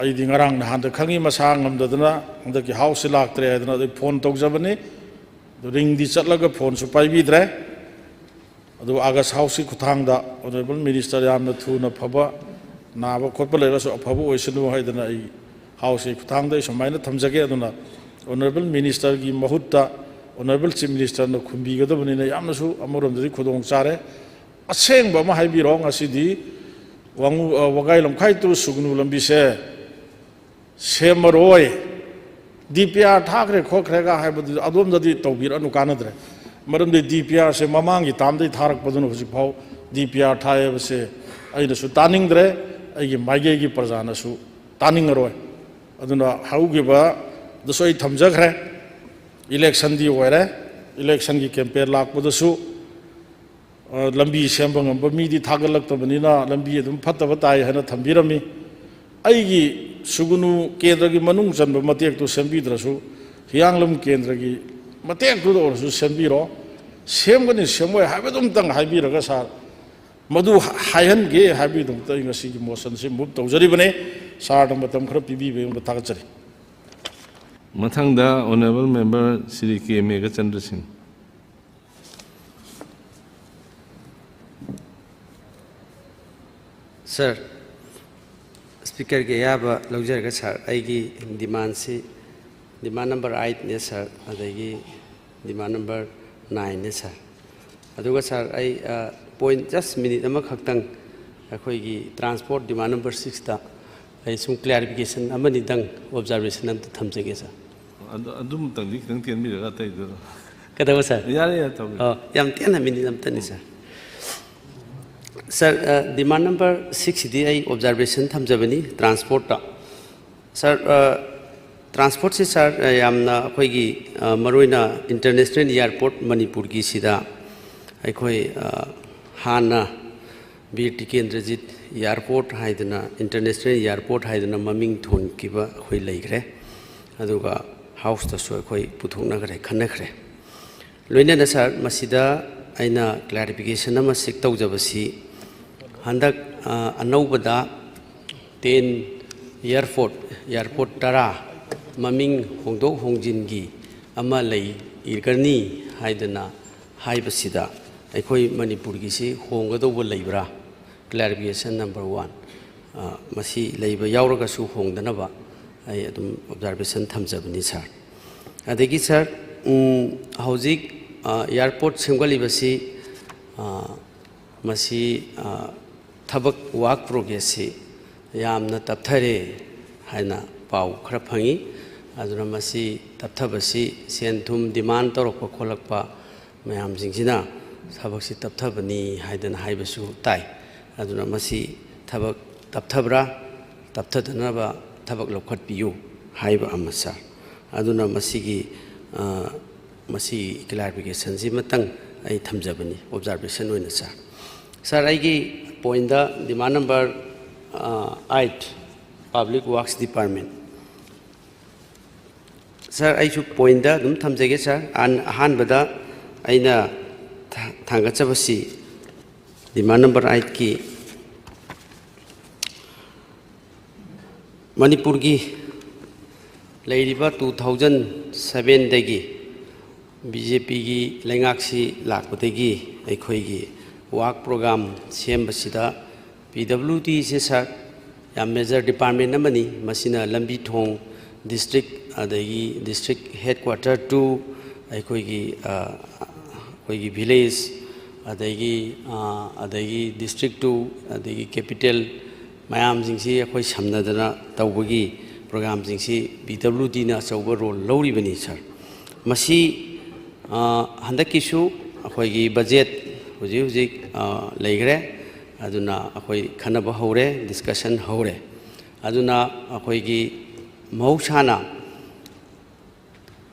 Speaker 6: आई दिंगारांग नहान खंगी मसा ngamdadana हंदकी हाउस लाक्तरे हैदना फोन तौजबनी रिंग दी चलगा फोन सु पाइबीद्रे अदु आगस्ट हाउस की खुथांगदा ऑनरेबल मिनिस्टर यामना थुना फबा नाबा खोटबा लेरसु अफबा ओइसनु हैदना आई हाउस की खुथांगदा समायना थमजगे अदुना ऑनरेबल मिनिस्टर की महुत्ता ऑनरेबल चीफ मिनिस्टर न खुंबीगदबनिना यामनासु अमरोमदि खुदोंग चारे असेंगबा मा हाइबिरो ngasiदी वांगु वगाई लमखाई तु सुगनु लंबिसे सेमरोय DPR थाग्रे खोखरेगा हाइबदु अदोमदि तौबिरनु कानद्रे मरमदि DPR से ममांगी तामदि थारकपदुनु हुजिफाव DPR थायबसे अइनसु तानिंगद्रे अइगी माइगेगी प्रजानसु तानिंगरोय अदुना हाउगिबा दसोई थमजखरे इलेक्शन दी ओइरे इलेक्शन की कैंपेन लाकपदसु लंबी सेंबंगम मीदी थागलक्तबनिना लंबी अदुम फत्तब ताय हना थंबिरमी अइगी सुगुनु केंद्र की मनुंग चंब मतेक तो सेंबीद्रसु हियांगलम केंद्र की मतेक तो ओरसु सेंबीरो सेमगनि सेमोय हाबेदुम तंग हाइबीरगा सार मधु हायहनगे हाइबीदुम तंग ngasi की मोशन से मूव तौजरिबने सार मतम खर पीबीबे बतागचरी
Speaker 1: मथंगदा honourable member Shri K Meghchandra Singh
Speaker 2: sir speaker के याब लौजरगा सर आईगी डिमांड से डिमांड नंबर 8 ने सर अदगी डिमांड नंबर 9 ने सर अदुगा sir I point just minute अमा खक्तंग अखोइगी ट्रांसपोर्ट डिमांड नंबर 6 ता आई सुम क्लैरिफिकेशन अमनि दंग ऑब्जर्वेशन अम थमजगे सर
Speaker 1: अदुम तंग दी खतंग तेनबिरगा तैदो
Speaker 2: कदवा सर
Speaker 1: यारे या तौ
Speaker 2: याम तेना मिनट अमतनी सर सर डिमांड नंबर 6 दी आई ऑब्जर्वेशन थमजबनी ट्रांसपोर्ट सर ट्रांसपोर्ट से सर यामना अखोइगी मरोइना इंटरनेशनल एयरपोर्ट मणिपुर की सिदा अखोइ हाना वीर टिकेंद्रजीत एयरपोर्ट हाइदना इंटरनेशनल एयरपोर्ट हाइदना ममिंग थोनकिबा अखोइ लैग्रे अदुगा हाउस तसु अखोइ पुथोकनगरे खनखरे लोइना सर मसिदा आइना क्लैरिफिकेशन अमा सिक तौजबसी हंदक अनौबदा 10 एयरपोर्ट तरा ममिंग होंदोक होंजिनगी अमा लई इरगनी हाइदना हाइबसिदा अखोइ मणिपुर की से होंगदौब लैब्रा क्लैरिफिकेशन नंबर 1 मसी लैब यावरगसु होंदनबा आई अदुम ऑब्जर्वेशन थमजबनी सर अदगी सर हौजिक एयरपोर्ट सेमगलिबसी मसी थबक वर्क प्रोग्रेस से यामना तपथरे हाइना पाउ खरा फंगी अदुना मसी तपथबसी सेंथुम डिमांड तौरप खोलकपा मैम सिंगसिना थबक से तपथबनी हाइदना हाइबसु ताई अदुना मसी थबक तपथबरा तपथदनबा थबक लौखटपियु हाइबा अमसा अदुना मसीगी मसी क्लैरिफिकेशन से मतंग आई थमजबनी ऑब्जर्वेशन होइना सर आईगी point demand number 8 public works department sir आइसु पॉइंट अदुम थमजगे सर अहानबदा आइना थांगचबसी डिमांड नंबर 8 की मणिपुर की लेरिबा 2007 दगी बीजेपी की लेंगाक्सी लाकपदगी अखोईगी वर्क प्रोग्राम सेमबसिदा PWD से सर या मेजर डिपार्टमेंट नमनी मसिना लंबी थोंग डिस्ट्रिक्ट अदगी डिस्ट्रिक्ट हेडक्वार्टर टू अखोईगी विलेज अदगी डिस्ट्रिक्ट टू अदगी कैपिटल मैम जिंगसी अखोई समनदना तौबगी प्रोग्राम जिंगसी PWD ना अचौबा रोल लौरिबनी सर मसी हंदकिसु अखोईगी बजेट हुजिक हुजिक लेग्रे अदुना अखोई खनब हौरे डिस्कशन हौरे अदुना अखोईगी महौसाना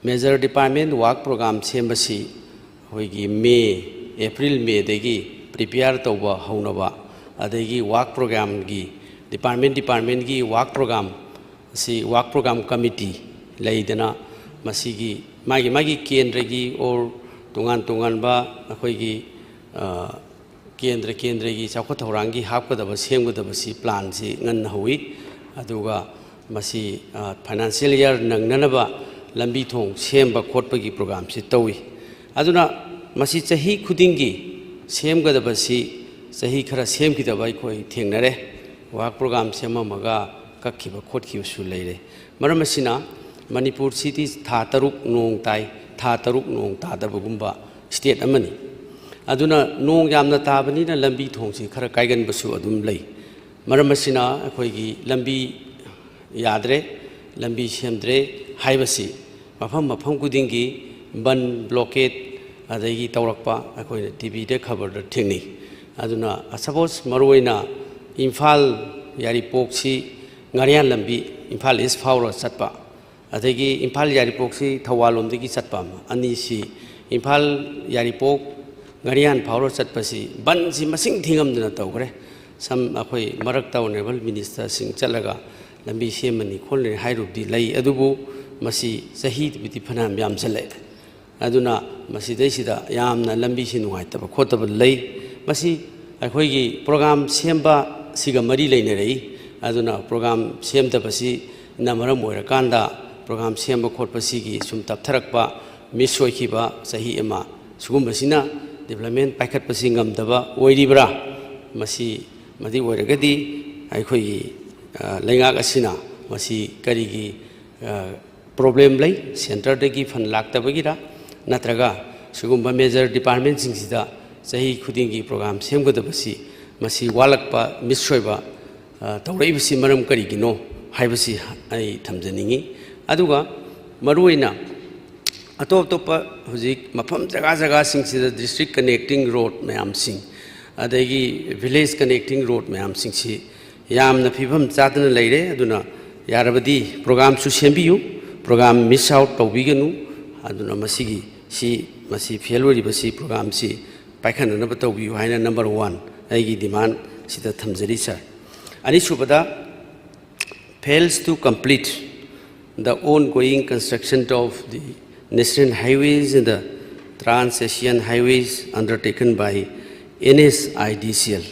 Speaker 2: मेजर डिपार्टमेंट वर्क प्रोग्राम सेमबसी अखोईगी मे एप्रिल मे देगी प्रिपेयर तौबा हौनबा अदगी वर्क प्रोग्राम की डिपार्टमेंट की वर्क प्रोग्राम कमिटी लेदना मसीगी मागी केंद्र की और तोंगान अखोईगी केंद्र की चौखट थौरांगी हापकदब सेमगदबसी प्लान से ngन हौई अदुगा मसी फाइनेंशियल ईयर नंगनबा लंबी थोंग सेमबा खोटपगी प्रोग्राम से तौई अदुना मसी चाही खुदिंगी सेमगदबसी चाही खरा सेमखिदब अखोई थेंगनरे वर्क प्रोग्राम सेममगा कखिबा खोटखिबसु लेरे मरम मसिना मणिपुर सिटी था तरुक नोंग ताई था तरुक नोंग तादबगुंबा स्टेट अमनी अदुना नोंग यामना ताबनीना लंबी थोंगसी खरा कायगनबसु अदुम लई मरम मसिना अखोईगी लंबी यादरे लंबी सेमद्रे हाइबसी मफम कुदिंगी बन ब्लॉकेट अदगी तौरक्पा अखोई टीवी दे खबर थेंगनी अदुना सपोज मरुइना इम्फाल यारिपोक्सी ngarian lambi imphal is fauro chatpa adagi imphal yaripoksi thawalomdagi chatpa ani si imphal yaripok ngarian fauro chatpasi ban si masing thingamduna tawgre sam akhoi marak ta honorable minister sing chalaga lambi semani khonle hairubdi lei adubu masi sahi biti phanam yam chale aduna masi deisida yamna lambi si nuai taba khotaba lei masi akhoi gi program semba siga mari leine rei अदुना प्रोग्राम सेमदबसी नमरम ओइरकांदा प्रोग्राम सेमब खोटपसीगी सुम तपथरकपा मिस ओइखिबा सही एमा सुगुमबसिना डेवलपमेंट पाइखटपसी ngमदबा ओइरिब्रा मसी मदि ओइरगदी आइखोई लेंगाक असिना मसी करिगी प्रॉब्लम लै सेंटर देगी फन लाक्तबगिरा नत्रगा सुगुमबा मेजर डिपार्टमेंट सिंगसिदा सही खुदिंगी प्रोग्राम सेमगदबसी मसी वालकपा मिस ओइबा तौरईबसी मरम करिगिनो हाइबसी आई थमजनिंगी अदुगा मरुइना अतोप तोपा हुजिक मफम जगह सिंगसिदा डिस्ट्रिक्ट कनेक्टिंग रोड मैम सिंग अदगी विलेज कनेक्टिंग रोड मैम सिंगसी यामना फिभम चादना लेरे अदुना यारबदी प्रोग्राम सु सेमबियु प्रोग्राम मिस आउट तौबिगनु अदुना मसिगी मसी फेल ओइरिबसी प्रोग्राम सी पाइखननब तौबियु हाइना नंबर 1 आइगी डिमांड सिदा थमजरी sir Anisubada fails to complete the ongoing construction of the national highways and the trans-Asian highways undertaken by NSIDCL,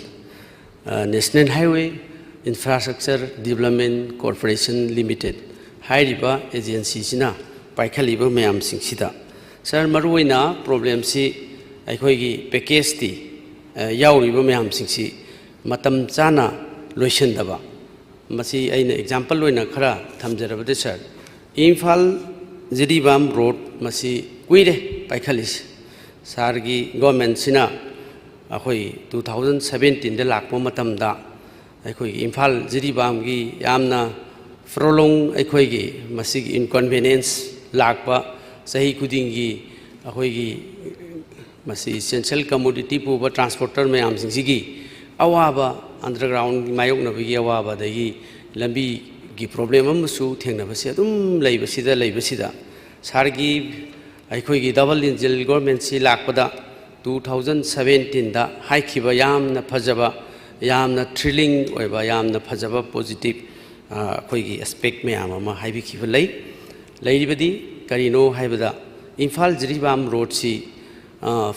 Speaker 2: National Highway Infrastructure Development Corporation Limited. Hairiba agency sina paikaliba mayam singsida. Sir maruina problem si aikoigi package ti yauriba mayam singsi matam chana लोइसनदबा मसी आइना एग्जांपल लोइना खरा थमजरबदे सर इम्फाल जिरीबाम रोड मसी कुइरे पाइखलिस सारगी गवर्नमेंट सिना अखोई 2017 दे लाखपो मतमदा अखोई इम्फाल जिरीबाम की यामना फ्रोलोंग अखोईगी मसीगी इनकन्वीनियंस लाखपा सही खुदिंगी अखोईगी मसी एसेंशियल कमोडिटी पुबा ट्रांसपोर्टर में आम सिंगसिगी अवाबा अंडरग्राउंड मायोगनबगी अवाबदगी लंबी की problem अमसु थेंगनबसी अदुम लेबसिदा Sargi अखोईगी double engine government सी लाखपदा 2017 दा हाइखिबा यामना फजबा यामना थ्रिलिंग ओइबा यामना फजबा पॉजिटिव अखोईगी एस्पेक्ट मैम अमा हाइबिखिबा लेरिबदी करिनो हाइबदा इम्फाल जिरीबाम रोड सी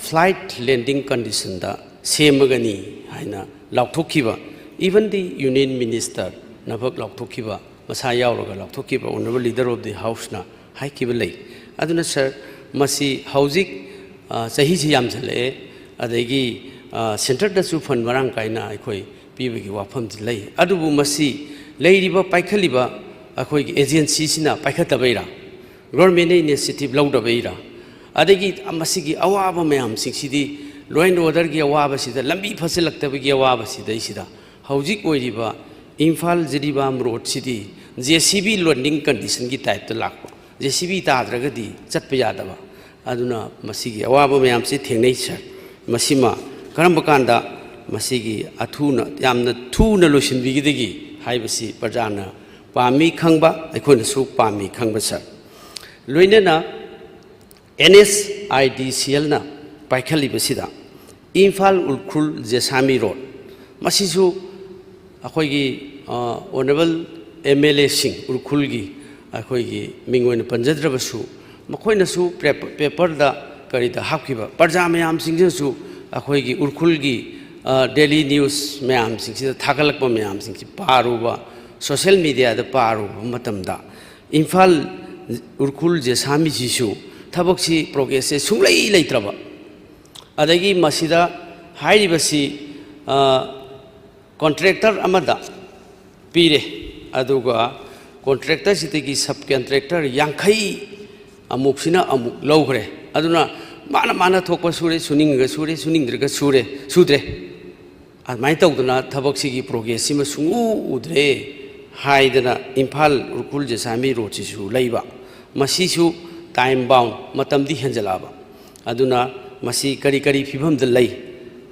Speaker 2: फ्लाइट लैंडिंग कंडीशन दा ꯁꯦꯝꯃꯒꯅꯤ ꯍꯥꯏꯅ ꯂꯥꯎꯊꯣꯛꯈꯤꯕ even the union minister nabak laukthokhiba masa yauraga laukthokhiba honorable leader of the house na haikiba lei aduna sir masi haujik sahi si yam chale adegi center da su fund marang kaina akhoi pibagi wafam ji lei adubu masi leiriba paikhaliba akhoi agency sina paikhatabaira government initiative laudabaira adegi amasigi awaba mayam singsidi law and order gi awaba sida lambi fasilaktabagi awaba sida isida haujik oiriba Imphal Jiribam Road City JCB loading condition ki type to lakpo JCB ta adragadi chatpayadaba aduna masigi awaba mayam se thengnei sir masima karamba kanda masigi athuna yamna thuna losin bigidegi haibasi parjana pami khangba aikhoina su pami khangba sir loinena NSIDCL na paikhali basida Imphal Ulkhul Jesami Road masisu अखोगी ऑनरेबल MLA सिंह उर्खुलगी अखोगी मिंगोइन पंजद्रबसु मखोइनसु पेपर दा करिदा हाकिबा प्रजा मयाम सिंगसु अखोगी उर्खुलगी डेली न्यूज मयाम सिंगसिदा थागलक मयाम सिंगसि पारुबा सोशल मीडिया दा पारुबा मतमदा इम्फाल उर्खुल जेसामी जिसु थबकसी प्रोग्रेस से सुंगलै लैत्रबा अदगी मसिदा हाइरिबसी contractor amada pire aduga contractor sitigi sub contractor yankhai amuk sina amuk logre aduna mana thokpa sure suninga sure suningdrga sure sudre admai tawduna thabak sigi progress sima sungu udre haidana Imphal Urkhul Jesami road sisu leiba masisu time bound matamdi henjalaba aduna masi kari phibam da lei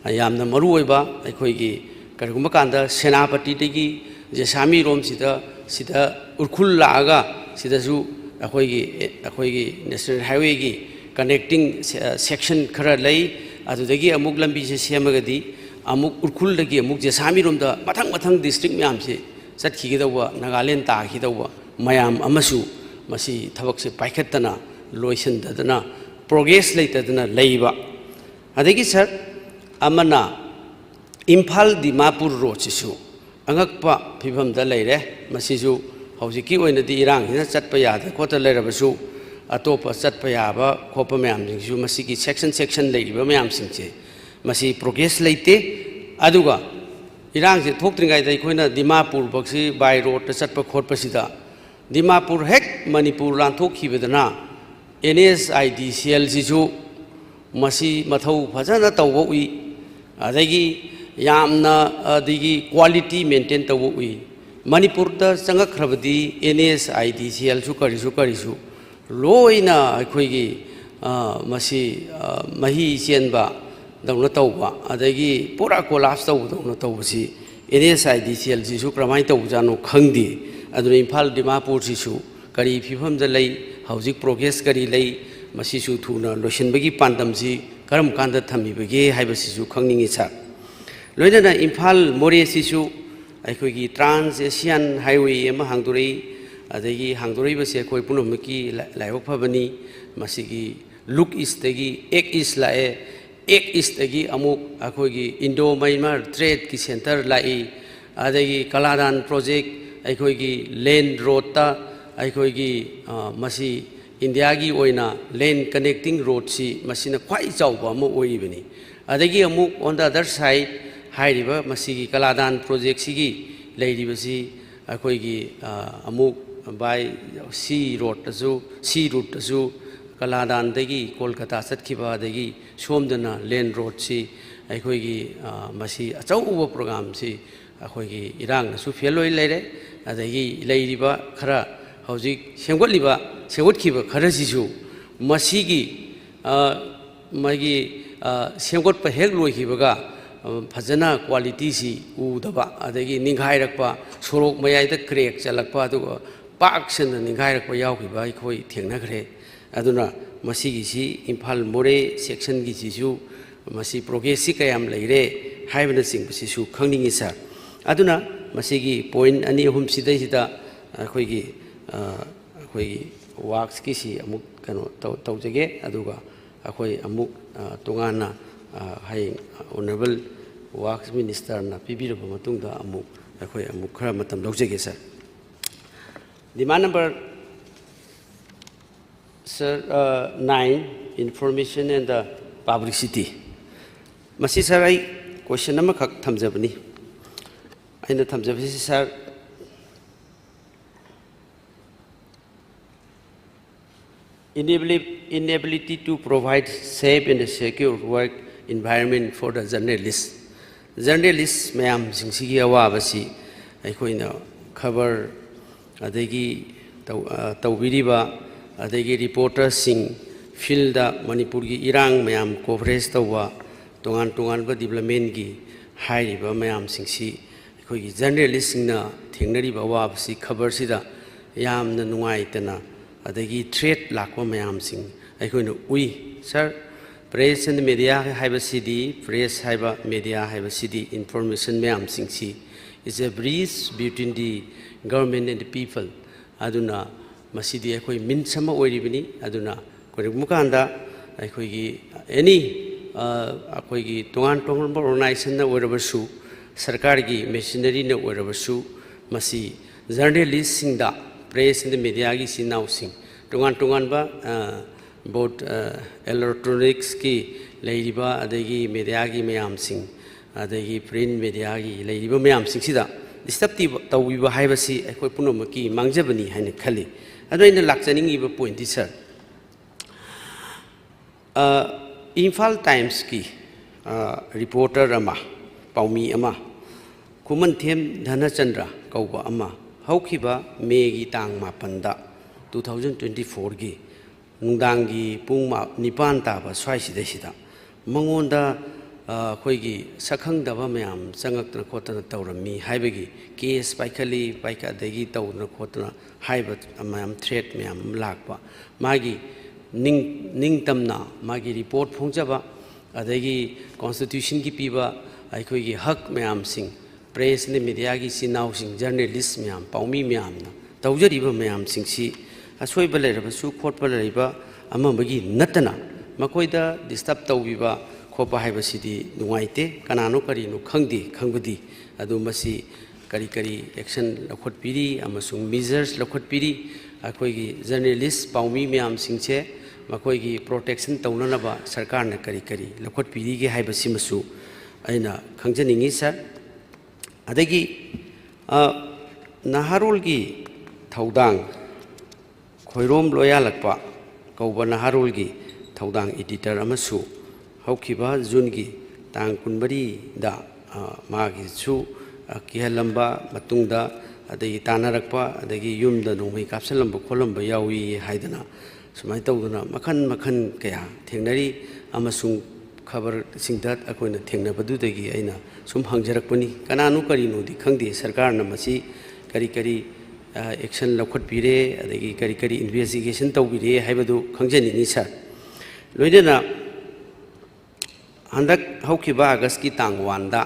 Speaker 2: ayamna maru oiba aikhoigi karigumba kanda senapati tegi Jesami rom sida Urkhul laaga sida su akhoi national highway gi connecting section khara lei adudagi amuk lambi se semagadi amuk Urkhul dagi amuk Jesami rom da mathang district myam se satki gi dawa Nagaland ta gi dawa mayam amasu masi thabak se paikhatana loisan dadana progress leitadana leiba adagi sir amana Imphal Dimapur Road sisu angakpa phibam da leire masisu haujiki oina di irang hina chatpa yada khota leirabasu atopa chatpa yaba khopa mayam jingsu masigi section leiriba mayam singche masi progress leite aduga irang se thoktringai dai khoina Dimapur baksi by road ta chatpa khotpa sida Dimapur hek Manipur lan thokhibadana NSIDCL sisu masi mathau phajana tawwa ui adagi yamna adigi quality maintain tawu ui Manipur da changa khrabadi NSIDCL su karisu loina akhoi masi mahi chenba dawna tawba adagi pura collapse tawu dawna tawsi NSIDCL su kramai tawu jano khangdi aduna Imphal Dimapur sisu kari phibam da lei haujik progress kari lei masi su thuna losinbagi pandamsi karam kanda thamibage haibasisu khangningi sa loinana Imphal More sisu aikogi Trans Asian Highway ema hangdurei adagi hangdurei base koi punomaki laibok phabani masigi look east tagi ek east lae ek east tagi amuk akogi Indo Myanmar Trade ki center lai adagi Kaladan project aikogi lane road ta aikogi masi India gi oina lane connecting road si masina khwai chawba mo oibani adagi amuk on the other side hairiba masigi Kaladan project sigi leiribasi akoigi amuk by sea road tasu Kaladan dagi Kolkata satkiba dagi somdana lane road si akoigi masi achauba program si akoigi irang su feloi leire adagi leiriba khara haujik sengotkiba khara sisu masigi magi sengotpa hek loikibaga fajana quality si udaba adagi ninghairakpa sorok mayai da crack chalakpa aduga pak sen ninghairakpa yaukiba ikhoi thengnakhre aduna masigi si Imphal More section gi sisu masi progress si kayam leire haibana sing sisu khangningi sa aduna masigi point ani ahum sidai sida akhoi works ki si amuk kano taujage aduga akhoi amuk tongana hayeng honorable works minister na pibiraba matungda amuk akhoi amuk khara matam lawjage sir. Demand number sir 9, information and publicity. Masi sir ai question number khak thamjabani. Aina thamjabasi sir inability to provide safe and secure work environment for the journalists. Journalists mayam singsigi awabasi aikoina cover adegi tawbiriba adegi reporters sing field Manipur gi irang mayam coverage tawwa tongan ba development gi hairiba mayam singsi aikogi journalists singna thengnariba awabasi cover sida yamna nungaitana adagi threat lakwa mayam sing aikoina ui sir press and media haiba city press haiba media haiba city information mayam singsi is a bridge between the government and the people aduna masidi akoi min sama oiribini aduna koi mukanda akoi gi any akoi gi tongan organization na oirabasu sarkar gi machinery na oirabasu masi journalist singda press and media gi sinau sing tongan ba both electronics ki leiriba adagi media gi mayam sing adagi print media gi leiriba mayam sing sida disruptive tawiba haibasi akoi punamaki mangjabani haina khali ado ina lakchaning iba point is sir Imphal Times ki reporter ama paumi ama kuman them Dhanachandra kauba ama haukiba megi tang mapanda 2024 gi nungdangi pung nipan taba swaisida sida mangonda khoigi sakhang daba mayam changakna khotana tawrami haibagi case paikali paika degi tawna khotana haiba mayam threat mayam lakpa magi ning tamna magi report phongjaba adagi constitution gi piba aikhoigi hak mayam sing press ne media gi sinau sing journalist mayam paumi mayam na tawjariba mayam sing si asoi balera su khot balaiba amambagi natana makoida disturb tawbiba khopa haiba sidi nuaite kanano kari nu khangdi khangbudi adu masi kari action lakhot piri amasung measures lakhot piri akoigi journalist paumi myam singche makoigi protection taunanaba sarkar na kari lakhot piri ge haiba simasu aina khangjaningi sir adagi naharol gi thaudang khoirom loya lakpa kauba naharol gi thaudang editor amasu haukiba June gi tang kunbari da magi su kihalamba matungda adagi tanarakpa adagi yumda nongmai kapsalamba kholamba yawi haidana sumai tawduna makhan kaya thengnari amasung khabar singdat akoina thengnabadu dagi aina sum hangjarakpani kananu karino di khangde sarkar na masi kari action lakhot pire adagi kari investigation tawbire haibadu khangjani ni sir loidena handak haukiba August ki tangwanda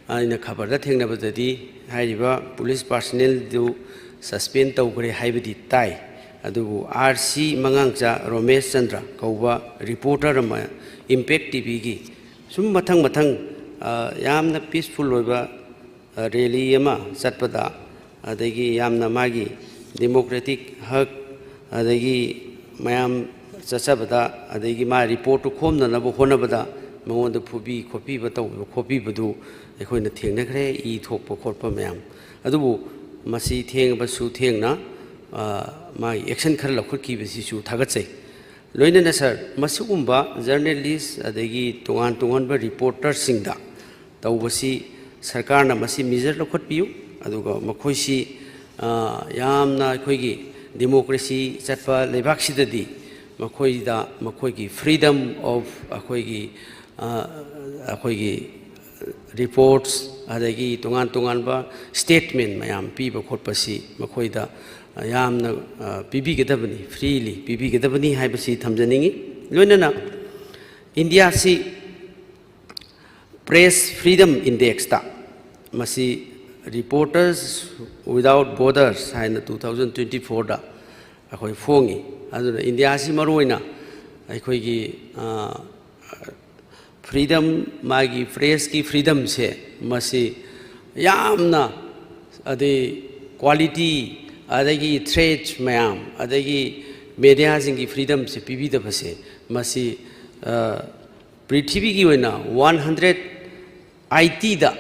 Speaker 2: aina khabar da thengnabadadi haiba police personnel du suspend tawgre haibadi tai adubu RC mangangcha Romesh Chandra kauba reporter ma Impact TV gi sum mathang yamna peaceful loiba rally ama satpada adagi yamna magi democratic hak adagi mayam chachabada adagi ma report khomna nabo honabada mangonda phubi khopi bataw khopi badu ekhoina thengna khre I thokpa khotpa mayam adubu masi thengba su thengna mai action khar lakhut ki besi su thagatsai loina na sir masugumba journalist adagi tongan ba reporter singda tawbasi sarkar na masi measure lakhut piu aduga makhoisi yamna khoigi democracy chatpa lebak sidadi makhoigi freedom of akhoigi reports adagi tongan ba statement mayam piba khotpasi makhoida yamna pibi gedabani freely pibi gedabani haibasi thamjaningi loinana India si press freedom index ta masi reporters without borders haina 2024 da akhoi fongi aduna India si maroina akhoi gi freedom मागी प्रेस की फ्रीडम से मसी यामना अदे क्वालिटी अदगी थ्रेट मैम अदगी मीडिया की फ्रीडम से पीबीदबसे मसी पृथ्वी की वना 180 दा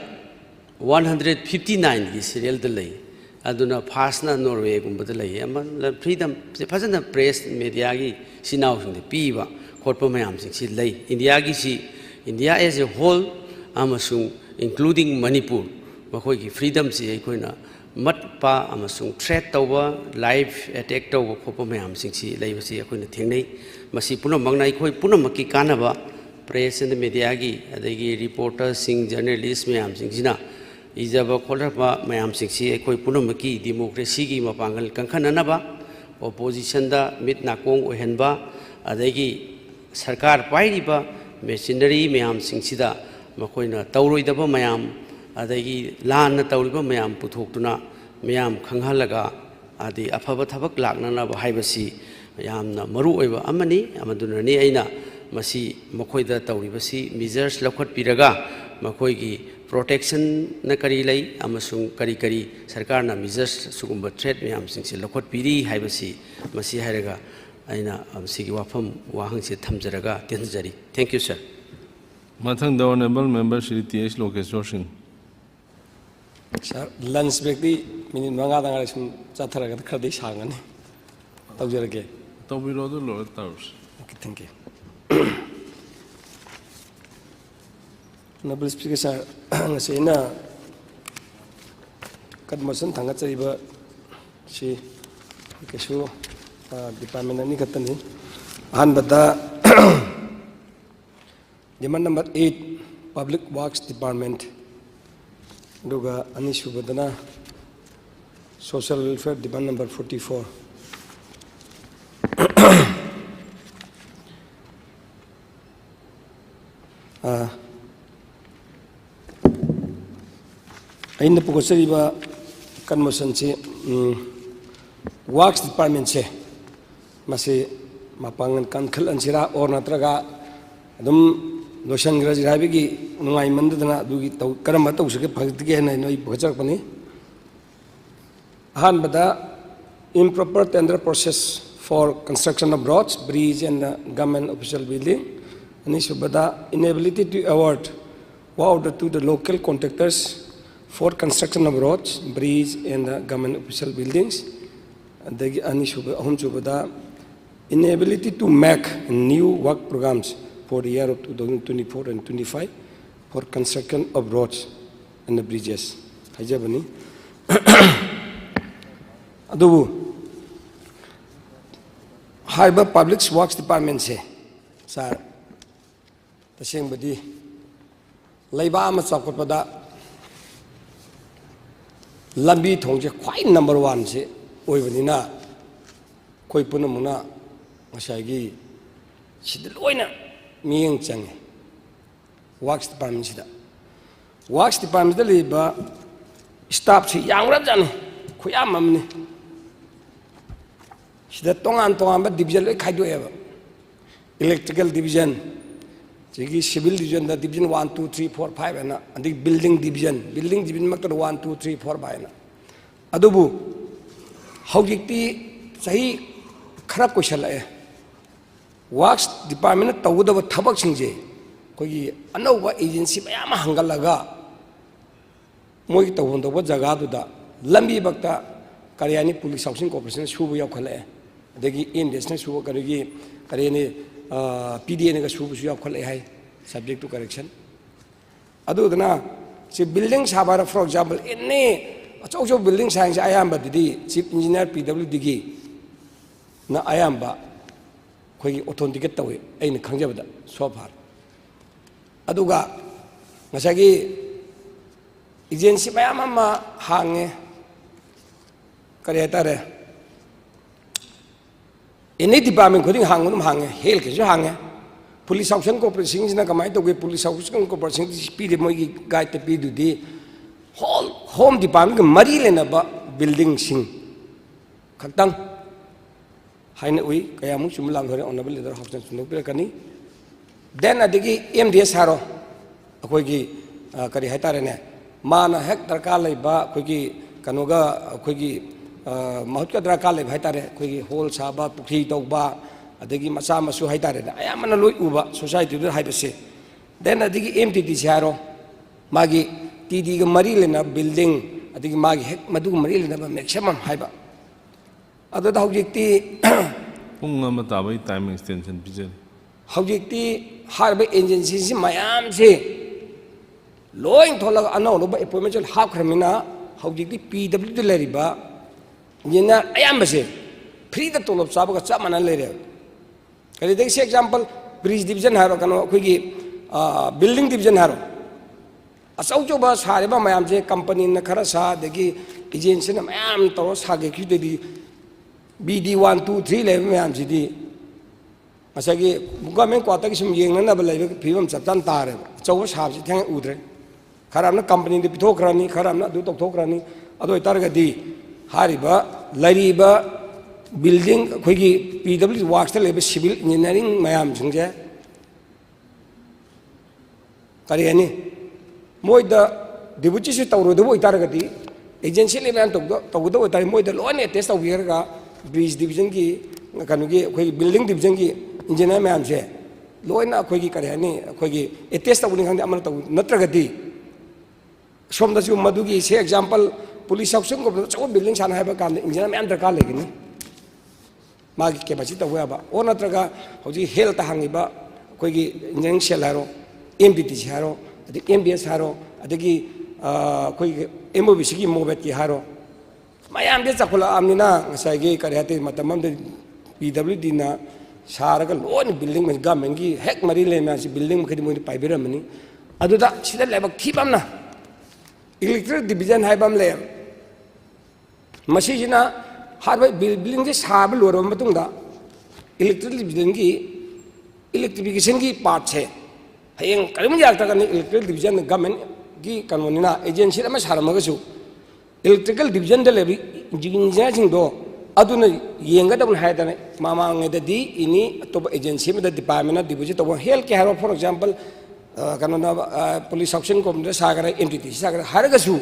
Speaker 2: 159 की सीरियल द लई अदुना फासना नॉर्वे गुंबद लई फ्रीडम से फजन प्रेस मीडिया की सिनाव सिंह पीबा खोटप मैम सिंह लई इंडिया की सी इंडिया एज ए होल अमसुंग इंक्लूडिंग मणिपुर मखोई की फ्रीडम से अखोइना मटपा अमसुंग थ्रेट तौबा लाइफ अटैक तौबा खोप मैम सिंह लईबसी अखोइना थेंगनै मसी पुनमंगना अखोइ पुनमकी कानबा प्रेस एंड मीडिया की अदगी रिपोर्टर सिंह जर्नलिस्ट मैम सिंह इजब खोलरबा मैम सिंह अखोइ पुनमकी डेमोक्रेसी की मपांगल कंखननबा ओपोजिशन दा मिट नाकोंग ओहनबा अदगी सरकार पाइरिबा मेशिनरी मैम सिंह मखोइना तौरोइदबा मैम अदगी लान तौरिबा मैम पुथोक्तुना मैम खंगहलगा आदि अफब थबक लाक्ननबा हाइबसी यामना मरु ओइबा अमनी अमदुननी अइना मसी मखोइदा तौरिबसी मेजर्स लखटपिरगा मखोइगी प्रोटेक्शन न करी लई अमसुंग करी करी सरकार ना मेजर्स सुगुंबा थ्रेट मैम सिंह लखटपिरी हाइबसी मसी हाइरगा अइना सिगी वाफम वाहंग से थमजरगा तेंजरी थैंक यू सर
Speaker 1: मथंग the honourable member Shri TS Lokeshwar Singh
Speaker 4: sir lunch break दी मिनिट मंगा दंगा सुम चाथरगा खरदे सांगने तौजरगे
Speaker 1: तौबिरोदो लोर ताउस
Speaker 4: okay thank you Honorable Speaker sir, ngasina kadmosan thangat chariba si kesu department ani katani anbada demand number 8 public works department duga ani subadana social welfare demand number 44 इन पुगसरीबा कन्मोशन से वर्क्स डिपार्टमेंट से मसे मपांगन कंखल अंसिरा और नत्रगा अदुम लोशनग्रज राबिगी नुंगाई मंददना दुगी तौ करम तौसके फगतिगे न नोई भजरपनी अहानबदा improper tender process for construction of roads, bridge and government official building. Anisubada inability to award order to the local contractors for construction of roads, bridge and government official buildings. Anisubada inability to make new work programs for the year of 2024 and 25 for construction of roads and the bridges. Hajabani. Adubu. Haiba Public Works Department se, sir. Tasing badi. Laiba ama sakot pada. Lambi thongje quite number 1 se. Oi bani na. Koi puna muna. Masayagi. Sidil oi na. Miyang change. Works Department sida. Works Department da laiba. Staff se yang rap jane. Kuyam mamni. Sida tongan ba division le khai doeba electrical division jigi civil division da division 1 2 3 4 5 ana andi building division mak 1 2 3 4 5 ana adubu haujikti sahi khara question la works department tawuda thabak singje kogi anauba agency mayam hangalaga moi tawon da jaga du da lambi bakta Karyani Police Housing Corporation subu yaw khale adagi industry subu karigi karyani PDA ne subu yaw khale hai subject to correction adu dana si building sabara for example any acho building science ayamba didi chief engineer PWD gi na ayamba khoi authenticate tawe aina khangjabada so far aduga ngasagi agency mayama hange Kariatare. Ini department kuding hangun hange, hel kejo hange. Police Housing Corporation sina kamai to ge Police Housing Corporation speed mo gi guide pe du di whole home department ke mari lena ba building sing. Khatang. Haine ui kaya mu chumlang hore honorable leader Hobson Sundok kani. Then अदगी MDS हारो अखोगी करी हाइतारेने माना हेक दरकार लेबा अखोगी कनोगा अखोगी महत्व का दरकार लेबा हाइतारे अखोगी होल साबा पुखरी तौबा अदगी मचा मसु हाइतारेने अयामना लोई उबा सोसाइटी दु हाइबसे देन अदगी MTDC हारो मागी TD ग मरी लेना बिल्डिंग अदगी मागी हेक मदु मरी लेना मैक्सिमम हाइबा अददा हौजिक्ति
Speaker 1: पुंग अमा ताबै टाइम एक्सटेंशन पिजरी
Speaker 4: हौजिक्ति हारबे एजेंसी से मयाम से लोइन थोलग अनौब एपॉइंटमेंट हापख्रमिना हौजिक्ति PW दे लेरिबा इंजिनियर अयामबसे फ्री द तोलब चाबगा चा माना लेरे करी देख से एग्जांपल ब्रिज डिवीजन हारो कनो अखोगी बिल्डिंग डिवीजन हारो अचौचौबा सारेबा मयाम से कंपनी न खरा सा देगी एजेंसी न मयाम तरो सागे खिदेदी BD 1 2 3 लेबे मयाम सिदी असागी गवर्नमेंट क्वार्टर की सुम येंगना बलाइबे फिवम चपचान तारे चौबा साबसे थेंग उद्रे खरामना कंपनी दे पिथोखरानी खरामना दु तोखरानी अदो इतारगदी हारिबा लरिबा बिल्डिंग अखोगी PW वर्क्स लेबे सिविल इंजीनियरिंग मयाम सिंजे करियानी मोइदा डिबुची से तौरोदबो इतारगदी एजेंसी लेबे तौगदो इतार मोइदा लोने टेस्ट तौबिरगा ब्रिज डिवीजन की कनुगी अखोगी बिल्डिंग डिवीजन की इंजीनियर मैम से लोना अखोगी करियानी अखोगी टेस्ट तौनी खंदे अमन तौ नत्रगदी सोमदसु मधुगी से एग्जांपल पुलिस ऑफिसर को चौ बिल्डिंग साना है काम इंजीनियर मैम दरकार लेगिनी मागी कैपेसिटी तौबा ओ नत्रगा हौजी हेल्थ हांगिबा अखोगी इंजीनियरिंग सेल हारो MDTC हारो MBS हारो अदगी अखोगी MOBC की मोबेट की हारो मयाम दे चखुला आमनिना ngसाइगे करियाते मतमम दे PWD ना सारगा लोन बिल्डिंग में गवर्नमेंट की हेक मरी ले में बिल्डिंग मखदि मोइ पाइबिरमनी अदुदा सिदा लेबक थीबमना इलेक्ट्रिक डिवीजन हाइबम ले मसीजिना हारबे बिल्डिंग से साब लोरम मतुंगा इलेक्ट्रिक डिवीजन की इलेक्ट्रिफिकेशन की पार्ट है हयें करिम याक्तगनि इलेक्ट्रिक डिवीजन गवर्नमेंट की कानूनिना एजेंसी अमा सारमगसु इलेक्ट्रिकल डिवीजन दे लेबि इंजीनियर सिंदो अदुना येंगदबन हायदने मामांगेददी इनी अतोप एजेंसी में डिपार्टमेंट डिविजन तो हेल्थ के हारो फॉर एग्जांपल कानूना पुलिस ऑप्शन को सागर MTDC सागर हरगसु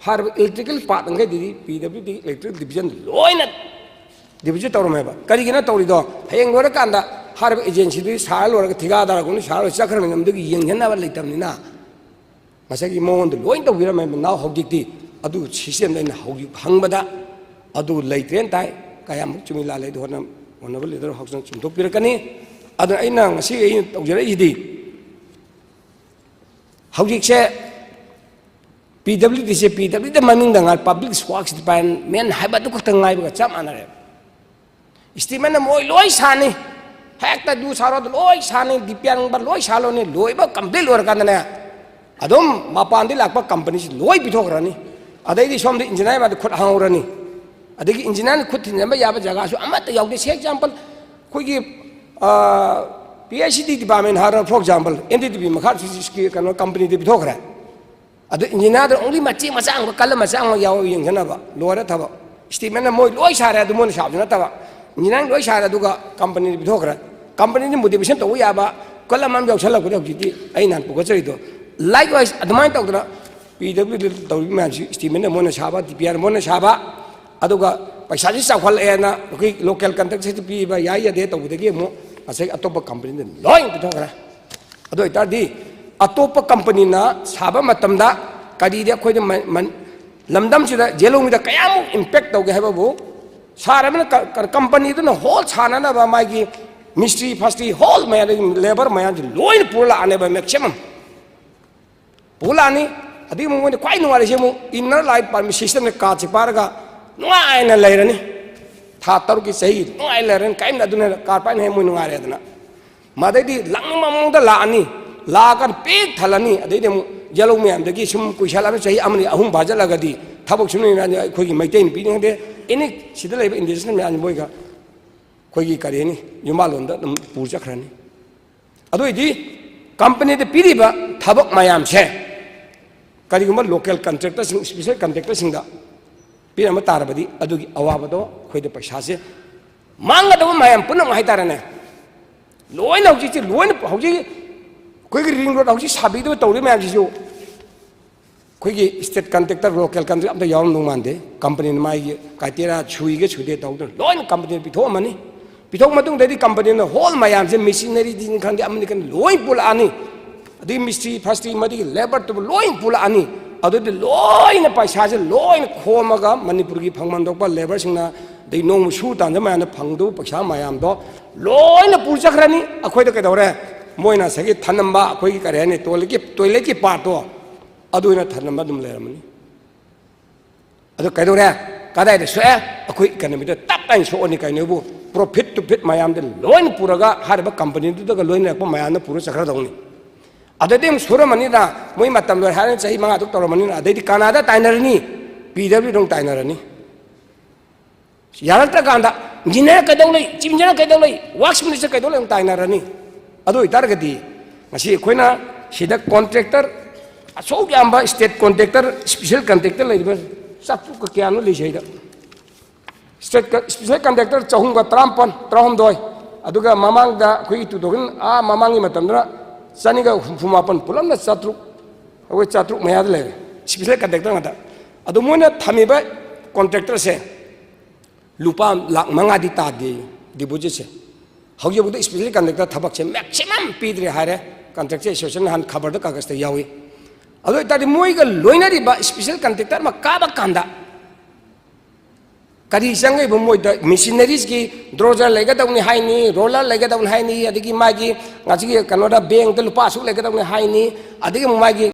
Speaker 4: हर इलेक्ट्रिकल पार्ट अंगे दी PWD इलेक्ट्रिक डिवीजन लोइना डिविजन तौरमेबा करिगिना तौरिदो हयेंग लोर कांदा हर एजेंसी दी सार लोर थिगादार गुनि सार चखरन नमदगी येंगनाबा लेतमनिना मसगी मोंद लोइन तौबिरम नाउ हौजिक्ति अदु सिस्टम लेना हौजि हंगबदा अदु लेट्रेन ताई कयाम चुमिला ले दोना होनबल लीडर हक्सन चुमथोपिरकनी अदु अइना ngasi अइ तौजरइदि हौजिक्से PWD से PWD मनिंग दंगा पब्लिक वर्क्स डिपार्टमेंट हाइबा दु खतंग लाइबा चा मानरे स्टीमेन मोय लोय सानी हेक्ता दु सारो लोय सानी डिपियान बर लोय सालोने लोयबा कंप्लीट लोर कानने अदुम मापांदि लाकपा कंपनी से लोय पिथोखरानी अदैदि सोमदि इंजीनियर मा खुद हांगरनी अदगी इंजीनियर खुद थिनबा याबा जगह सु अमत यावदे से एग्जांपल कोई PhD डिपार्टमेंट हार फॉर एग्जांपल NDTV मखा की कनो कंपनी दि पिथोखरा अद इंजीनियर ओनली मची मचांग कल मचांग याव यंगनबा लोरा थबा स्टीमेन मोय लोय सारे अदु मोन साबजना तबा इंजीनियर लोय सारे अदुगा कंपनी दि पिथोखरा कंपनी दि मोटिवेशन तो याबा कल मन यावसला को हौजिति अइ नान पुगचरिदो लाइकवाइज अदमाइन तौदरा PWD तौरि मैसी स्टीमेन मोन साबा DPR मोन साबा अदुगा पैसा जी चाखलएना कोई लोकल कंट्रैक्ट से पीबा याय यादे तौबदगी मो असै अतोप कंपनी ने लोइन पिथोखरा अदो इतादी अतोप कंपनी ना साबा मतमदा कदी दे खोय लमदम सिदा जेलोंग दा कयाम इंपैक्ट तौगे हेबबो सारमन कंपनी दु होल छाना बा मागी मिस्ट्री फस्ट्री होल मै लेबर मै लोइन पुला आने बा मैक्सिमम पुलानी अदी मो क्वाइ नुवारे से मो इनर लाइट परमिट सिस्टम ने का चिपारगा नुआइना लेरनी था तरु की सही नुआइ लेरन काइम अदुने कारपाइन हे मो नुआरे अदना मदैदी लंग ममंग दा लानी लाकर पेक थलनी अदैदे मो जेलो मैम दगी सुम कुइसाला सही अमनि अहुम बाजलगदी थबक सुनि खोगी मैतेन पिनिंगदे एनी सिदा लेब इंडस्ट्री मैम बोयगा खोगी करेनी युमालोंदा पुर चखरनी अदोइदी कंपनी दे पिरिबा थबक मयाम छे करिगुम लोकल कंट्रैक्टर स्पेशल कंट्रैक्टर सिंगा पिरम तारबदी अदुगी अवाबदो खोइदे पैसा से मांगदो मयाम पुनम हाइतारने लोन हौजी लोन हौजी कोई रिंग रोड हौजी साबीदो तौरे मैम जिसु कोई स्टेट कॉन्ट्रैक्टर लोकल कॉन्ट्रैक्टर अब यावम नुं मानदे कंपनी माई काइटेरा छुईगे छुदे तौदो लोन कंपनी पिथो मनी पिथो मतुंग देदी कंपनी न होल मयाम से मशीनरी दिन खंदे अमनि कन लोन पुलानी अदि मिस्त्री फस्त्री मदि लेबर तो लोन पुलानी अदुदि लोन पैसा से लोन खोमगा मणिपुर की फंगमंदोप लेबर सिंगना दे नोंग सु तान जमाना फंगदो पैसा मयाम दो लोन पुरचखरनी अखोइद कदौरे मोइना सगे थनंबा अखोइ करेने टॉयलेट की पार्ट तो अदुना थनंबा दुम लेरमनी अदु कदौरे कदाइद सोए अखोइ इकोनॉमी द तप टाइम सोनी काइनेबु प्रॉफिट टू फिट मयाम दे लोन पुरगा हारबा कंपनी दुदगा लोन रखप मयाम पुरो चखरदौनी अदम सुरमनी मोई मतम लोर हारे चाही मंगा दुक तौरमनी अदि कनादा ताइनरनी पीडब्ल्यू दong ताइनरनी यारता कांदा इंजीनियर कदौलै चीफ इंजीनियर कदौलै वर्क्स मिनिस्टर कदौलै ताइनरनी अदु इतारगदी मसी खोइना सिदा कॉन्ट्रैक्टर असौ याम्बा स्टेट कॉन्ट्रैक्टर स्पेशल कॉन्ट्रैक्टर लेबा सापु का क्यानो लेसैदा स्टेट स्पेशल कॉन्ट्रैक्टर चहुंगा 33 अदुगा ममांगदा खोइ 2000 आ ममांगी मतमदरा चानीगा हुमापन पुलमना चात्रुक अवे चात्रुक मयाद ले special contractor ngata adu moina thamiba contractor से लुपा लाख मंगादी तादे डिपोजिट से हौजे बुद स्पेशल कॉन्ट्रैक्टर थबक से मैक्सिमम पीद्रे हारे कॉन्ट्रैक्ट एसोसिएशन हान खबर द कागज त यावी अदो तादि मोइगा लोइनरी बा स्पेशल कॉन्ट्रैक्टर मा काबा कांदा करी संगे मोइद मशीनरीज की ड्रोजर लेगदौनी हाइनी रोलर लेगदौनी हाइनी अदगी मागी ngaji kanoda bank da lupa su legadौनी हाइनी अदगी मागी